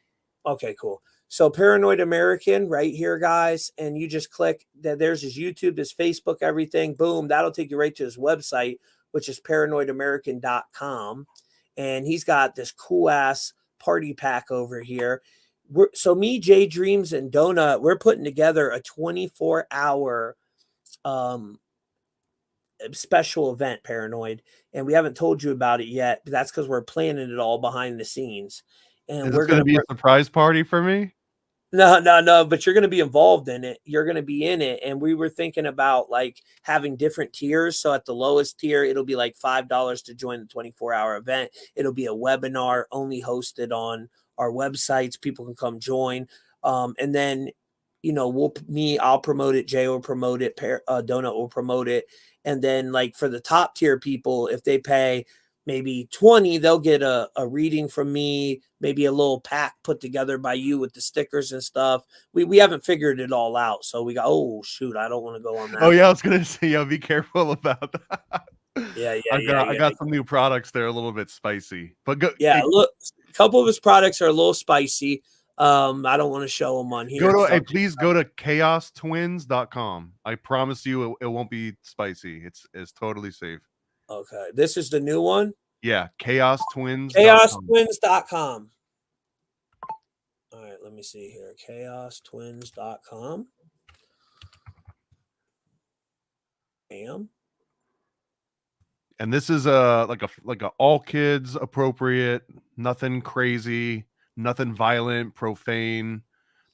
Okay, cool. So Paranoid American right here, guys. And you just click that. There's his YouTube, his Facebook, everything. Boom. That'll take you right to his website, which is paranoidamerican.com. And he's got this cool ass party pack over here. So me, Jay Dreams, and Donut, we're putting together a 24-hour special event, Paranoid. And we haven't told you about it yet, but that's because we're planning it all behind the scenes. And we're going to be a surprise party for me? No, but you're going to be involved in it. You're going to be in it. And we were thinking about like having different tiers. So at the lowest tier, it'll be like $5 to join the 24-hour event. It'll be a webinar only hosted on our websites. People can come join. And then, I'll promote it. Jay will promote it. Donut will promote it. And then like for the top tier people, if they pay maybe 20, they'll get a reading from me, maybe a little pack put together by you with the stickers and stuff. We haven't figured it all out. So we got, oh shoot, I don't want to go on that. Oh yeah, I was gonna say, be careful about that. I got some new products. They're a little bit spicy. But look, a couple of his products are a little spicy. I don't want to show them on here. Please go to chaostwins.com. I promise you it won't be spicy. It's totally safe. Okay. This is the new one? Yeah, chaostwins.com. chaostwins.com. All right, let me see here. chaostwins.com. Bam. And this is like a all kids appropriate, nothing crazy, nothing violent, profane,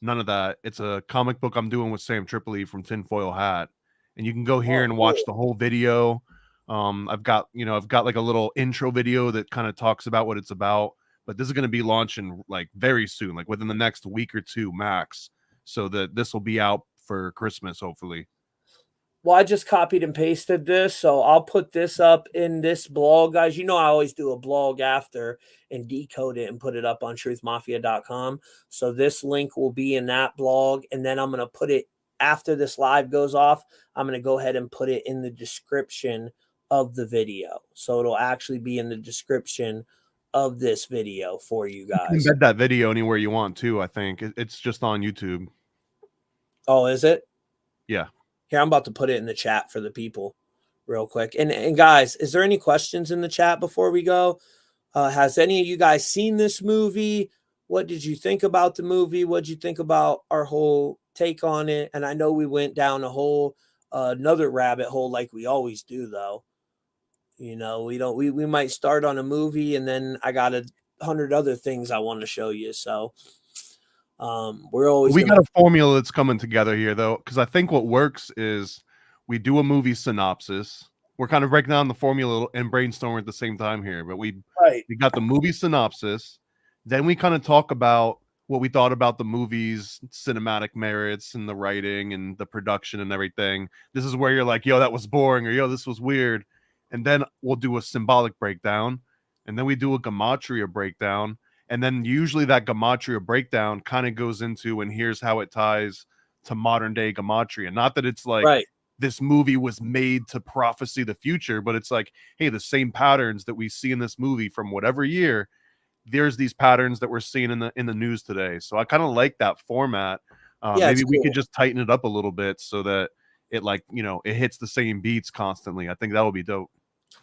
none of that. It's a comic book I'm doing with Sam Tripoli from Tinfoil Hat, and you can go here and watch the whole video. I've got like a little intro video that kind of talks about what it's about, but this is going to be launching like very soon, like within the next week or two max, so that this will be out for Christmas hopefully. Well, I just copied and pasted this, so I'll put this up in this blog, guys. You know I always do a blog after and decode it and put it up on truthmafia.com. So this link will be in that blog, and then I'm going to put it after this live goes off. I'm going to go ahead and put it in the description of the video. So it'll actually be in the description of this video for you guys. You can embed that video anywhere you want to, I think. It's just on YouTube. Oh, is it? Yeah. Here, I'm about to put it in the chat for the people real quick. And guys, is there any questions in the chat before we go? Has any of you guys seen this movie? What did you think about the movie? What did you think about our whole take on it? And I know we went down a whole another rabbit hole like we always do, though. You know, we might start on a movie and then I got 100 other things I want to show you. So we got a formula that's coming together here, though, because I think what works is we do a movie synopsis. We're kind of breaking down the formula and brainstorming at the same time here, but we got the movie synopsis. Then we kind of talk about what we thought about the movie's cinematic merits and the writing and the production and everything. This is where you're like, yo, that was boring, or yo, this was weird. And then we'll do a symbolic breakdown, and then we do a gematria breakdown. And then usually that gematria breakdown kind of goes into, and here's how it ties to modern day gematria. Not that it's like this movie was made to prophesy the future, but it's like, hey, the same patterns that we see in this movie from whatever year, there's these patterns that we're seeing in the news today. So I kind of like that format. Maybe we could just tighten it up a little bit so that it it hits the same beats constantly. I think that would be dope.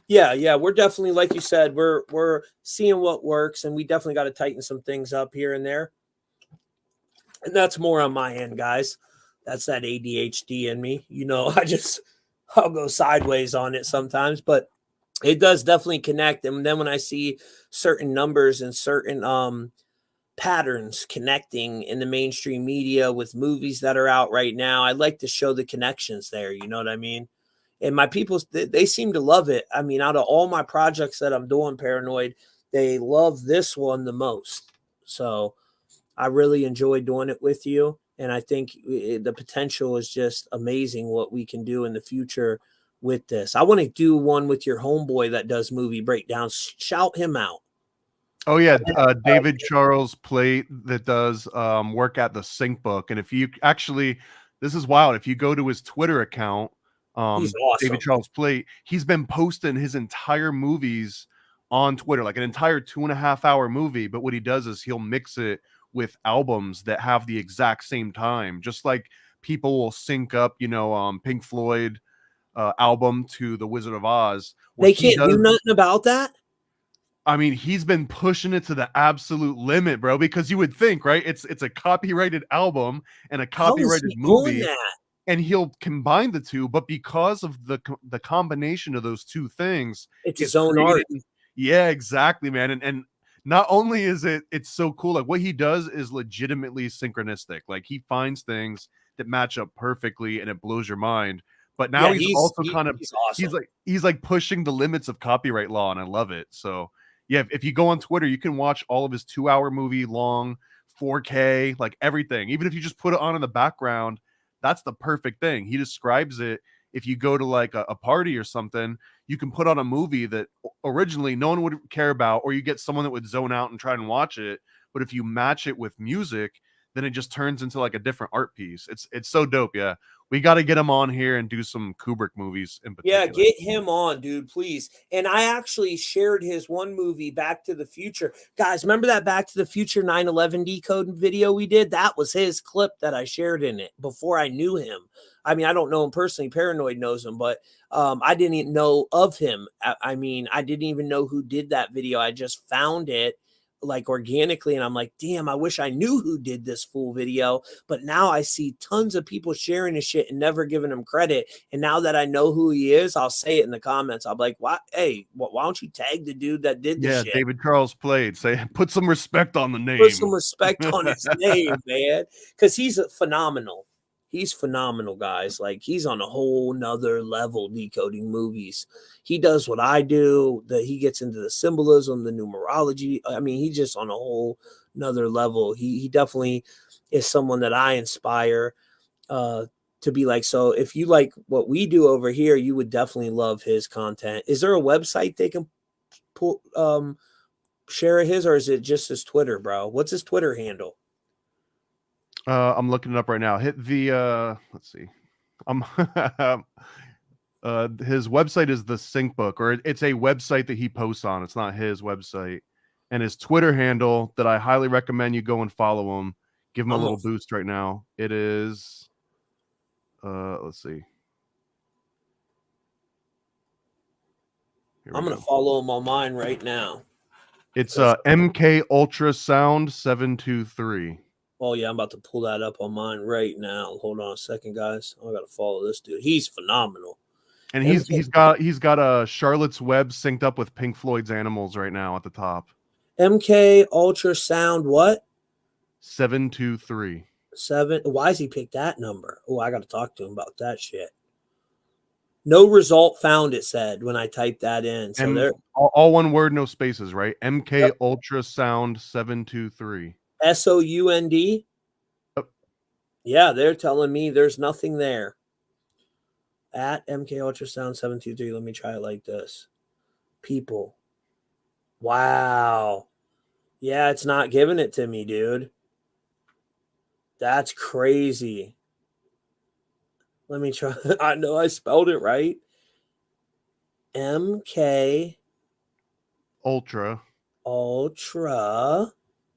Yeah, we're definitely, like you said, we're seeing what works, and we definitely got to tighten some things up here and there. And that's more on my end, guys. That's that ADHD in me. You know, I'll go sideways on it sometimes, but it does definitely connect. And then when I see certain numbers and certain patterns connecting in the mainstream media with movies that are out right now, I like to show the connections there. You know what I mean? And my people, they seem to love it. I mean, out of all my projects that I'm doing, Paranoid, they love this one the most. So I really enjoy doing it with you. And I think the potential is just amazing what we can do in the future with this. I want to do one with your homeboy that does movie breakdowns. Shout him out. Oh, yeah. David Charles Plate that does work at the Sync Book. And if you actually, this is wild. If you go to his Twitter account, he's awesome. David Charles Plate, he's been posting his entire movies on Twitter, like an entire 2.5 hour movie. But what he does is he'll mix it with albums that have the exact same time, just like people will sync up, Pink Floyd album to the Wizard of Oz. They can't do nothing about that. I mean, he's been pushing it to the absolute limit, bro, because you would think, right? It's a copyrighted album and a copyrighted movie. And he'll combine the two, but because of the combination of those two things, it's his own art. Yeah, exactly, man. And not only is it's so cool, like what he does is legitimately synchronistic. Like he finds things that match up perfectly, and it blows your mind. But now he's also awesome. he's like pushing the limits of copyright law, and I love it. So yeah, if you go on Twitter, you can watch all of his 2-hour movie long, 4K, like everything. Even if you just put it on in the background. That's the perfect thing. He describes it. If you go to like a party or something, you can put on a movie that originally no one would care about, or you get someone that would zone out and try and watch it. But if you match it with music, then it just turns into like a different art piece. It's so dope. Yeah, we got to get him on here and do some Kubrick movies in particular. Yeah, get him on, dude, please. And I actually shared his one movie, Back to the Future. Guys, remember that Back to the Future 9/11 decode video we did? That was his clip that I shared in it before I knew him. I mean, I don't know him personally. Paranoid knows him, but I didn't even know of him. I mean, I didn't even know who did that video. I just found it like organically, and I'm like, damn, I wish I knew who did this full video. But now I see tons of people sharing his shit and never giving him credit. And now that I know who he is, I'll say it in the comments. I'll be like, why? Hey, why don't you tag the dude that did this shit? David Charles Played. Say, put some respect on the name. Put some respect on his name, man, because he's phenomenal. He's phenomenal, guys. Like, he's on a whole nother level decoding movies. He does what I do, that he gets into the symbolism, the numerology. I mean, he's just on a whole nother level. He definitely is someone that I inspire to be like. So if you like what we do over here, you would definitely love his content. Is there a website they can pull, share his, or is it just his Twitter, bro? What's his Twitter handle? I'm looking it up right now. Hit the let's see. His website is the Sync Book, or it's a website that he posts on. It's not his website. And his Twitter handle that I highly recommend you go and follow him. Give him a little boost right now. It is let's see. I'm gonna follow him on mine right now. It's MK Ultrasound 723. Oh yeah, I'm about to pull that up on mine right now. Hold on a second, guys. I gotta follow this dude. He's phenomenal. And he's got a Charlotte's Web synced up with Pink Floyd's Animals right now at the top. MK Ultrasound what? 723. Why does he pick that number? Oh, I gotta talk to him about that shit. No result found, it said when I typed that in. So there, all one word, no spaces, right? MK Ultrasound 723. SOUND. Yep. Yeah, they're telling me there's nothing there. At MK Ultrasound 723. Let me try it like this. People. Wow. Yeah, it's not giving it to me, dude. That's crazy. Let me try. I know I spelled it right. MK Ultra.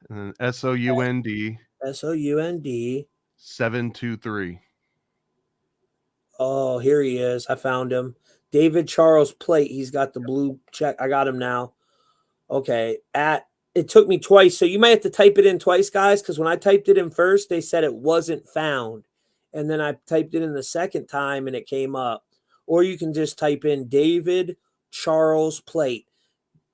And then SOUND. SOUND. 723. Oh, here he is. I found him. David Charles Plate. He's got the blue check. I got him now. Okay. It took me twice. So you might have to type it in twice, guys, because when I typed it in first, they said it wasn't found. And then I typed it in the second time and it came up. Or you can just type in David Charles Plate.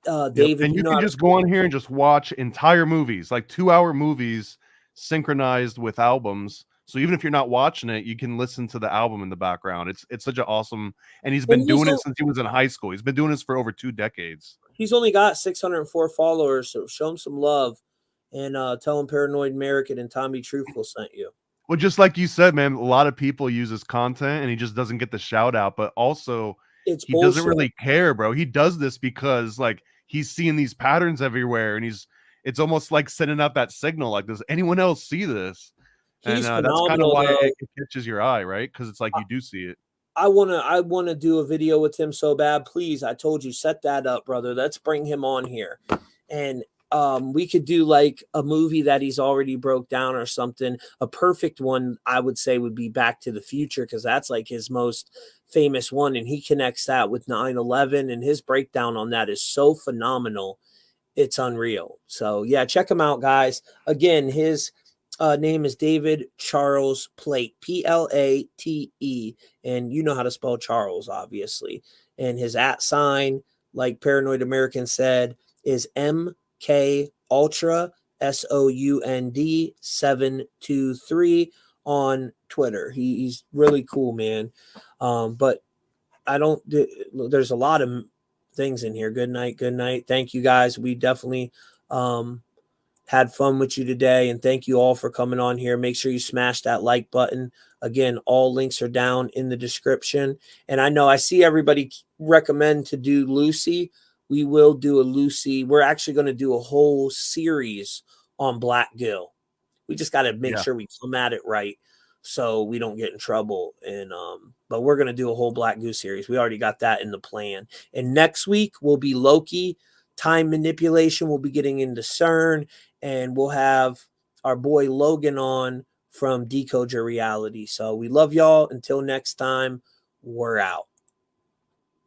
David, and you can just go on here and just watch entire movies, like 2-hour movies synchronized with albums. So even if you're not watching it, you can listen to the album in the background. It's such an awesome, and he's been doing it since he was in high school. He's been doing this for over 2 decades. He's only got 604 followers, so show him some love and tell him Paranoid American and Tommy Truthful sent you. Well, just like you said, man, a lot of people use his content and he just doesn't get the shout out, but also he doesn't really care, bro. He does this because like he's seeing these patterns everywhere, and it's almost like sending out that signal, like, does anyone else see this? He's and that's kind of why it catches your eye, right? Because it's like you do see it. I wanna do a video with him so bad. Please, I told you, set that up, brother. Let's bring him on here, and we could do like a movie that he's already broke down or something. A perfect one, I would say, would be Back to the Future, because that's like his most famous one, and he connects that with 9/11, and his breakdown on that is so phenomenal. It's unreal. So yeah, check him out, guys. Again, his name is David Charles Plate, Plate, and you know how to spell Charles, obviously. And his @, like Paranoid American said, is MK Ultra SOUND 723 on Twitter. He's really cool, man. But there's a lot of things in here. Good night. Thank you, guys. We definitely had fun with you today, and thank you all for coming on here. Make sure you smash that like button. Again, all links are down in the description. And I know I see everybody recommend to do Lucy. We will do a Lucy. We're actually going to do a whole series on Black Gil. We just got to make sure we come at it right so we don't get in trouble. And but we're gonna do a whole Black Goose series. We already got that in the plan. And next week will be Loki, time manipulation. We'll be getting into CERN, and we'll have our boy Logan on from Decode Your Reality. So we love y'all. Until next time, we're out.